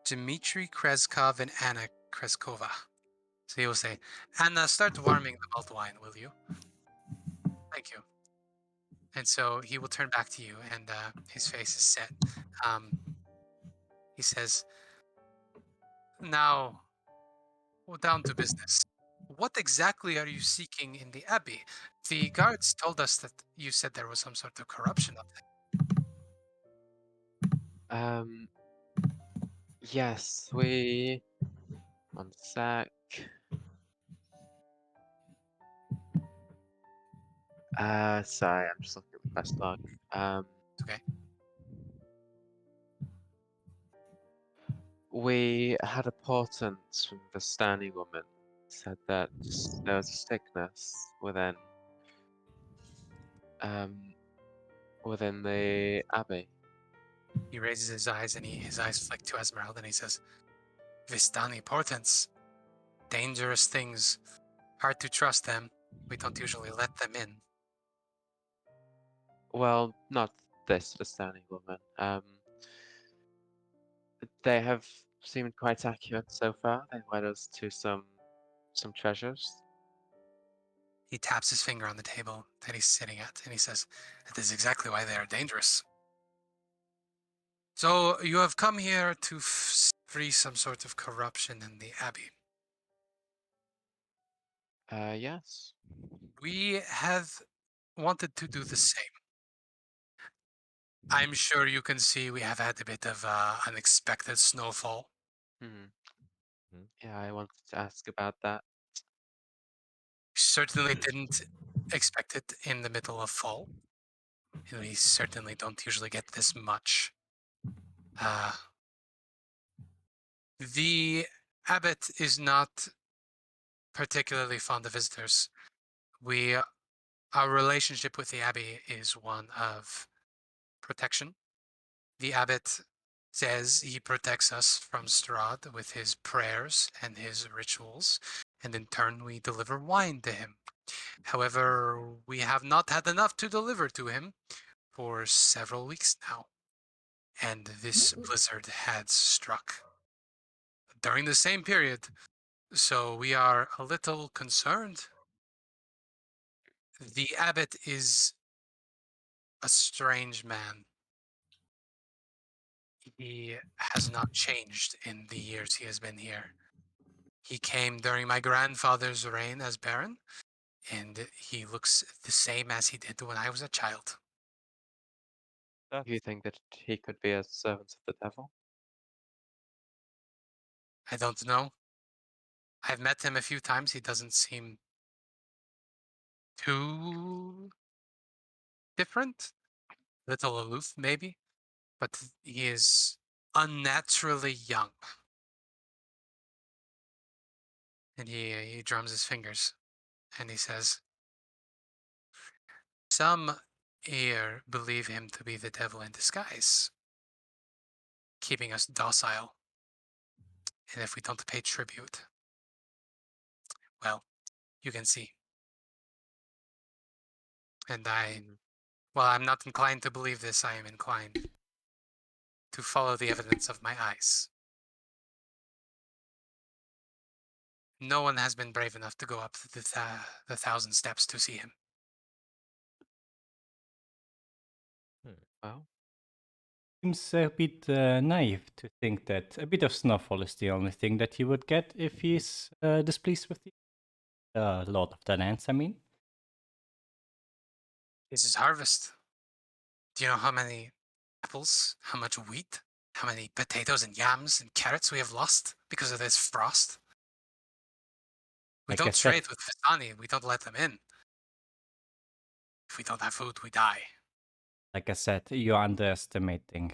Dmitry Kreskov and Anna Kreskova. So he will say, "Anna, start warming the mulled wine, will you?" "Thank you." And so he will turn back to you, and his face is set. He says, "Now, down to business. What exactly are you seeking in the Abbey? The guards told us that you said there was some sort of corruption up there." Yes, one sec. Sorry, I'm just looking at the quest log. Okay. We had a portent from the Vistani woman. Said that there was a sickness within the Abbey. He raises his eyes, and his eyes flick to Ezmerelda, and he says, "Vistani portents. dangerous things. Hard to trust them. We don't usually let them in. Well, not this Vistani woman. They have seemed quite accurate so far. They led us to some treasures. He taps his finger on the table that he's sitting at, and he says, "That is exactly why they are dangerous." So you have come here to free some sort of corruption in the Abbey. Yes. We have wanted to do the same. I'm sure you can see we have had a bit of unexpected snowfall. Hmm. Mhm. Yeah, I wanted to ask about that. We certainly didn't expect it in the middle of fall. We certainly don't usually get this much. The abbot is not particularly fond of visitors. Our relationship with the abbey is one of protection. The abbot says he protects us from Strahd with his prayers and his rituals, and in turn we deliver wine to him. However, we have not had enough to deliver to him for several weeks now, and this blizzard had struck during the same period, so we are a little concerned. The abbot is a strange man. He has not changed in the years he has been here. He came during my grandfather's reign as Baron, and he looks the same as he did when I was a child. Do you think that he could be a servant of the devil? I don't know. I've met him a few times. He doesn't seem too different. A little aloof, maybe. But he is unnaturally young. And he drums his fingers and he says, "Some here believe him to be the devil in disguise, keeping us docile. And if we don't pay tribute, well, you can see." And well, I'm not inclined to believe this. I am inclined to follow the evidence of my eyes. No one has been brave enough to go up the 1,000 steps to see him. Well, Seems a bit naive to think that a bit of snowfall is the only thing that he would get if he's displeased with the Lord of the Lands, I mean. This is harvest. Do you know how many apples, how much wheat, how many potatoes and yams and carrots we have lost because of this frost? We Like I don't said, trade with Vistani. We don't let them in. If we don't have food, we die. like I said, you're underestimating.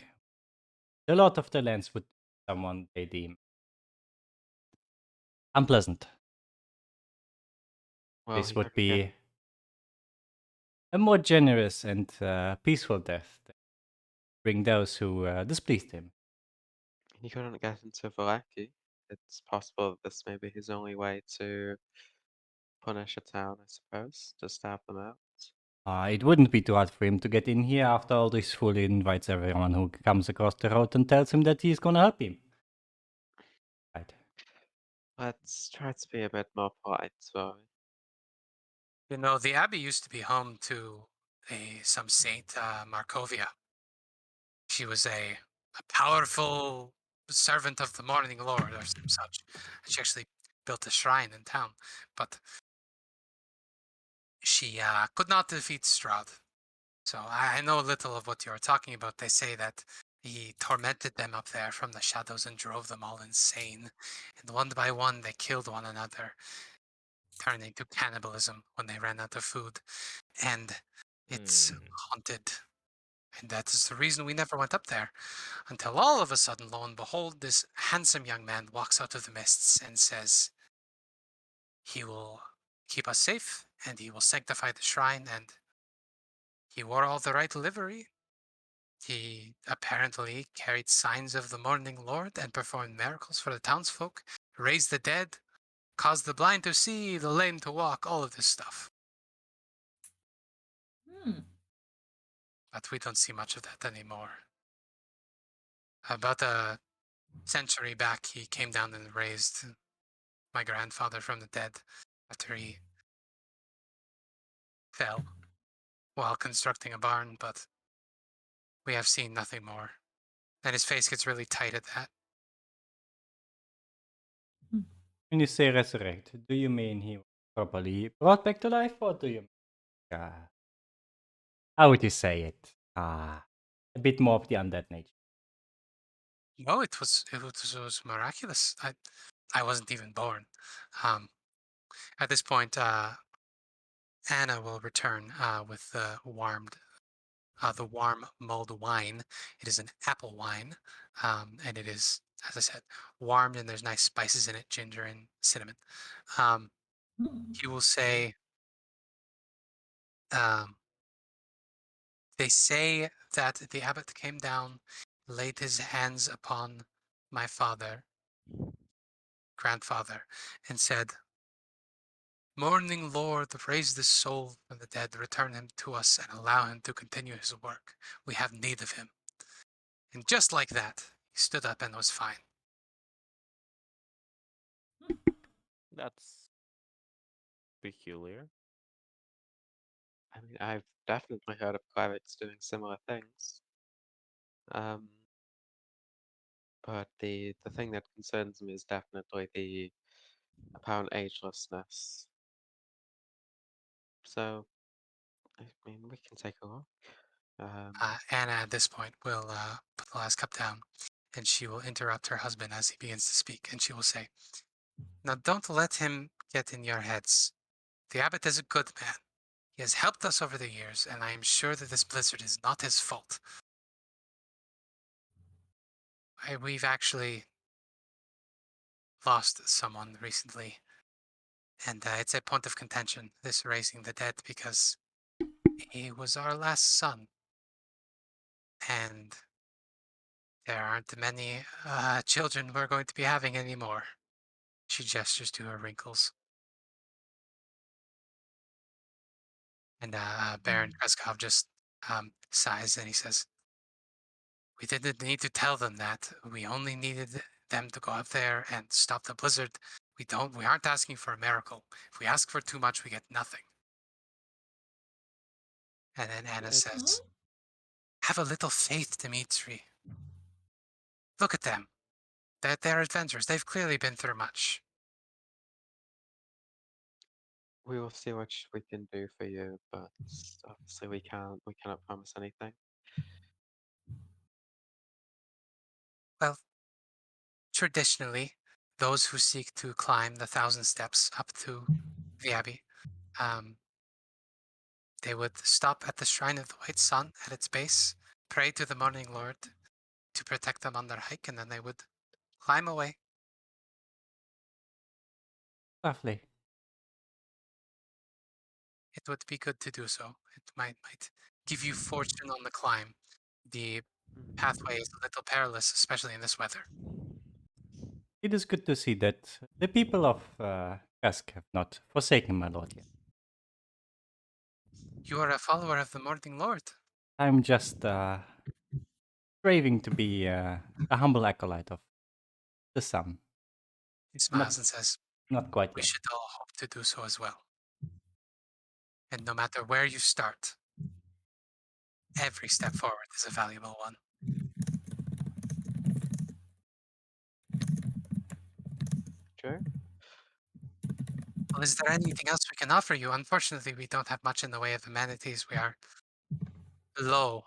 The Lord of the Lands would be someone they deem unpleasant. well, This he would couldn't get be a more generous and peaceful death than bring those who displeased him. into Valaki. It's possible that this may be his only way to punish a town, I suppose, to stab them out. It wouldn't be too hard for him to get in here after all this fool invites everyone who comes across the road and tells him that he's gonna help him. Right. Let's try to be a bit more polite, Rory. You know, the abbey used to be home to some saint, Markovia. She was a powerful servant of the Morning Lord or some such. She actually built a shrine in town, but she could not defeat Strahd. So I know a little of what you're talking about. They say that he tormented them up there from the shadows and drove them all insane. And one by one, they killed one another, turning to cannibalism when they ran out of food. And it's haunted. And that is the reason we never went up there. Until all of a sudden, lo and behold, this handsome young man walks out of the mists and says he will keep us safe and he will sanctify the shrine. And he wore all the right livery. He apparently carried signs of the Morning Lord and performed miracles for the townsfolk, raised the dead, cause the blind to see, the lame to walk, all of this stuff. Hmm. But we don't see much of that anymore. About a century back, he came down and raised my grandfather from the dead after he fell while constructing a barn, but we have seen nothing more. And his face gets really tight at that. When you say resurrect, do you mean he was properly brought back to life, or do you mean, how would you say it? A bit more of the undead nature. No, it was miraculous. I wasn't even born. At this point, Anna will return with the warm mulled wine. It is an apple wine, and it is, as I said, warmed, and there's nice spices in it, ginger and cinnamon. He will say, um, they say that the abbot came down, laid his hands upon my grandfather, and said, Morning Lord, raise this soul from the dead, return him to us, and allow him to continue his work. We have need of him. And just like that, he stood up and was fine. That's peculiar. I mean, I've definitely heard of clerics doing similar things. But the thing that concerns me is definitely the apparent agelessness. So, I mean, we can take a look. Anna, at this point, will put the last cup down, and she will interrupt her husband as he begins to speak, and she will say, Now don't let him get in your heads. The abbot is a good man. He has helped us over the years, and I am sure that this blizzard is not his fault. We've actually lost someone recently, and it's a point of contention, this raising the dead, because he was our last son, and there aren't many children we're going to be having anymore. She gestures to her wrinkles. And Baron Kreskov just sighs and he says, We didn't need to tell them that. We only needed them to go up there and stop the blizzard. We aren't asking for a miracle. If we ask for too much, we get nothing. And then Anna says, Have a little faith, Dimitri. Look at them. They're adventurers. They've clearly been through much. we will see what we can do for you, but obviously we cannot promise anything. Well, traditionally, those who seek to climb the 1,000 steps up to the Abbey, they would stop at the Shrine of the White Sun at its base, pray to the Morning Lord to protect them on their hike, and then they would climb away. Lovely. It would be good to do so. It might give you fortune on the climb. The pathway is a little perilous, especially in this weather. It is good to see that the people of Kask have not forsaken my lord yet. You are a follower of the Morning Lord. I'm just craving to be a humble acolyte of the sun. He smiles and says, Not quite We yet. should all hope to do so as well. And no matter where you start, every step forward is a valuable one. Sure. Well, is there anything else we can offer you? Unfortunately, we don't have much in the way of amenities. We are low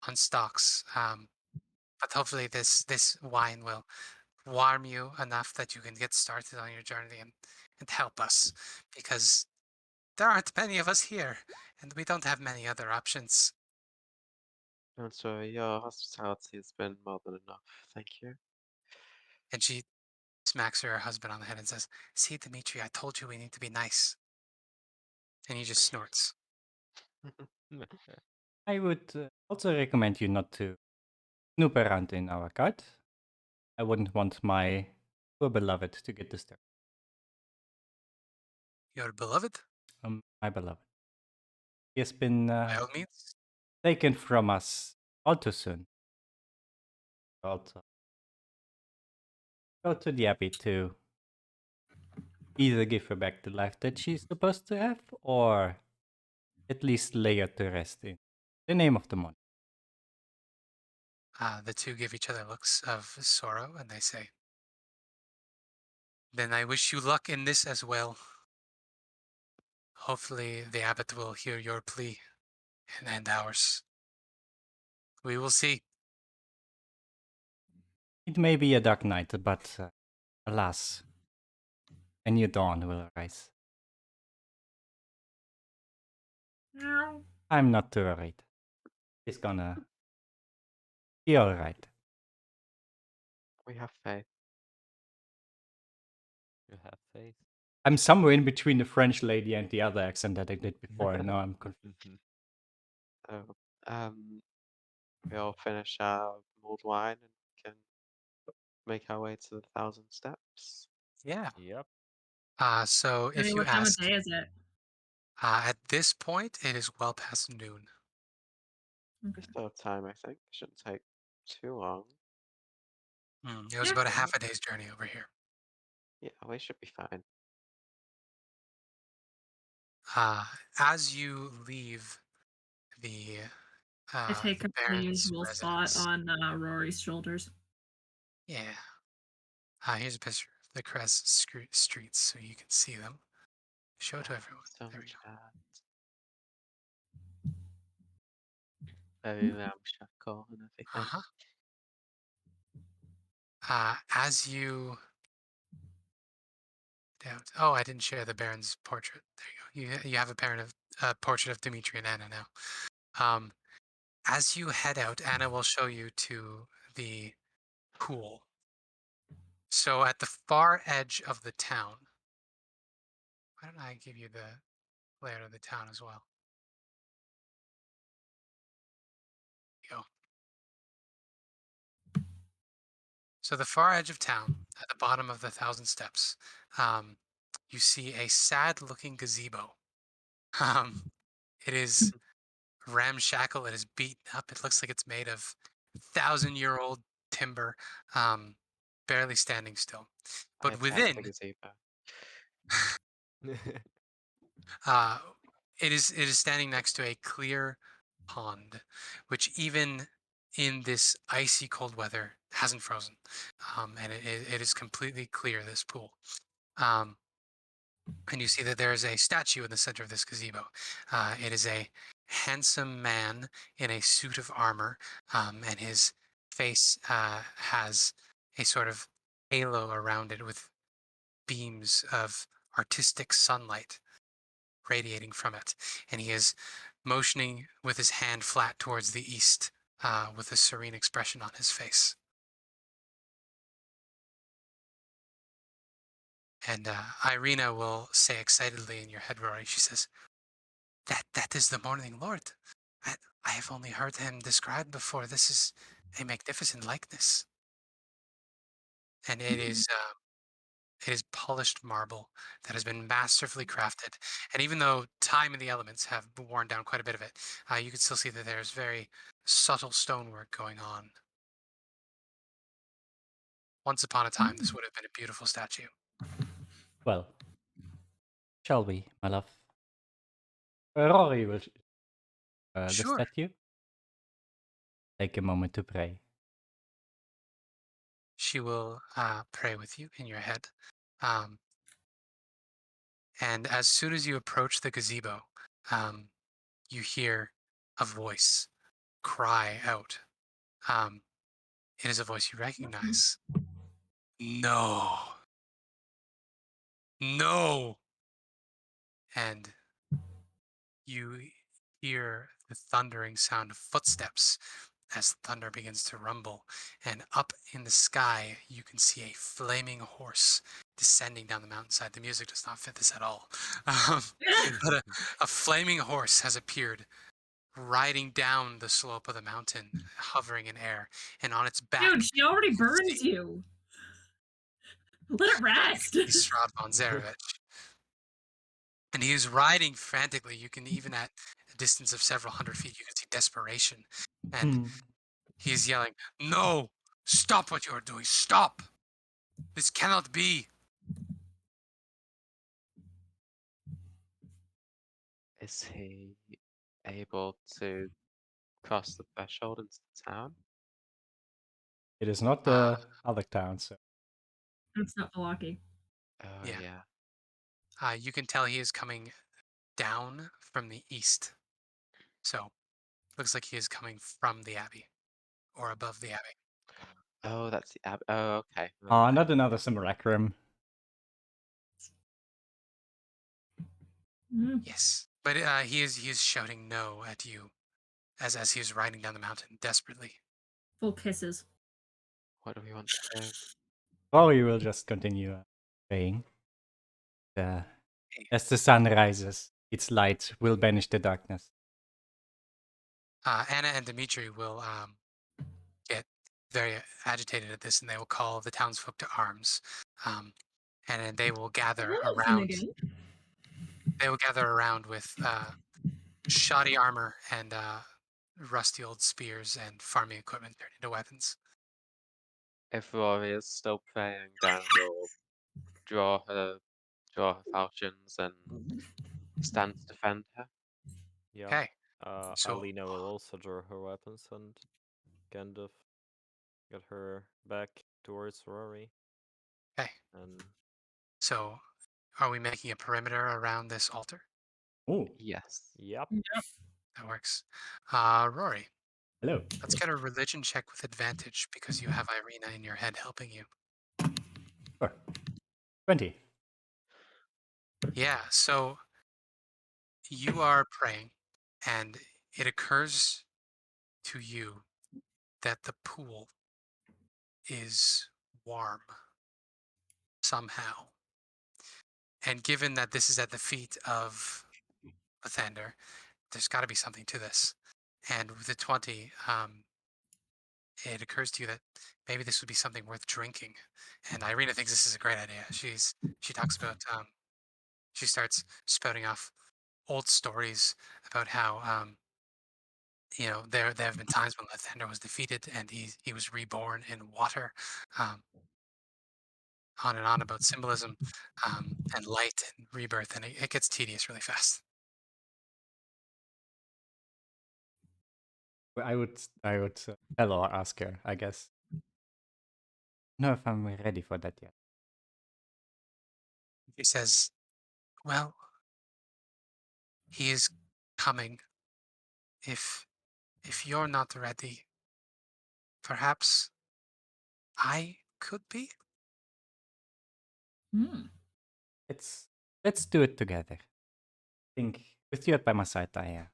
on stocks. But hopefully this wine will warm you enough that you can get started on your journey and help us, because there aren't many of us here and we don't have many other options. And so your hospitality has been more than enough. Thank you. And she smacks her husband on the head and says, See, Dimitri, I told you we need to be nice. And he just snorts. I would also recommend you not to snoop around in our cart. I wouldn't want my poor beloved to get disturbed. Your beloved, My beloved. He has been by all means. taken from us all too soon. Also, go to the Abbey to either give her back the life that she's supposed to have, or at least lay her to rest in the name of the month. The two give each other looks of sorrow, and they say, "Then I wish you luck in this as well. Hopefully, the abbot will hear your plea and end ours. We will see." It may be a dark night, but alas, a new dawn will arise. I'm not too worried. He's gonna be alright. We have faith. You have faith. I'm somewhere in between the French lady and the other accent that I did before, and now I'm confused. So, we all finish our mulled wine and can make our way to the 1,000 steps. Yeah. Yep. So if you What time of ask, day is it? at this point, it is well past noon. We still have time, I think. Shouldn't take too long. It was Yeah. about a half a day's journey over here. Yeah, we should be fine. As you leave the I take up the Baron's usual spot residence, on Rory's shoulders. yeah. Here's a picture of the Crest streets so you can see them. Show it to everyone. So There we much go. art. Very ramshackle and everything. As you oh, I didn't share the Baron's portrait. There you go. You have a portrait of Dimitri and Anna now. As you head out, Anna will show you to the pool. So at the far edge of the town, why don't I give you the layout of the town as well? Here you go. So the far edge of town, at the bottom of the 1,000 steps, you see a sad-looking gazebo. It is ramshackle. It is beaten up. It looks like it's made of 1,000-year-old timber, barely standing still. I But attack within, the gazebo. uh, it is standing next to a clear pond, which even in this icy cold weather hasn't frozen, and it is completely clear. This pool. And you see that there is a statue in the center of this gazebo. It is a handsome man in a suit of armor, and his face has a sort of halo around it with beams of artistic sunlight radiating from it. And he is motioning with his hand flat towards the east with a serene expression on his face. And Ireena will say excitedly in your head, Rory, she says, That is the Morning Lord. I have only heard him described before. This is a magnificent likeness. And it is polished marble that has been masterfully crafted. And even though time and the elements have worn down quite a bit of it, you can still see that there's very subtle stonework going on. Once upon a time, this would have been a beautiful statue. Well, shall we, my love? Rory will the Sure. statue. Take a moment to pray. She will pray with you in your head. And as soon as you approach the gazebo, you hear a voice cry out. It is a voice you recognize. No. No. And you hear the thundering sound of footsteps as thunder begins to rumble. And up in the sky, you can see a flaming horse descending down the mountainside. The music does not fit this at all. But a flaming horse has appeared riding down the slope of the mountain, hovering in air, and on its back, Dude, she already you can burns see you. Let it rest. Strahd von Zarevich. And he is riding frantically. You can, even at a distance of several hundred feet, you can see desperation. And Hmm. he is yelling, "No! Stop what you are doing! Stop! This cannot be!" Is he able to cross the threshold into the town? It is not Uh, the other town, so That's not Malaki. Oh, Yeah. yeah. You can tell he is coming down from the east. So, looks like he is coming from the abbey or above the abbey. Oh, that's the Oh, okay. Never mind. not another simulacrum. Mm. Yes, but he is shouting no at you as he is riding down the mountain desperately. Full kisses. What do we want to do? Or you will just continue praying. As the sun rises, its light will banish the darkness. Anna and Dimitri will get very agitated at this, and they will call the townsfolk to arms, and then they will gather Hello, around. Finnegan. They will gather around with shoddy armor and rusty old spears and farming equipment turned into weapons. If Rory is still praying, then we'll draw her falchions and stand to defend her. Yeah. Okay, so Ireena will also draw her weapons and kind of get her back towards Rory. okay, And so are we making a perimeter around this altar? Oh, Yes. yep. That works. Rory, hello. let's get a religion check with advantage because you have Ireena in your head helping you. Sure. 20. Yeah, so you are praying, and it occurs to you that the pool is warm somehow. And given that this is at the feet of Lathander, there's got to be something to this. And with the 20, it occurs to you that maybe this would be something worth drinking. And Ireena thinks this is a great idea. She talks about she starts spouting off old stories about how there have been times when Lathander was defeated and he was reborn in water. Um, on and on about symbolism and light and rebirth, and it gets tedious really fast. I would tell or ask her, I guess. No, if I'm ready for that yet. He says, "Well, he is coming. If you're not ready, perhaps I could be." Mm. Let's do it together. I think with you by my side, I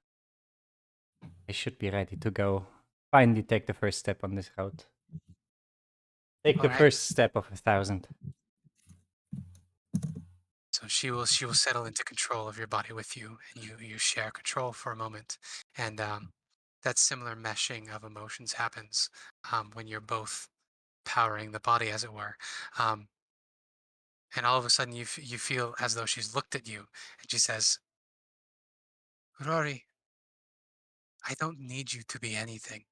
should be ready to go. Finally, take the first step on this road. Take All the right. first step of 1,000. So she will settle into control of your body with you, and you share control for a moment, and that similar meshing of emotions happens when you're both powering the body, as it were. Um, and all of a sudden, you feel as though she's looked at you, and she says, "Rory, I don't need you to be anything.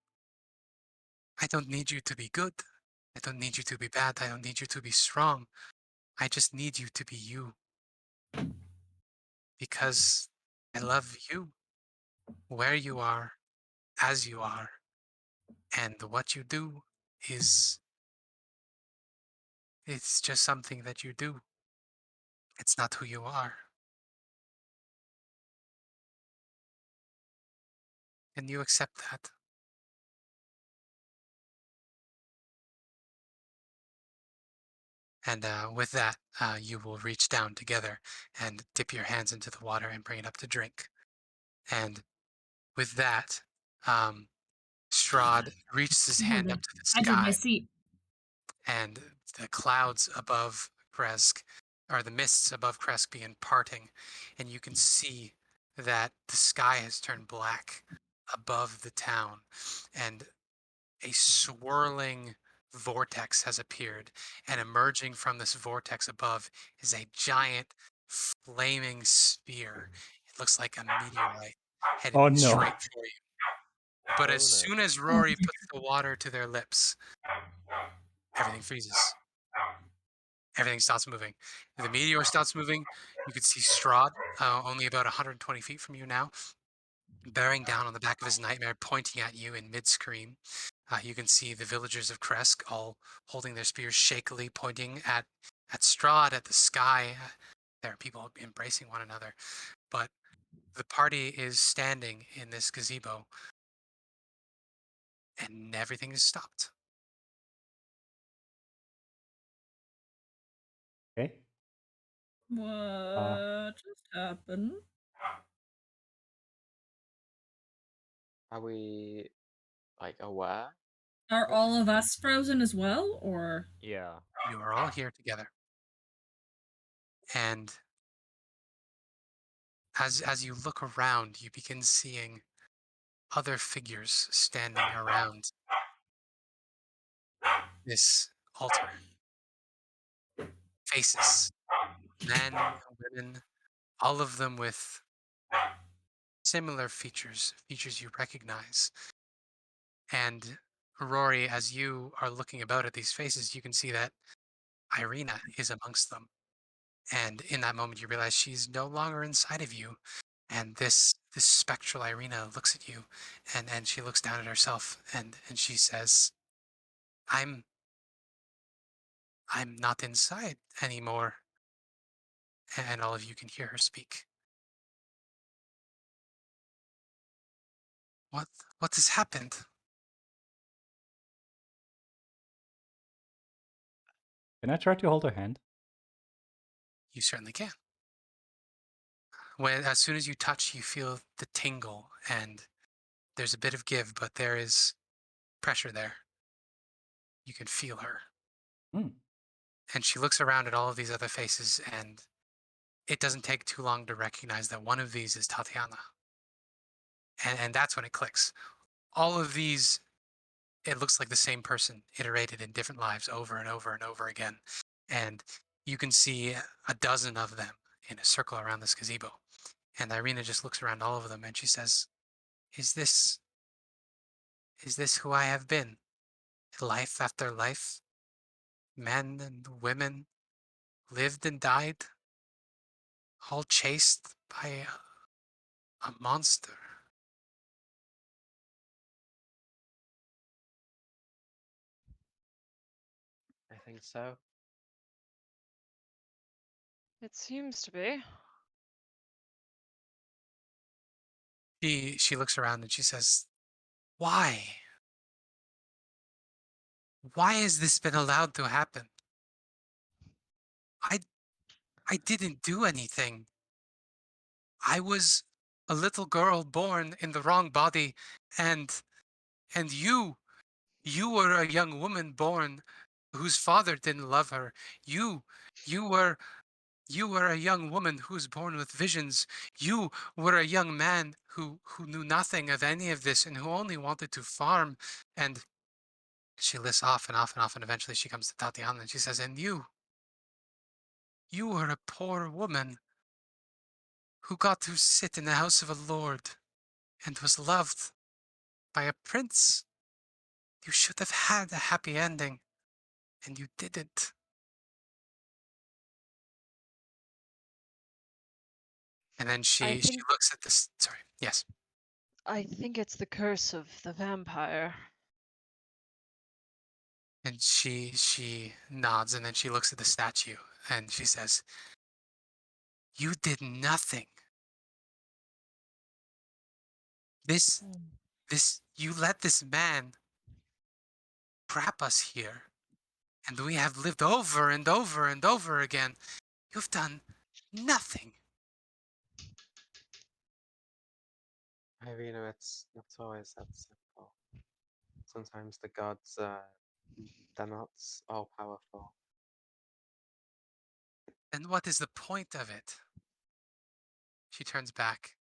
I don't need you to be good. I don't need you to be bad. I don't need you to be strong. I just need you to be you. Because I love you, where you are, as you are. And what you do is, it's just something that you do. It's not who you are. And you accept that." And with that, you will reach down together and dip your hands into the water and bring it up to drink. And with that, Strahd reaches his hand up to the Edge of my sky, seat. and the clouds above Kresk, or the mists above Kresk, begin parting, and you can see that the sky has turned black above the town, and a swirling vortex has appeared, and emerging from this vortex above is a giant flaming spear. It looks like a meteorite headed Oh, no. straight for you. But Oh, as no. soon as Rory puts the water to their lips, everything freezes. Everything stops moving. The meteor stops moving. You can see Strahd, only about 120 feet from you now, bearing down on the back of his nightmare, pointing at you in mid-scream. You can see the villagers of Kresk all holding their spears shakily, pointing at Strahd, at the sky. There are people embracing one another. But the party is standing in this gazebo, and everything is stopped. Okay. What just happened? Are we like aware? Are all of us frozen as well, or? Yeah. You are all here together. And as you look around, you begin seeing other figures standing around this altar. Faces, men, women, all of them with similar features you recognize. And Rory, as you are looking about at these faces, you can see that Ireena is amongst them. And in that moment, you realize she's no longer inside of you. And this spectral Ireena looks at you, and she looks down at herself, and she says, I'm not inside anymore. And all of you can hear her speak. What has happened? Can I try to hold her hand? You certainly can. As soon as you touch, you feel the tingle, and there's a bit of give, but there is pressure there. You can feel her. Hmm. And she looks around at all of these other faces, and it doesn't take too long to recognize that one of these is Tatiana. And that's when it clicks. All of these, it looks like the same person iterated in different lives over and over and over again. And you can see a dozen of them in a circle around this gazebo. And Ireena just looks around all of them and she says, Is this who I have been? Life after life? Men and women lived and died, all chased by a monster. I think so. It seems to be. She looks around and she says, Why? Why has this been allowed to happen? I didn't do anything. I was a little girl born in the wrong body, and you were a young woman born whose father didn't love her. You were a young woman who was born with visions. You were a young man who knew nothing of any of this and who only wanted to farm. And she lists off and off and off, and eventually she comes to Tatiana and she says, And you were a poor woman who got to sit in the house of a lord and was loved by a prince. You should have had a happy ending, and you didn't. And then she think- looks at this. Sorry, yes. I think it's the curse of the vampire. And she nods, and then she looks at the statue, and she says, "You did nothing. This you let this man trap us here, and we have lived over and over and over again. You've done nothing." Ireena, it's not always that simple. Sometimes the gods, they're not all powerful. And what is the point of it? She turns back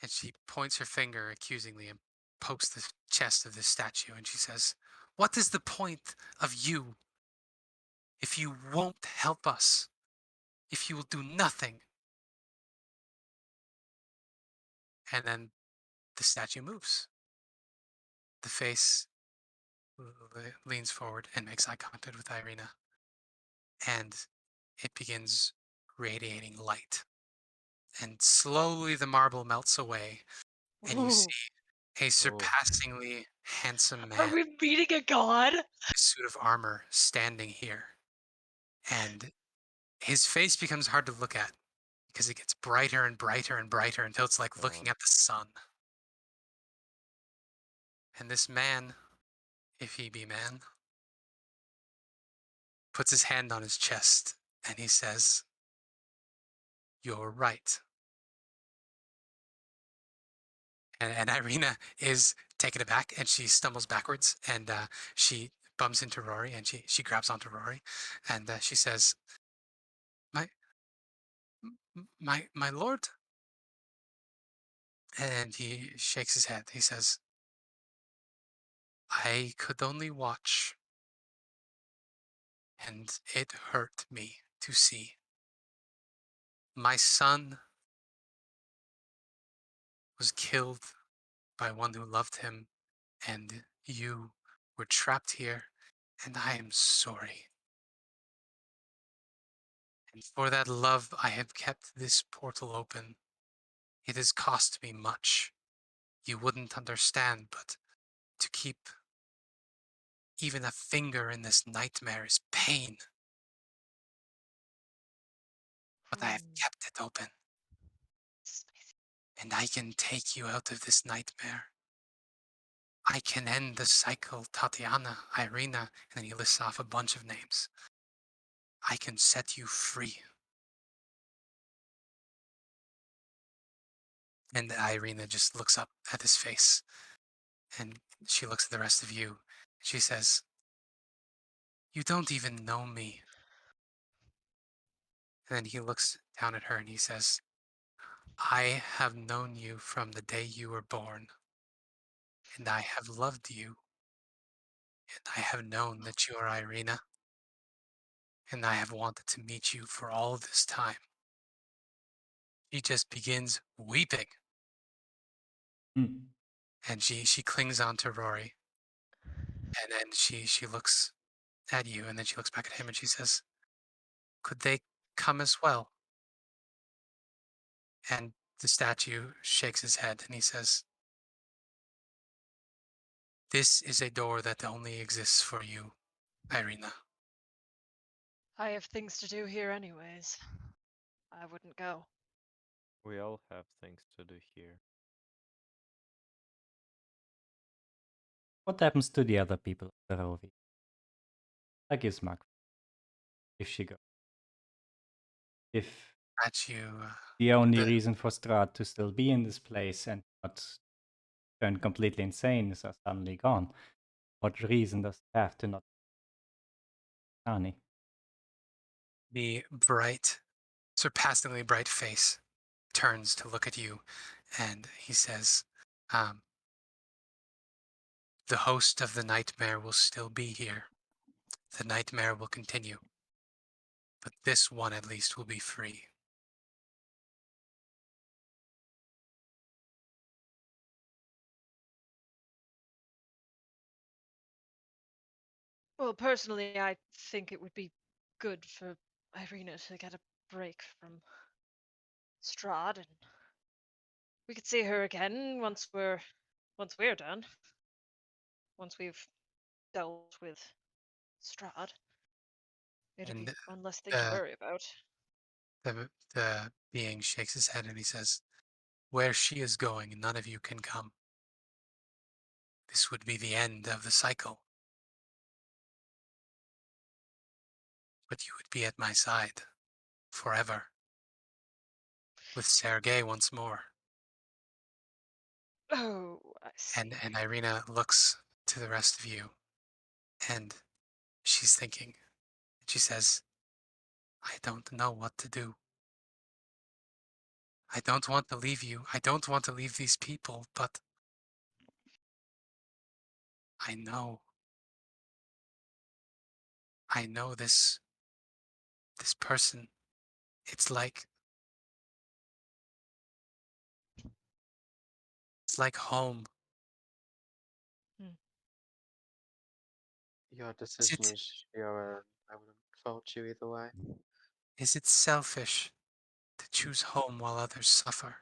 and she points her finger accusingly and pokes the chest of the statue and she says, What is the point of you if you won't help us? if you will do nothing. And then the statue moves. The face leans forward and makes eye contact with Ireena. And it begins radiating light. And slowly the marble melts away, and you Ooh. see a surpassingly handsome Are man we meeting a god? in a suit of armor standing here. And his face becomes hard to look at because it gets brighter and brighter and brighter until it's like looking at the sun. And this man, if he be man, puts his hand on his chest and he says, "You're right." And Ireena is taken aback and she stumbles backwards and she bumps into Rory and she grabs onto Rory and she says, my lord." And he shakes his head. He says, "I could only watch, and it hurt me to see. My son was killed by one who loved him, and you were trapped here, and I am sorry. And for that love, I have kept this portal open. It has cost me much. You wouldn't understand, but to keep even a finger in this nightmare is pain. But I have kept it open, and I can take you out of this nightmare. I can end the cycle, Tatiana, Ireena," and then he lists off a bunch of names. "I can set you free." And Ireena just looks up at his face, and she looks at the rest of you. She says, "You don't even know me." And then he looks down at her and he says, "I have known you from the day you were born, and I have loved you, and I have known that you are Ireena, and I have wanted to meet you for all this time." She just begins weeping, Hmm. and she clings on to Rory, and then she looks at you, and then she looks back at him, and she says, "Could they come as well?" And the statue shakes his head, and he says, "This is a door that only exists for you, Ireena." I have things to do here anyways. I wouldn't go. We all have things to do here. What happens to the other people of the Rovi? Like Ismark, if she goes. If At you, the only the reason for Strahd to still be in this place and not turn completely insane is suddenly gone, what reason does it have to not Vistani? the bright, surpassingly bright face turns to look at you, and he says, "The host of the nightmare will still be here. The nightmare will continue, but this one at least will be free." Well, personally, I think it would be good for Ireena to get a break from Strahd, and we could see her again once we're done. Once we've dealt with Strahd, it'll be And one less thing to the worry about. the being shakes his head and he says, "Where she is going, none of you can come. This would be the end of the cycle, but you would be at my side forever with Sergei once more." Oh, I see. And Ireena looks to the rest of you and she's thinking. She says, "I don't know what to do. I don't want to leave you. I don't want to leave these people, but I know. I know this person It's like home. Your Is decision it is your own. I wouldn't fault you either way. is it selfish to choose home while others suffer?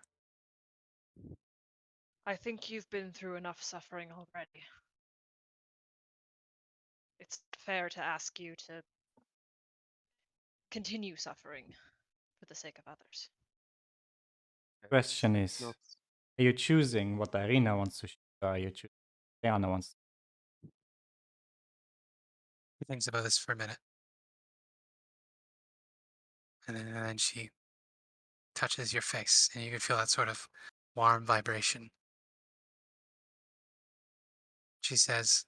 I think you've been through enough suffering already. It's fair to ask you to continue suffering for the sake of others. Question is, Not are you choosing what Ireena wants to choose, or are you choosing what Kolyana wants? She thinks about this for a minute. And then she touches your face, and you can feel that sort of warm vibration. She says,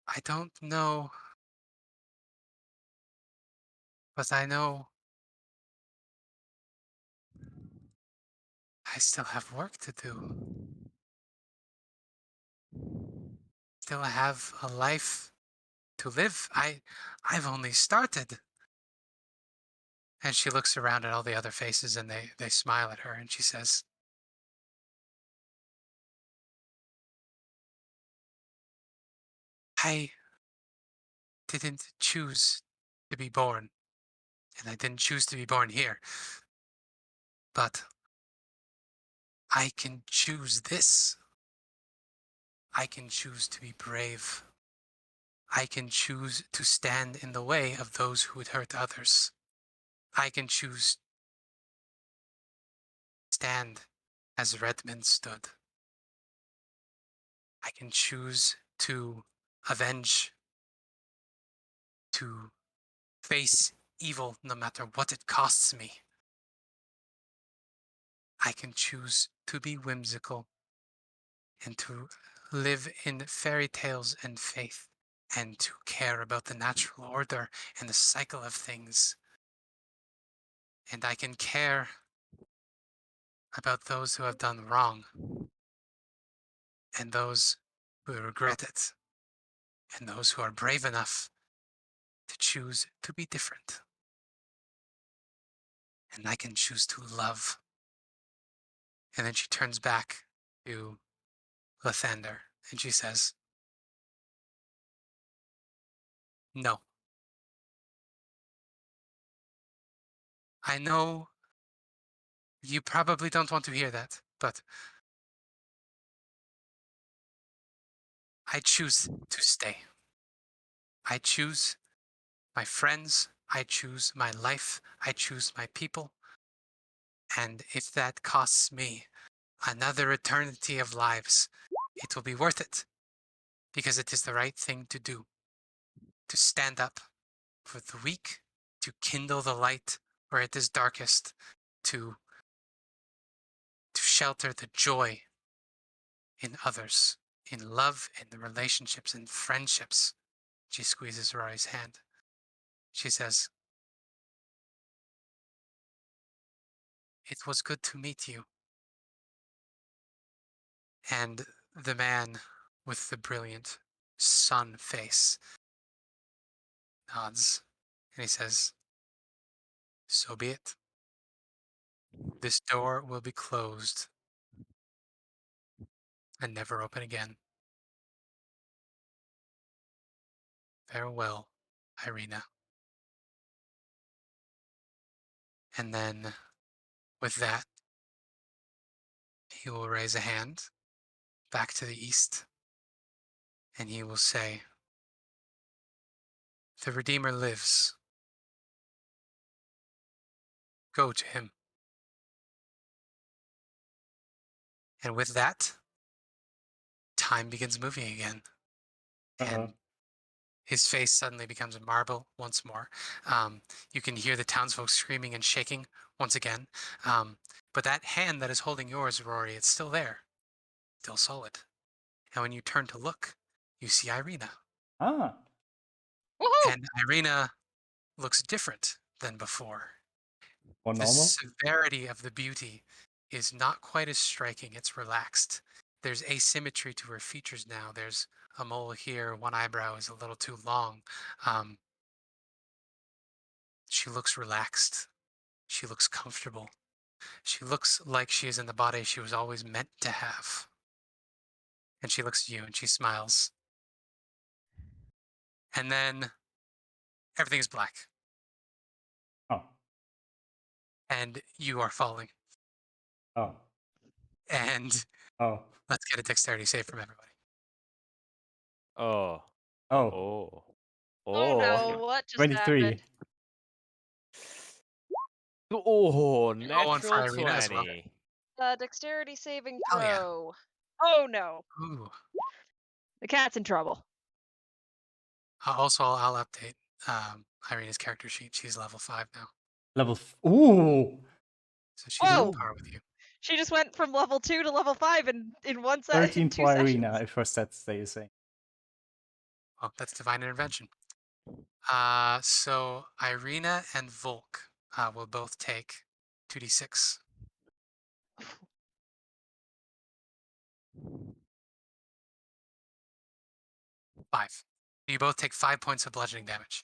I don't know, but I know I still have work to do. Still have a life to live. I've only started. And she looks around at all the other faces and they smile at her and she says, I didn't choose to be born. And I didn't choose to be born here. But I can choose this. I can choose to be brave. I can choose to stand in the way of those who would hurt others. I can choose to stand as Redmond stood. I can choose to avenge, to face evil no matter what it costs me. I can choose to be whimsical and to live in fairy tales and faith and to care about the natural order and the cycle of things. And I can care about those who have done wrong and those who regret it and those who are brave enough to choose to be different. And I can choose to love. And then she turns back to Lathander and she says, no. I know you probably don't want to hear that, but I choose to stay. I choose my friends. I choose my life. I choose my people. And if that costs me another eternity of lives, it will be worth it because it is the right thing to do. To stand up for the weak, to kindle the light where it is darkest, to shelter the joy in others, in love, in the relationships, in friendships. She squeezes Rory's hand. She says, it was good to meet you. And the man with the brilliant sun face nods and he says, so be it. This door will be closed and never open again. Farewell, Ireena. And then with that, he will raise a hand back to the east and he will say, the Redeemer lives. Go to him. And with that, time begins moving again. And his face suddenly becomes a marble once more. You can hear the townsfolk screaming and shaking once again. But that hand that is holding yours, Rory, it's still there, still solid. And when you turn to look, you see Ireena. Ah, Woohoo! And Ireena looks different than before. or The normal? severity of the beauty is not quite as striking. It's relaxed. There's asymmetry to her features now. There's a mole here. One eyebrow is a little too long. She looks relaxed. She looks comfortable. She looks like she is in the body she was always meant to have. And she looks at you and she smiles. And then everything is black. Oh. And you are falling. Oh. And Oh. let's get a dexterity save from everybody. Oh. Oh. Oh. Oh no, what just 23. happened? Oh, One natural for Ireena as well. 20. Dexterity saving Hell yeah. throw. Oh no, Ooh. the cat's in trouble. Also, I'll update Ireena's character sheet. She's level 5 now. Level. Ooh. So she's on Oh! par with you. She just went from level 2 to level 5 in one set 13 in for 2 sessions. Ireena, if her stats stay the same. Well, that's divine intervention. So Ireena and Volk will both take 2d6. 5. You both take 5 points of bludgeoning damage.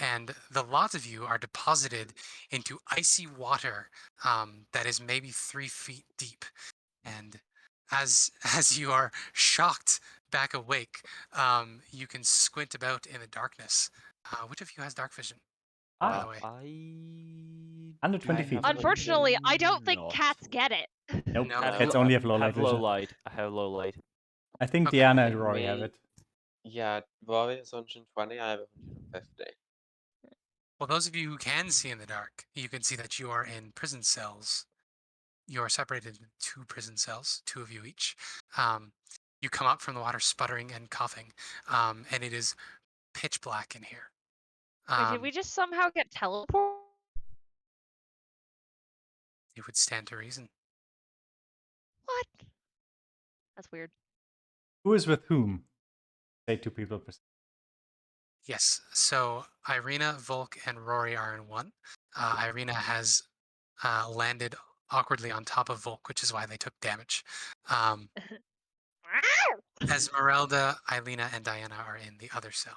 And the lot of you are deposited into icy water that is maybe 3 feet deep. And as you are shocked back awake, you can squint about in the darkness. Which of you has dark vision? By the way. Under 20 I feet. have Unfortunately, I don't think not. cats get it. Nope. No. Cats only have low light have low vision. light. I have low light. I think Okay. Diana and Rory have Me- it. Yeah, Rory is 120, I have 150. Well, those of you who can see in the dark, you can see that you are in prison cells. You are separated into 2 prison cells, 2 of you each. You come up from the water sputtering and coughing, and it is pitch black in here. Wait, did we just somehow get teleported? It would stand to reason. What? That's weird. Who is with whom? Say 2 people per. Yes. So Ireena, Volk, and Rory are in one. Ireena has landed awkwardly on top of Volk, which is why they took damage. Ezmerelda, Ilena, and Diana are in the other cell.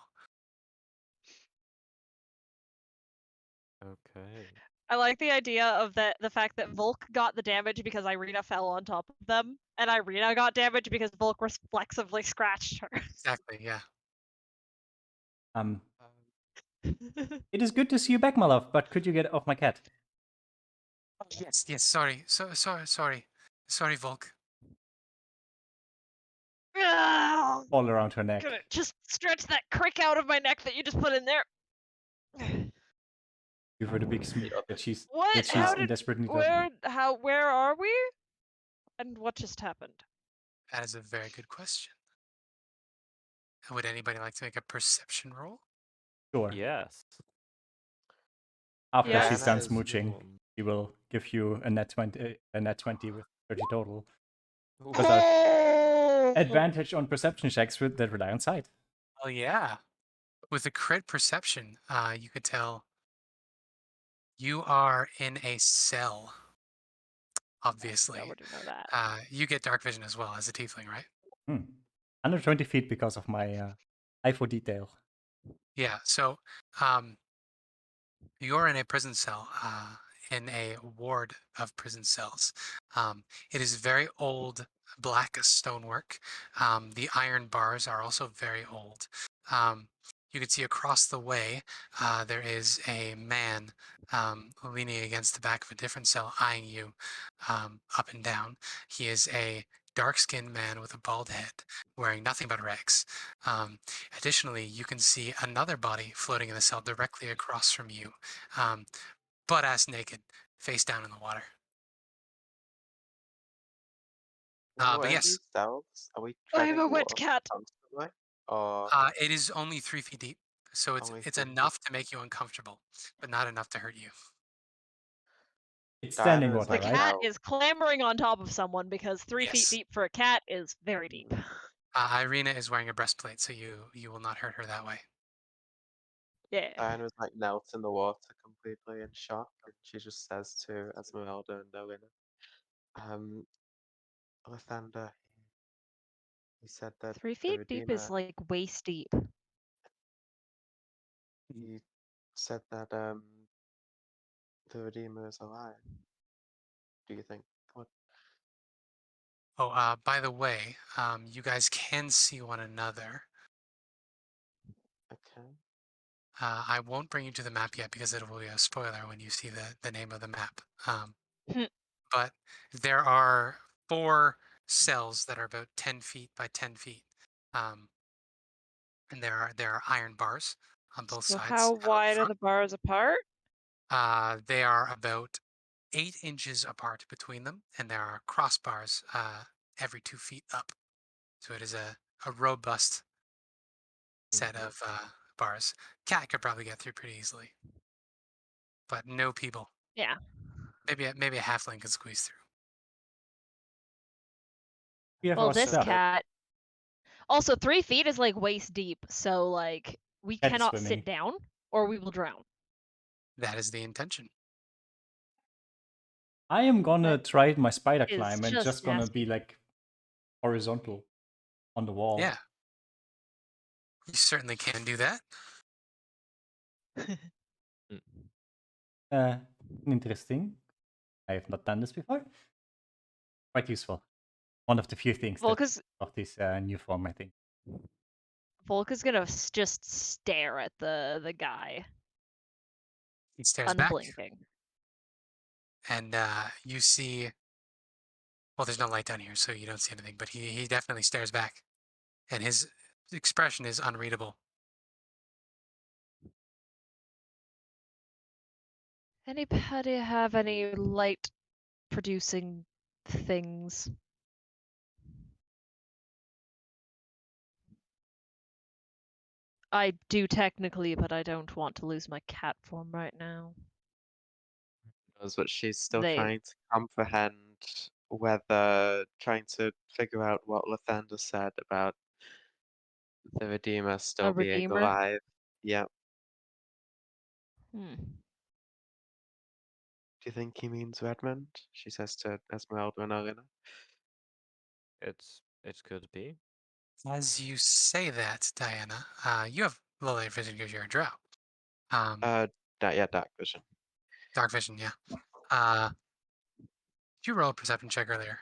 Okay. I like the idea of the fact that Volk got the damage because Ireena fell on top of them, and Ireena got damage because Volk reflexively scratched her. Exactly. Yeah. It is good to see you back, my love, but could you get off my cat? Yes. Yes. Sorry. Sorry, Volk. All around her neck. Gonna just stretch that crick out of my neck that you just put in there. Give her the big smear that she's What? in How did? desperate need of. Where are we? And what just happened? That is a very good question. Would anybody like to make a perception roll? Sure. Yes. After Yes. she's done Diana is smooching, one. she will give you a net 20 with 30 total. Ooh. Because I've advantage on perception checks that rely on sight. Oh yeah. With a crit perception, you could tell you are in a cell. Obviously. I wouldn't know that. You get dark vision as well as a tiefling, right? Under 20 feet because of my eye for detail. Yeah. So you're in a prison cell, in a ward of prison cells. It is very old, black stonework. The iron bars are also very old. You can see across the way, there is a man leaning against the back of a different cell, eyeing you up and down. He is a dark-skinned man with a bald head, wearing nothing but rags. Additionally, you can see another body floating in the cell directly across from you, butt-ass naked, face down in the water. When we're But in yes, these cells, are we I'm treading a wet water cat. constantly? Or it is only 3 feet deep, so it's Only it's 3 feet. enough to make you uncomfortable, but not enough to hurt you. It's Diana standing is water, The like right? cat now. is clambering on top of someone because 3 feet Yes. deep for a cat is very deep. Ireena is wearing a breastplate, so you will not hurt her that way. Yeah. Diana was like knelt in the water completely in shock, and she just says to Ezmerelda and Ilena, Lathander, he said that 3 the feet deep is Redeemer, like waist deep. he said that the Redeemer is alive? Do you think? What? Oh, by the way, you guys can see one another. Okay. I won't bring you to the map yet because it will be a spoiler when you see the name of the map. But there are 4 cells that are about 10 feet by 10 feet. And there are iron bars on both So sides. how and on the wide are front. the bars apart? They are about 8 inches apart between them, and there are crossbars every 2 feet up. So it is a robust set of bars. Cat could probably get through pretty easily, but no people. Yeah. Maybe a halfling could squeeze through. We have Well, our this stuff. cat. Also, 3 feet is like waist deep, so like we Cat is cannot swimming. sit down or we will drown. That is the intention. I am gonna That try my spider is climb and just just gonna be nasty. like horizontal on the wall. Yeah, you certainly can do that. Interesting. I have not done this before. Quite useful. One of the few things Volk that is of this new form, I think. Volk is gonna just stare at the guy, He stares back, unblinking. and you see. Well, there's no light down here, so you don't see anything. But he definitely stares back, and his expression is unreadable. Anybody have any light producing things? I do technically, but I don't want to lose my cat form right now. Knows, but she's still They trying to comprehend whether trying to figure out what Lathander said about the Redeemer still a being redeemer. alive. Yeah. Hmm. Do you think he means Redmond? She says to Ezmerelda and Ireena. It could be. As you say that, Diana, you have low light vision because you're a drow. Yeah, dark vision. Dark vision, yeah. Did you roll a perception check earlier?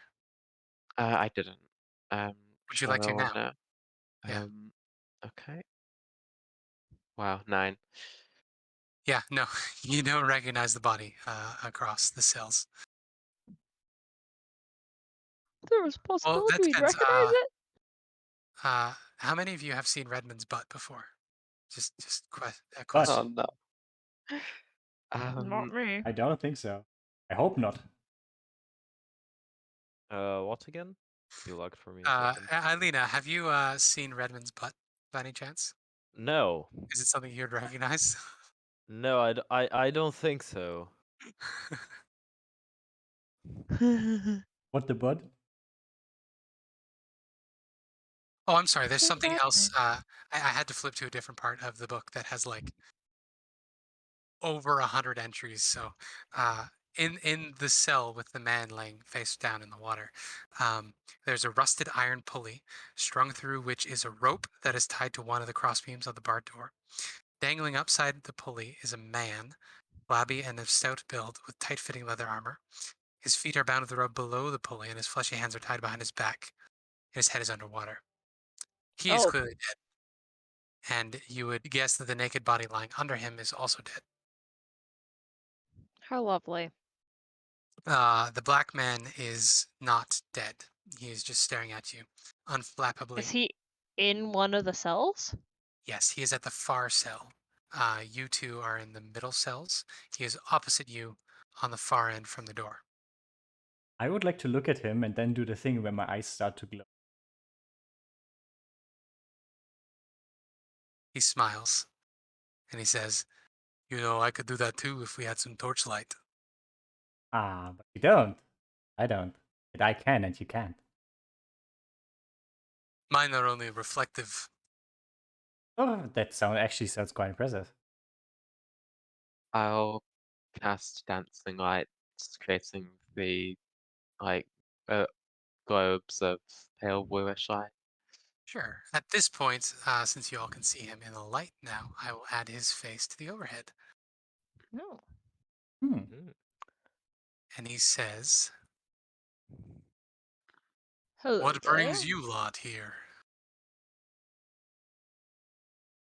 I didn't. Would you Shall I like to roll one now? now? Yeah. Okay. Wow, 9. Yeah, no, you don't recognize the body across the cells. There was a Well, possibility that we'd depends. recognize it. How many of you have seen Redmond's butt before? Just a But question. Oh no. Not me. I don't think so. I hope not. What again? You lagged for me a second. Ileena, have you seen Redmond's butt by any chance? No, Is it something you'd recognize? no, I don't think so. What the bud? Oh, I'm sorry. There's Hey, something else. Redmond. I had to flip to a different part of the book that has like over 100 entries. So, in the cell with the man laying face down in the water, there's a rusted iron pulley strung through which is a rope that is tied to one of the crossbeams of the barred door. Dangling upside the pulley is a man, flabby and of stout build, with tight-fitting leather armor. His feet are bound with the rope below the pulley, and his fleshy hands are tied behind his back. And his head is underwater. He is Oh, clearly dead, and you would guess that the naked body lying under him is also dead. how lovely. The black man is not dead. He is just staring at you, unflappably. Is he in one of the cells? Yes, he is at the far cell. You two are in the middle cells. He is opposite you on the far end from the door. I would like to look at him and then do the thing where my eyes start to glow. He smiles, and he says, "You know, I could do that too if we had some torchlight." Ah, but you don't. I don't. But I can and you can't. Mine are only reflective. Oh, that actually sounds quite impressive. I'll cast dancing lights, creating the like globes of pale bluish light. Sure. At this point, since you all can see him in the light now, I will add his face to the overhead. No. Mm. And he says, Hello "What there. brings you lot here?"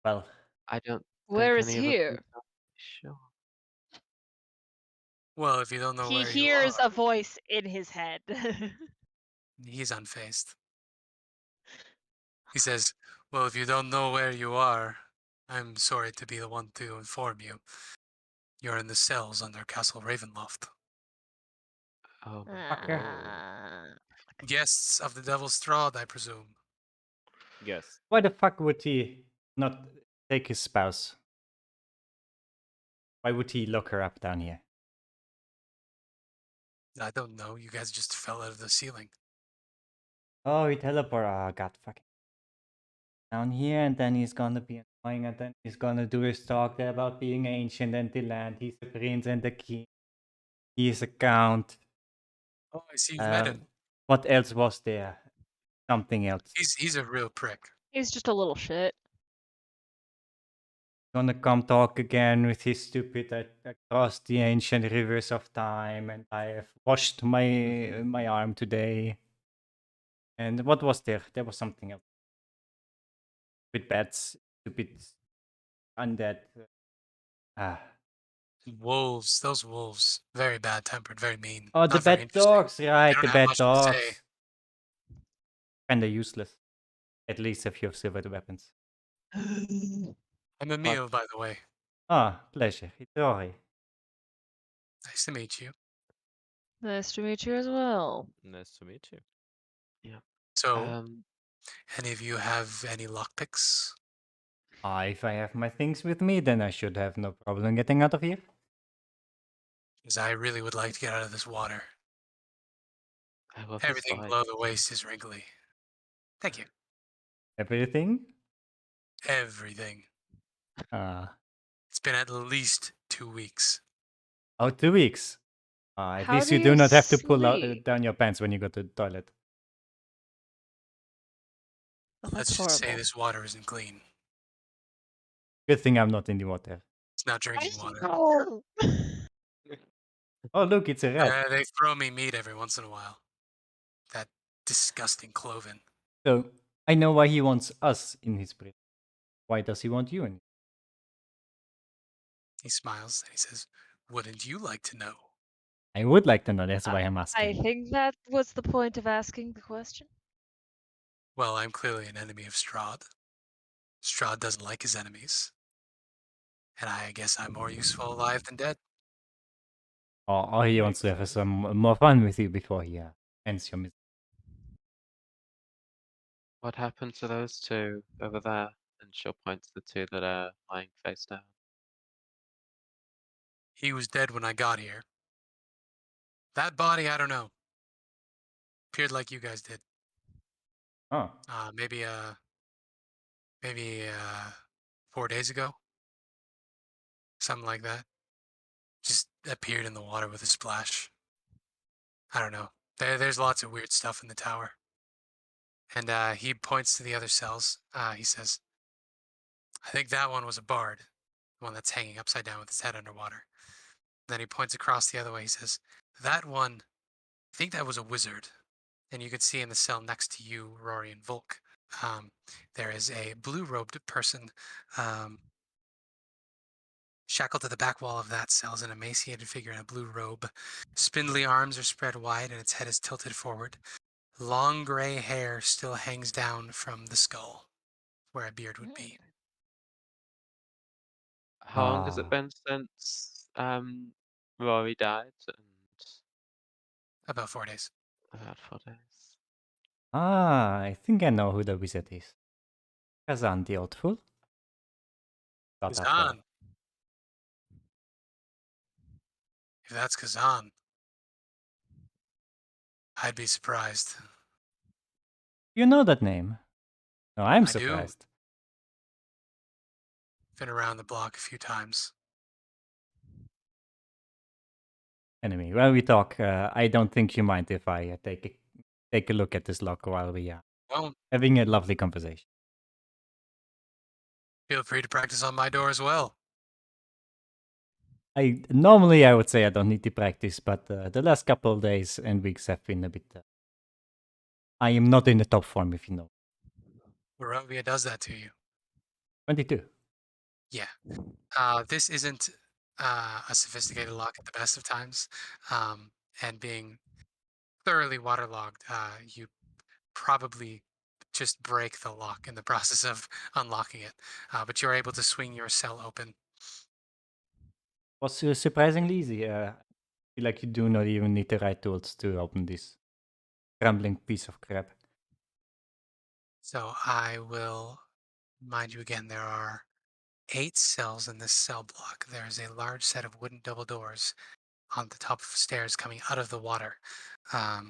Well, I don't Where think is any of us here? are exactly sure. Well, if you don't know He where you hears are, a voice in his head. he's unfazed. He says, "Well, if you don't know where you are, I'm sorry to be the one to inform you. You're in the cells under Castle Ravenloft. Oh my Fucker. Ah. Guests of the Devil's Strahd, I presume." Yes. Why the fuck would he not take his spouse? Why would he lock her up down here? I don't know. You guys just fell out of the ceiling. Oh, he teleport. Oh, god fucking. Down here, and then he's gonna be annoying, and then he's gonna do his talk there about being ancient and the land. He's the prince and the king. He's a count. Oh, I see you've met him. What else was there? Something else. He's a real prick. He's just a little shit. Gonna come talk again with his stupid across the ancient rivers of time, and I have washed my arm today. And what was there? There was something else. With bats, stupid undead. Ah. Wolves, those wolves, very bad-tempered, very mean. Oh, the Not very bad interesting. dogs, right? don't The have bad much to say. dogs. Kinda useless. At least if you have silvered weapons. I'm Emil, by the way. Ah, pleasure. It's Rory. Nice to meet you. Nice to meet you as well. Nice to meet you. So, any of you have any lockpicks? If I have my things with me, then I should have no problem getting out of here. Because I really would like to get out of this water. I will Everything persuade below you. the waist is wrinkly. Thank you. Everything? Everything. It's been at least 2 weeks. Oh, 2 weeks. At How least do you do you not have to pull sleep? down your pants when you go to the toilet. Oh, Let's that's just say horrible. this water isn't clean. Good thing I'm not in the water. It's not drinking water. Oh. Oh, look, it's a rat. They throw me meat every once in a while. That disgusting cloven. So, I know why he wants us in his prison. Why does he want you in? He smiles and he says, "Wouldn't you like to know?" I would like to know, that's why I'm I asking. think that was the point of asking the question. Well, I'm clearly an enemy of Strahd. Strahd doesn't like his enemies. And I guess I'm more useful alive than dead. Or he wants to have some more fun with you before he ends your misery. What happened to those two over there? And she'll point to the two that are lying face down. He was dead when I got here. That body, I don't know. Appeared like you guys did. Oh, Maybe 4 days ago. Something like that. Just appeared in the water with a splash. I don't know. There's lots of weird stuff in the tower. And he points to the other cells. He says, "I think that one was a bard. The one that's hanging upside down with his head underwater." Then he points across the other way. He says, "That one, I think that was a wizard." And you can see in the cell next to you, Rory and Volk, there is a blue-robed person shackled to the back wall of that cell is an emaciated figure in a blue robe. Spindly arms are spread wide and its head is tilted forward. Long gray hair still hangs down from the skull, where a beard would be. How long has it Ah. been since Rory died? And About 4 days. about 4 days. I think I know who the wizard is. Kazan the Old Fool. Got that Kazan. If that's Kazan, I'd be surprised. You know that name? No, I'm I do. surprised. Been around the block a few times. Anyway, while we talk, I don't think you mind if I take a look at this lock while we are Don't. having a lovely conversation. Feel free to practice on my door as well. Normally I would say I don't need to practice, but the last couple of days and weeks have been a bit. I am not in the top form, if you know. Barovia does that to you. 22. Yeah. This isn't a sophisticated lock at the best of times, and being thoroughly waterlogged, you probably just break the lock in the process of unlocking it. But you're able to swing your cell open. Was surprisingly easy. I feel like you do not even need the right tools to open this crumbling piece of crap. So I will remind you again, there are 8 cells in this cell block. There's a large set of wooden double doors on the top of stairs coming out of the water. Yeah,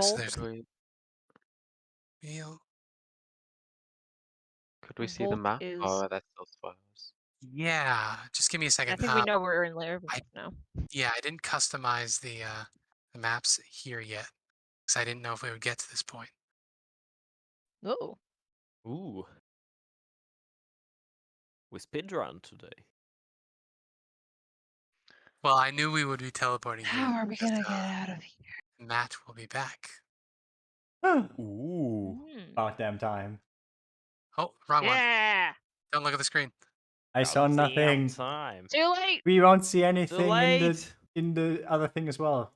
so Volk, there's meal. Could we see the Volk map, is. or are that still spoilers? Yeah, just give me a second. I think we know we're in Lair now. Yeah, I didn't customize the maps here yet because I didn't know if we would get to this point. Oh. Ooh. We speedrun today. Well, I knew we would be teleporting here. How are we because, gonna get out of here? Matt will be back. Ooh. Mm. About damn time. Oh, wrong one. Yeah. Don't look at the screen. I saw Goddamn nothing. time. Too late. We won't see anything late. in the other thing as well.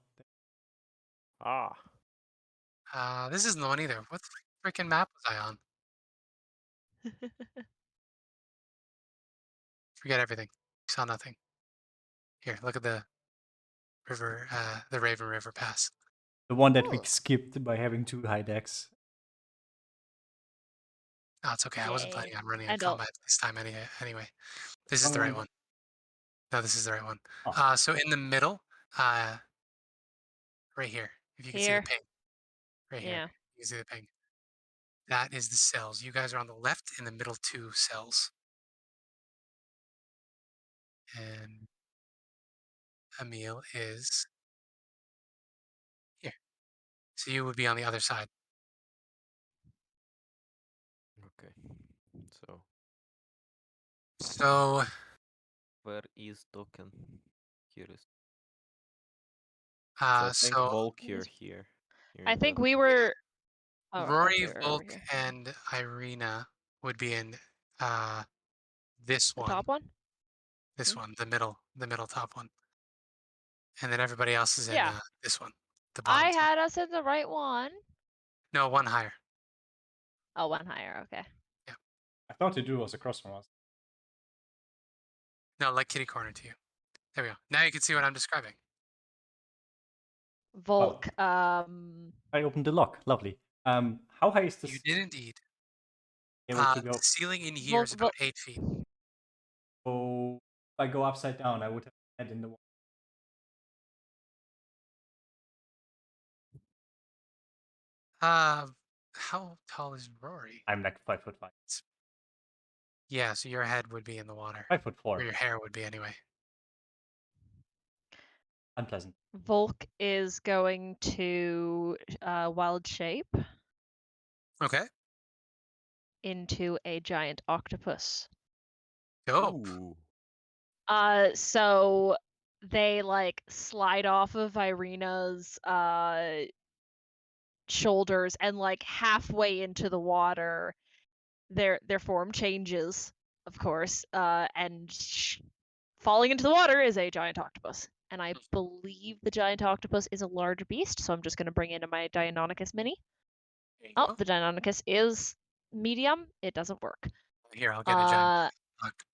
Ah. This isn't the one either. What freaking map was I on? Forget everything. Saw nothing. Here, look at the river, the Raven River Pass. The one that we Oh. skipped by having 2 high decks. Oh, it's okay. I wasn't Yay. planning on running a And I'll- combat this time anyway. This is the right one. No, this is the right one. Oh. So in the middle, right here, if you can see the Here. ping. Right here, Yeah. you can see the ping. That is the cells. You guys are on the left in the middle 2 cells. And Emil is here. So you would be on the other side. Okay. So So where is Token? Curious. so, I think Volk, you're here. You're I in think the- we were. Oh, Rory, okay, we're over Volk, here. and Ireena would be in this The one. top one. This one, the middle top one. And then everybody else is in Yeah. this one, the bottom I two. had us in the right one. No, one higher. Oh, one higher. Okay. I thought the dude was across from us. No, like kitty corner to you. There we go. Now you can see what I'm describing. Volk. I opened the lock. Lovely. How high is this? You did indeed. Able to The go? ceiling in here is about 8 feet. So if I go upside down, I would have head in the wall. How tall is Rory? I'm like 5'5". Yeah, so your head would be in the water. 5'4". Or your hair would be anyway. Unpleasant. Volk is going to wild shape Okay. into a giant octopus. Dope. Ooh. So they like slide off of Ireena's shoulders, and like halfway into the water, their form changes, of course, and falling into the water is a giant octopus. And I believe the giant octopus is a large beast, so I'm just going to bring in my Deinonychus mini. There you Oh, go. the Deinonychus is medium. It doesn't work. Here, I'll get a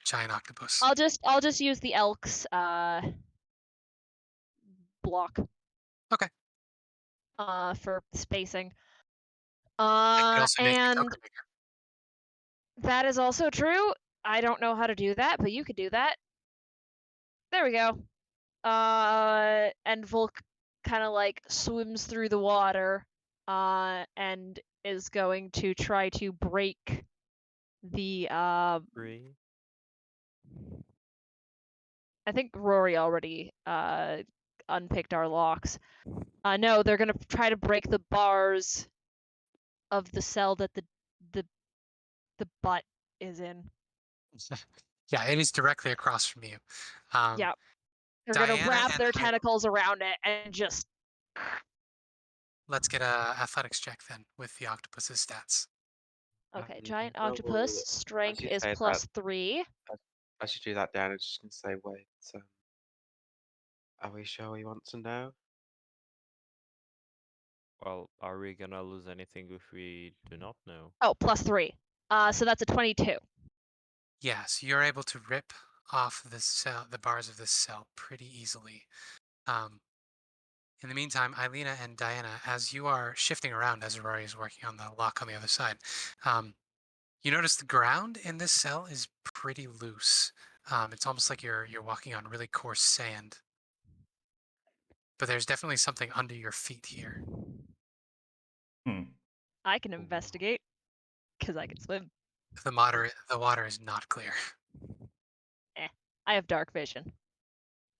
giant octopus. I'll just use the elk's block. Okay. For spacing. That could also make your And token bigger. that is also true. I don't know how to do that, but you could do that. There we go. And Volk kind of like swims through the water, and is going to try to break the Three. I think Rory already unpicked our locks. No, they're gonna try to break the bars of the cell that the butt is in. Yeah, it is directly across from you. Yeah. They're gonna Diana wrap and their I, tentacles around it and just. let's get a athletics check then with the octopus's stats. Okay, giant Well, octopus. as Strength you is say that, +3. I should do that down. I was just gonna say, wait. Are we sure we want to know? Well, are we gonna lose anything if we do not know? Oh, +3. So that's a 22. Yeah, so you're able to rip off the cell, the bars of this cell pretty easily. In the meantime, Ileena and Diana, as you are shifting around as Rory is working on the lock on the other side, you notice the ground in this cell is pretty loose. It's almost like you're walking on really coarse sand. But there's definitely something under your feet here. Hmm. I can investigate because I can swim. The water is not clear. I have dark vision.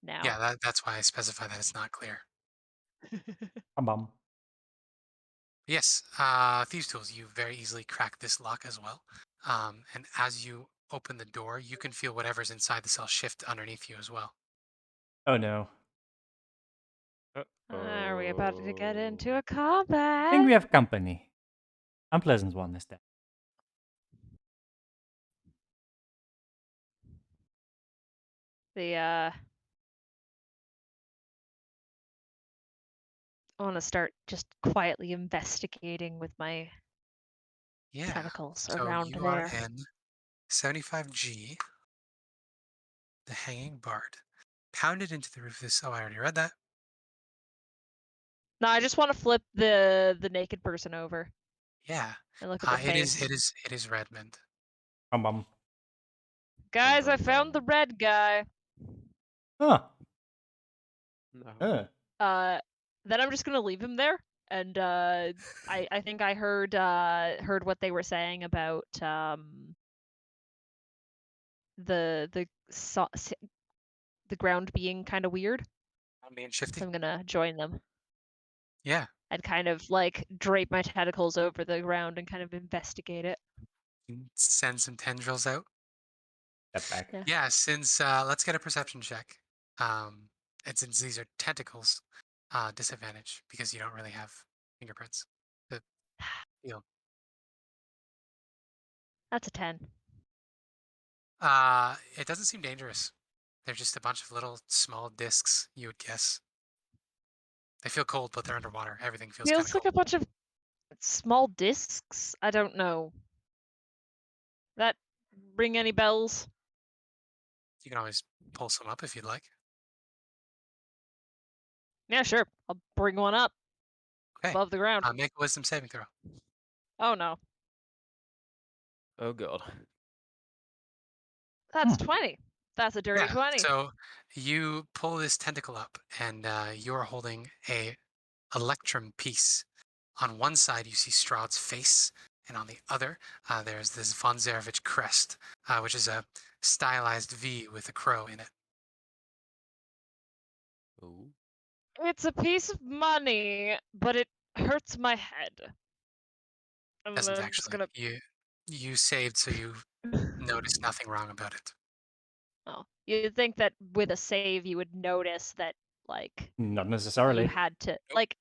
Now. Yeah, that's why I specify that it's not clear. Bum. Yes, Thieves' Tools, you very easily crack this lock as well. And as you open the door, you can feel whatever's inside the cell shift underneath you as well. Oh no. Are we about to get into a I combat? think we have company. Unpleasant one is that. I want to start just quietly investigating with my Yeah. tentacles So around you there. are in 75G, the Hanging Bard. Pounded into the roof of this. Oh, I already read that. No, I just want to flip the naked person over Yeah. and look at their It face. is Redmond. Bum. Guys, I bum, found the bum. red guy. Huh. No. Then I'm just gonna leave him there. And I think I heard what they were saying about the ground being kind of weird. I'm being So shifty. I'm gonna join them. Yeah. I'd kind of like drape my tentacles over the ground and kind of investigate it. Send some tendrils out. Step back. Yeah. Yeah, since let's get a perception check. And since these are tentacles, disadvantage because you don't really have fingerprints. The feel. That's a 10. It doesn't seem dangerous. They're just a bunch of little small discs, you would guess. They feel cold, but they're underwater. Everything feels kind Feels of like cold. a bunch of small discs. I don't know. That ring any bells? You can always pull some up if you'd like. Yeah, sure. I'll bring one up Okay. above the ground. Make a wisdom saving throw. Oh no. Oh god. That's 20. That's a dirty Yeah, 20. so you pull this tentacle up, and you're holding a electrum piece. On one side, you see Strahd's face, and on the other, there's this von Zarevich crest, which is a stylized V with a crow in it. Ooh. It's a piece of money, but it hurts my head. I'm Doesn't just actually. gonna. You saved, so you noticed nothing wrong about it. Oh, you'd think that with a save you would notice that, like, Not you necessarily. had to, Nope. like.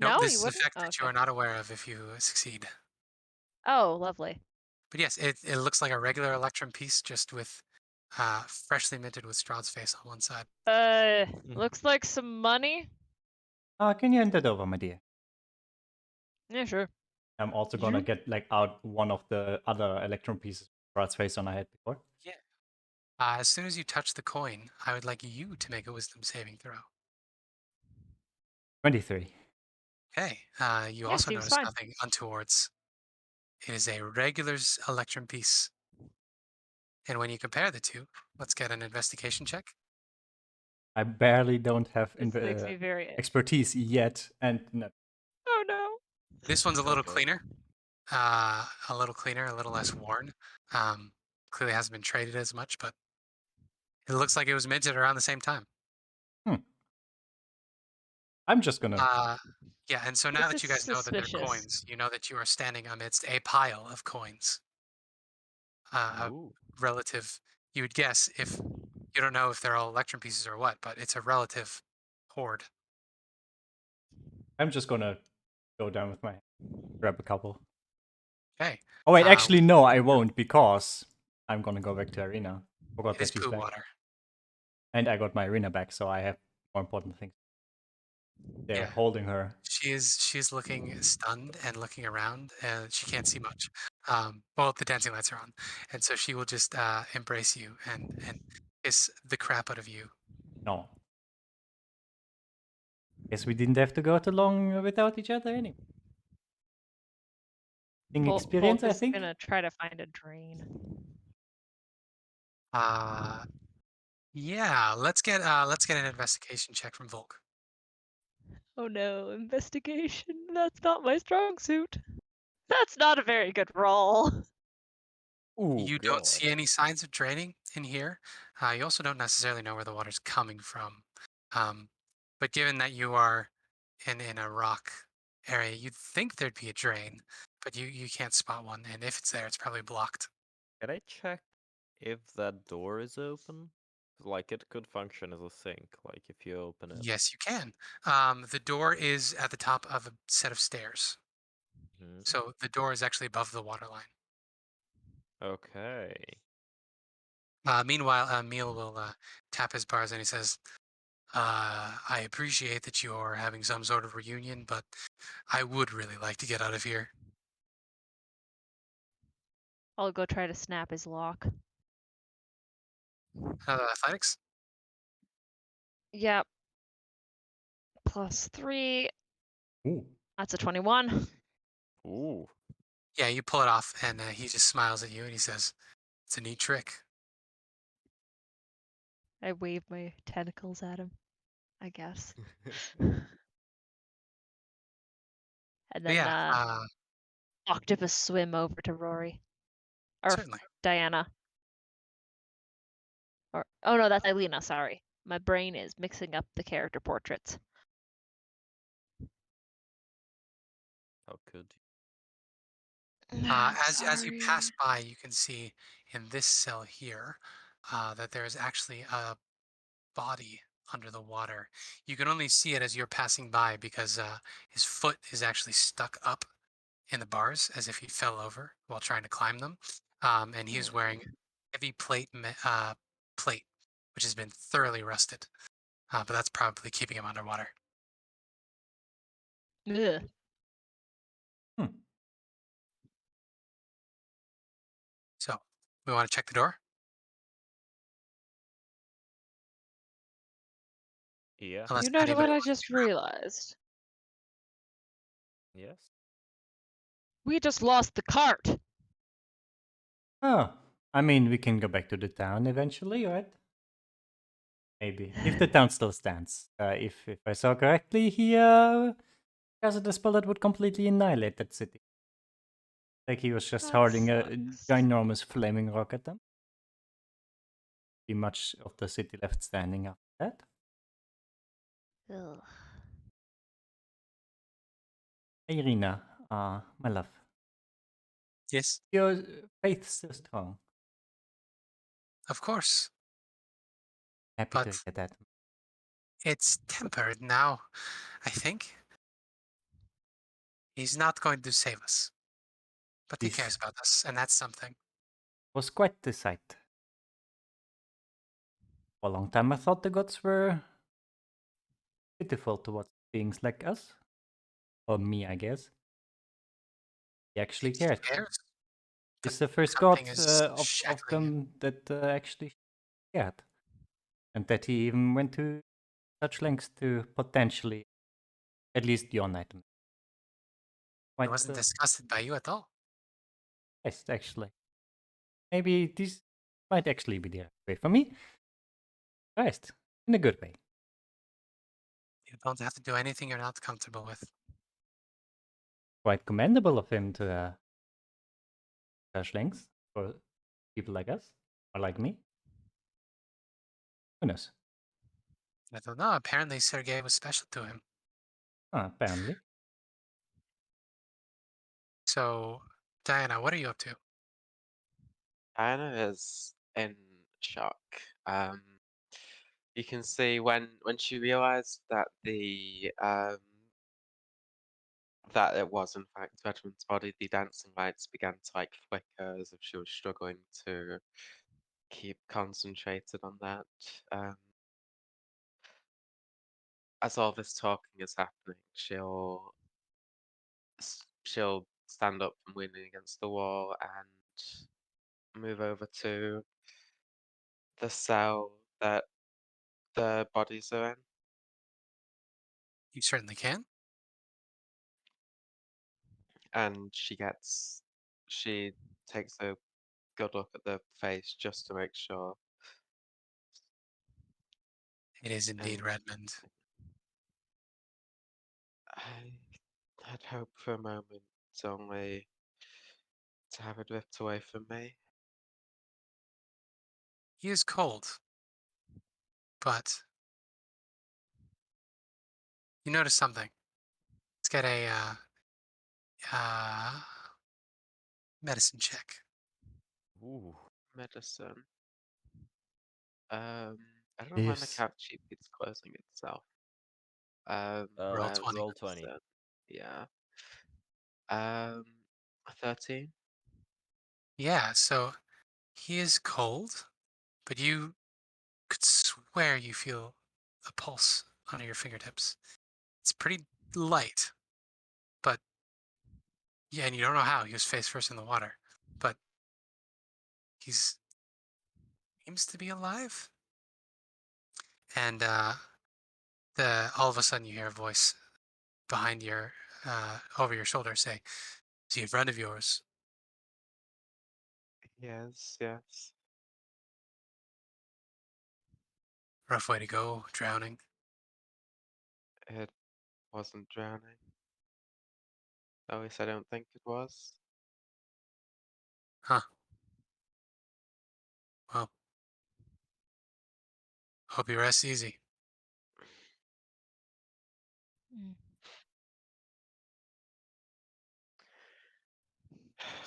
Nope, No, this you is wouldn't. effect Oh, that you okay. are not aware of if you succeed. Oh, lovely. But yes, it looks like a regular electrum piece, just with freshly minted with Strahd's face on one side. Looks like some money. Can you hand that over, my dear? Yeah, sure. I'm also gonna get like out one of the other electron pieces Brad's face on I had before. Yeah. As soon as you touch the coin, I would like you to make a wisdom saving throw. 23. Okay. You Yeah, also seems notice fine. nothing untowards. It is a regular electrum piece. And when you compare the two, let's get an investigation check. I barely don't have This makes me very. expertise yet, and no. Oh no. This one's a little Okay. cleaner. A little less worn. Clearly hasn't been traded as much, but it looks like it was minted around the same time. I'm just gonna. Yeah, and so now This that is you guys know that they're suspicious. coins, you know that you are standing amidst a pile of coins. Ooh. relative. You would guess if you don't know if they're all electrum pieces or what, but it's a relative horde. I'm just gonna go down with my grab a couple. Okay. Oh wait, Uh, actually no, I won't because I'm gonna go back to Ireena. Forgot It is that she's poo back. water. And I got my Ireena back, so I have more important things. They're Yeah. holding her. She is looking stunned and looking around, and she can't see much. Well, the dancing lights are on, and so she will just embrace you and kiss the crap out of you. No. Guess we didn't have to go too long without each other anyway. Experience, Volk I is think. gonna try to find a drain. Yeah. Let's get an investigation check from Volk. Oh no, investigation. That's not my strong suit. That's not a very good roll. Oh You god. don't see any signs of draining in here. You also don't necessarily know where the water's coming from. But given that you are in a rock area, you'd think there'd be a drain, but you can't spot one. And if it's there, it's probably blocked. Can I check if that door is open? Like it could function as a sink, like if you open it. Yes, you can. The door is at the top of a set of stairs. Mhm. So the door is actually above the water line. Okay. Meanwhile, Emil will tap his bars and he says, I appreciate that you're having some sort of reunion, but I would really like to get out of here. I'll go try to snap his lock. Athletics? Yep. +3. Ooh. That's a 21. Ooh. Yeah, you pull it off, and he just smiles at you and he says, it's a neat trick. I wave my tentacles at him, I guess. And But then yeah, octopus swim over to Rory. Or certainly. Diana. Or oh no, that's Ilena, sorry. My brain is mixing up the character portraits. How could As you pass by, you can see in this cell here that there is actually a body under the water. You can only see it as you're passing by because his foot is actually stuck up in the bars as if he fell over while trying to climb them. And he's wearing heavy plate, which has been thoroughly rusted. But that's probably keeping him underwater. Ugh. Hmm. So we want to check the door. Yeah. Unless You know anybody what I wants just realized? Yes. We just lost the cart. Oh. I mean, we can go back to the town eventually, right? Maybe. If the town still stands. If I saw correctly, he casted a spell that would completely annihilate that city. Like he was just That hurling a sucks. ginormous flaming rock at them. Be much of the city left standing after that. Ugh. Ireena, my love. Yes, Your faith still strong. of course. Happy to But hear that. it's tempered now, I think. He's not going to save us. But he This cares about us, and that's something. was quite the sight. For a long time I thought the gods were pitiful towards beings like us. Or me, I guess. He actually He cared. cares. But He's the first god something is of shackling him. them that actually cared. And that he even went to such lengths to potentially at least unite them. He Quite wasn't disgusted by you at all. yes, actually. Maybe this might actually be the right way for me. Christ, in a good way. You don't have to do anything you're not comfortable with. Quite commendable of him to such lengths for people like us, or like me. Who knows? I don't know. Apparently, Sergei was special to him. Apparently. So, Diana, what are you up to? Ireena is in shock. You can see when she realized that that it was in fact Redmond's body, the dancing lights began to like flicker as if she was struggling to keep concentrated on that. As all this talking is happening, she'll stand up from leaning against the wall and move over to the cell that the bodies are in. You certainly can. And she takes a good look at the face just to make sure. It is indeed And Redmond. I had hoped for a moment only to have it ripped away from me. He is cold, but you notice something. Let's get a medicine check. Ooh. Medicine. I don't know when the Yes. count sheet keeps closing itself. Roll 20. Roll 20. Medicine. Yeah. 13. Yeah, so he is cold, but you could swear you feel a pulse under your fingertips. It's pretty light, but yeah, and you don't know how. He was face first in the water, but he's seems to be alive. And all of a sudden you hear a voice behind your over your shoulder say, "See a friend of yours." Yes, yes. Rough way to go, drowning. It wasn't drowning. At least I don't think it was. Huh. Well, hope you rest easy. Mm.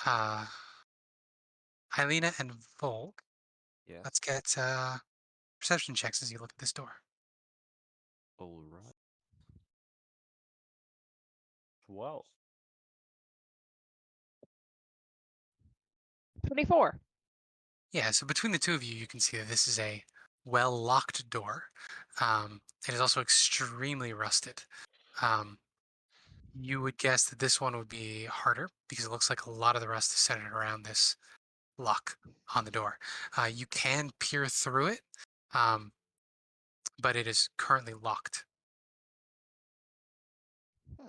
Uh, Ileena and Volk, Yeah. let's get perception checks as you look at this door. All right. Well, 24. Yeah, so between the two of you, you can see that this is a well-locked door. It is also extremely rusted. You would guess that this one would be harder because it looks like a lot of the rust is centered around this lock on the door. You can peer through it, um, but it is currently locked. Hmm.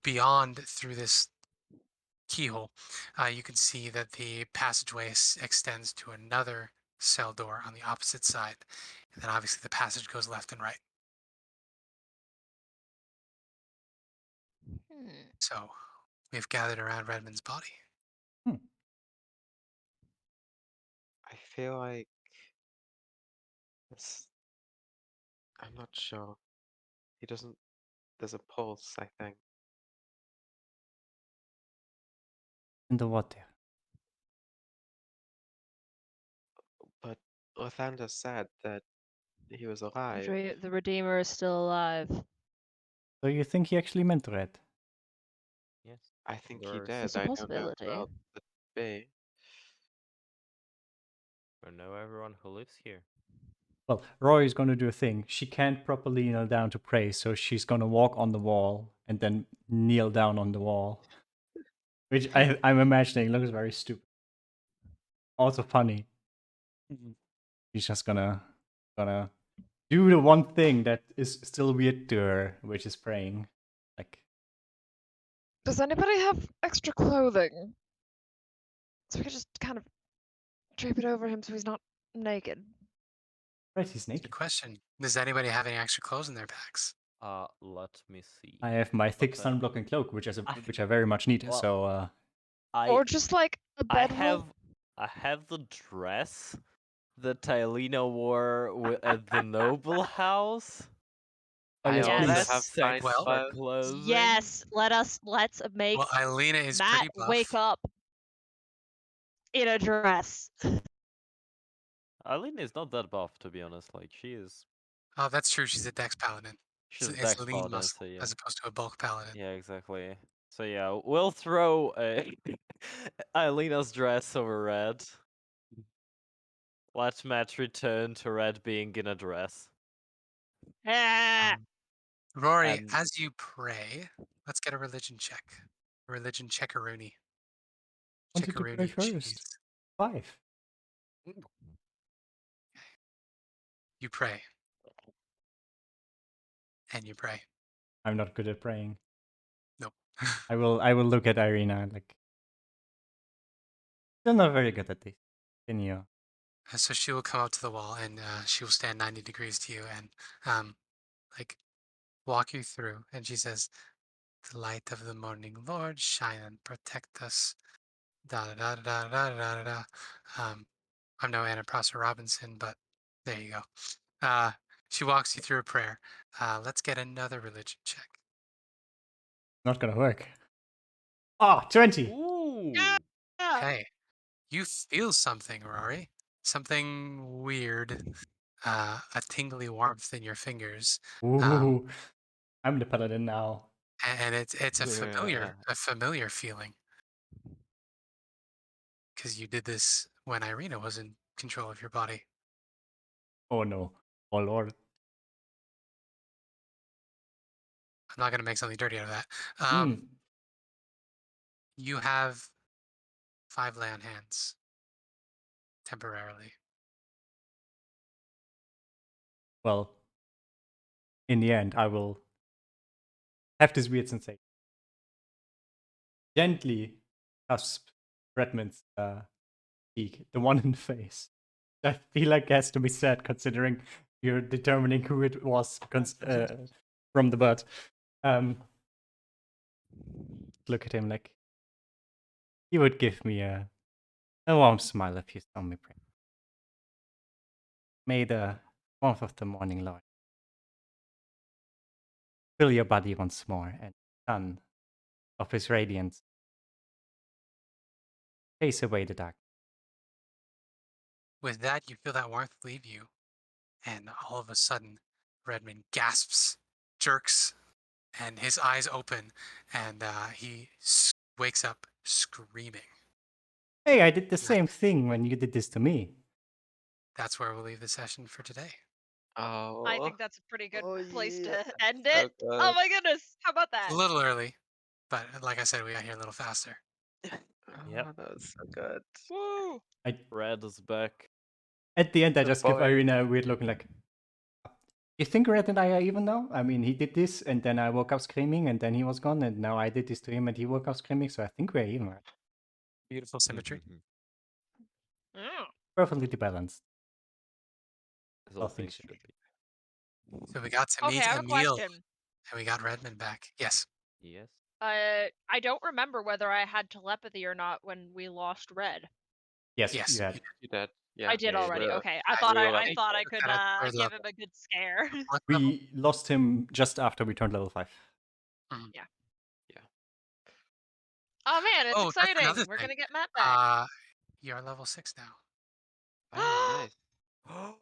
Beyond through this keyhole, you can see that the passageway extends to another cell door on the opposite side. And then obviously the passage goes left and right. Hmm. So we've gathered around Redmond's body. I feel like this. I'm not sure. He doesn't. There's a pulse, I think. In the water. But Lathander said that he was alive. The Redeemer is still alive. So you think he actually meant red? yes. I think he There's did. It's a I don't know possibility. who else it could be. I know everyone who lives here. Well, Rory's going to do a thing. She can't properly kneel down to pray, so she's going to walk on the wall and then kneel down on the wall. Which I'm imagining looks very stupid. Also funny. She's just gonna do the one thing that is still weird to her, which is praying. Like, Does anybody have extra clothing? So we could just kind of drape it over him so he's not naked. right, he's Good naked. question. Does anybody have any extra clothes in their packs? Let me see. I have my thick What the- sun-blocking cloak, which I very much need. Well, So, Or just like a I bedroll. have the dress that Ileena wore at the noble house. Oh, I yes, also please. have Sex fine Well- for clothes. clothing. Yes, let's make Well, Ireena is Matt pretty buff. wake up in a dress. Ireena is not that buff, to be honest. Like, she is. Oh, that's true. She's a Dex Paladin. She's a It's Dex lean Paladin, muscle so yeah. as opposed to a bulk Paladin. Yeah, exactly. So yeah, we'll throw Ileena's dress over red. Let Matt return to red being in a dress. Ah, Rory, And- as you pray, let's get a religion check. A religion checkaroonie. Wanted to pray first. 5. You pray. And you pray. I'm not good at praying. Nope. I will look at Ireena like. Still not very good at this. Can you? So she will come up to the wall and she will stand 90 degrees to you and like walk you through. And she says, "The light of the morning Lord shine and protect us." Da da da da da da da da. I'm no Anna Prosser Robinson, but there you go. She walks you through a prayer. Let's get another religion check. Not gonna work. Ah, 20. Ooh. yeah. Hey, you feel something, Rory. Something weird. A tingly warmth in your fingers. Ooh, I'm the paladin now. And it's Yeah. a familiar feeling. Because you did this when Ireena was in control of your body. Oh no. Oh lord. I'm not gonna make something dirty out of that. Hmm. You have 5 lay on hands. Temporarily. Well, in the end, I will have this weird sensation. Gently cusp Redmond's cheek, the one in the face. I feel like has to be said, considering you're determining who it was from the butt. Look at him like he would give me a warm smile if you saw me pray. May the warmth of the morning, Lord, fill your body once more, and the sun of his radiance chase away the dark. With that, you feel that warmth leave you. And all of a sudden, Redmond gasps, jerks, and his eyes open, and he wakes up screaming. Hey, I did the same thing when you did this to me. That's where we'll leave the session for today. Oh. I think that's a pretty good Oh, place yeah. to end So it. good. Oh my goodness, how about that? A little early, but like I said, we got here a little faster. Yep. Oh, that was so good. Woo! Red is back. At the end, I The just give boy. Ireena a weird look like, you think Red and I are even now? I mean, he did this, and then I woke up screaming, and then he was gone, and now I did this to him, and he woke up screaming, so I think we're even, right? Beautiful symmetry. Mm. Perfectly balanced. As All all things things should should be. So we got to Okay, meet I have a Emil, question. and we got Redmond back. Yes. Yes. I don't remember whether I had telepathy or not when we lost Red. Yes, Yes, you had. You did. Yeah. I did Yeah, already. we were- Okay, I I thought we were I like- thought I You're could kinda third give level. him a good scare. What level? We lost him just after we turned level 5. Oh man, it's Oh, that's exciting. another We're thing. gonna get Matt back. You're level 6 now. Oh, nice.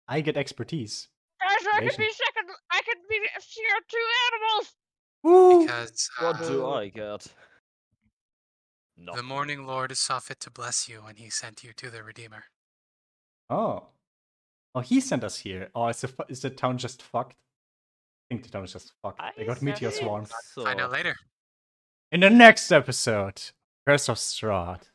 I get expertise. Guys, I could Relation. be second. I could be CO2 animals. Woo! Because What do Oh. I get? the Nothing. Morning Lord saw fit to bless you when he sent you to the Redeemer. Oh. Oh, he sent us here. Oh, is the town just fucked? I think the town is just fucked. They got meteor think swarmed. Find out later. In the next episode, Curse of Strahd.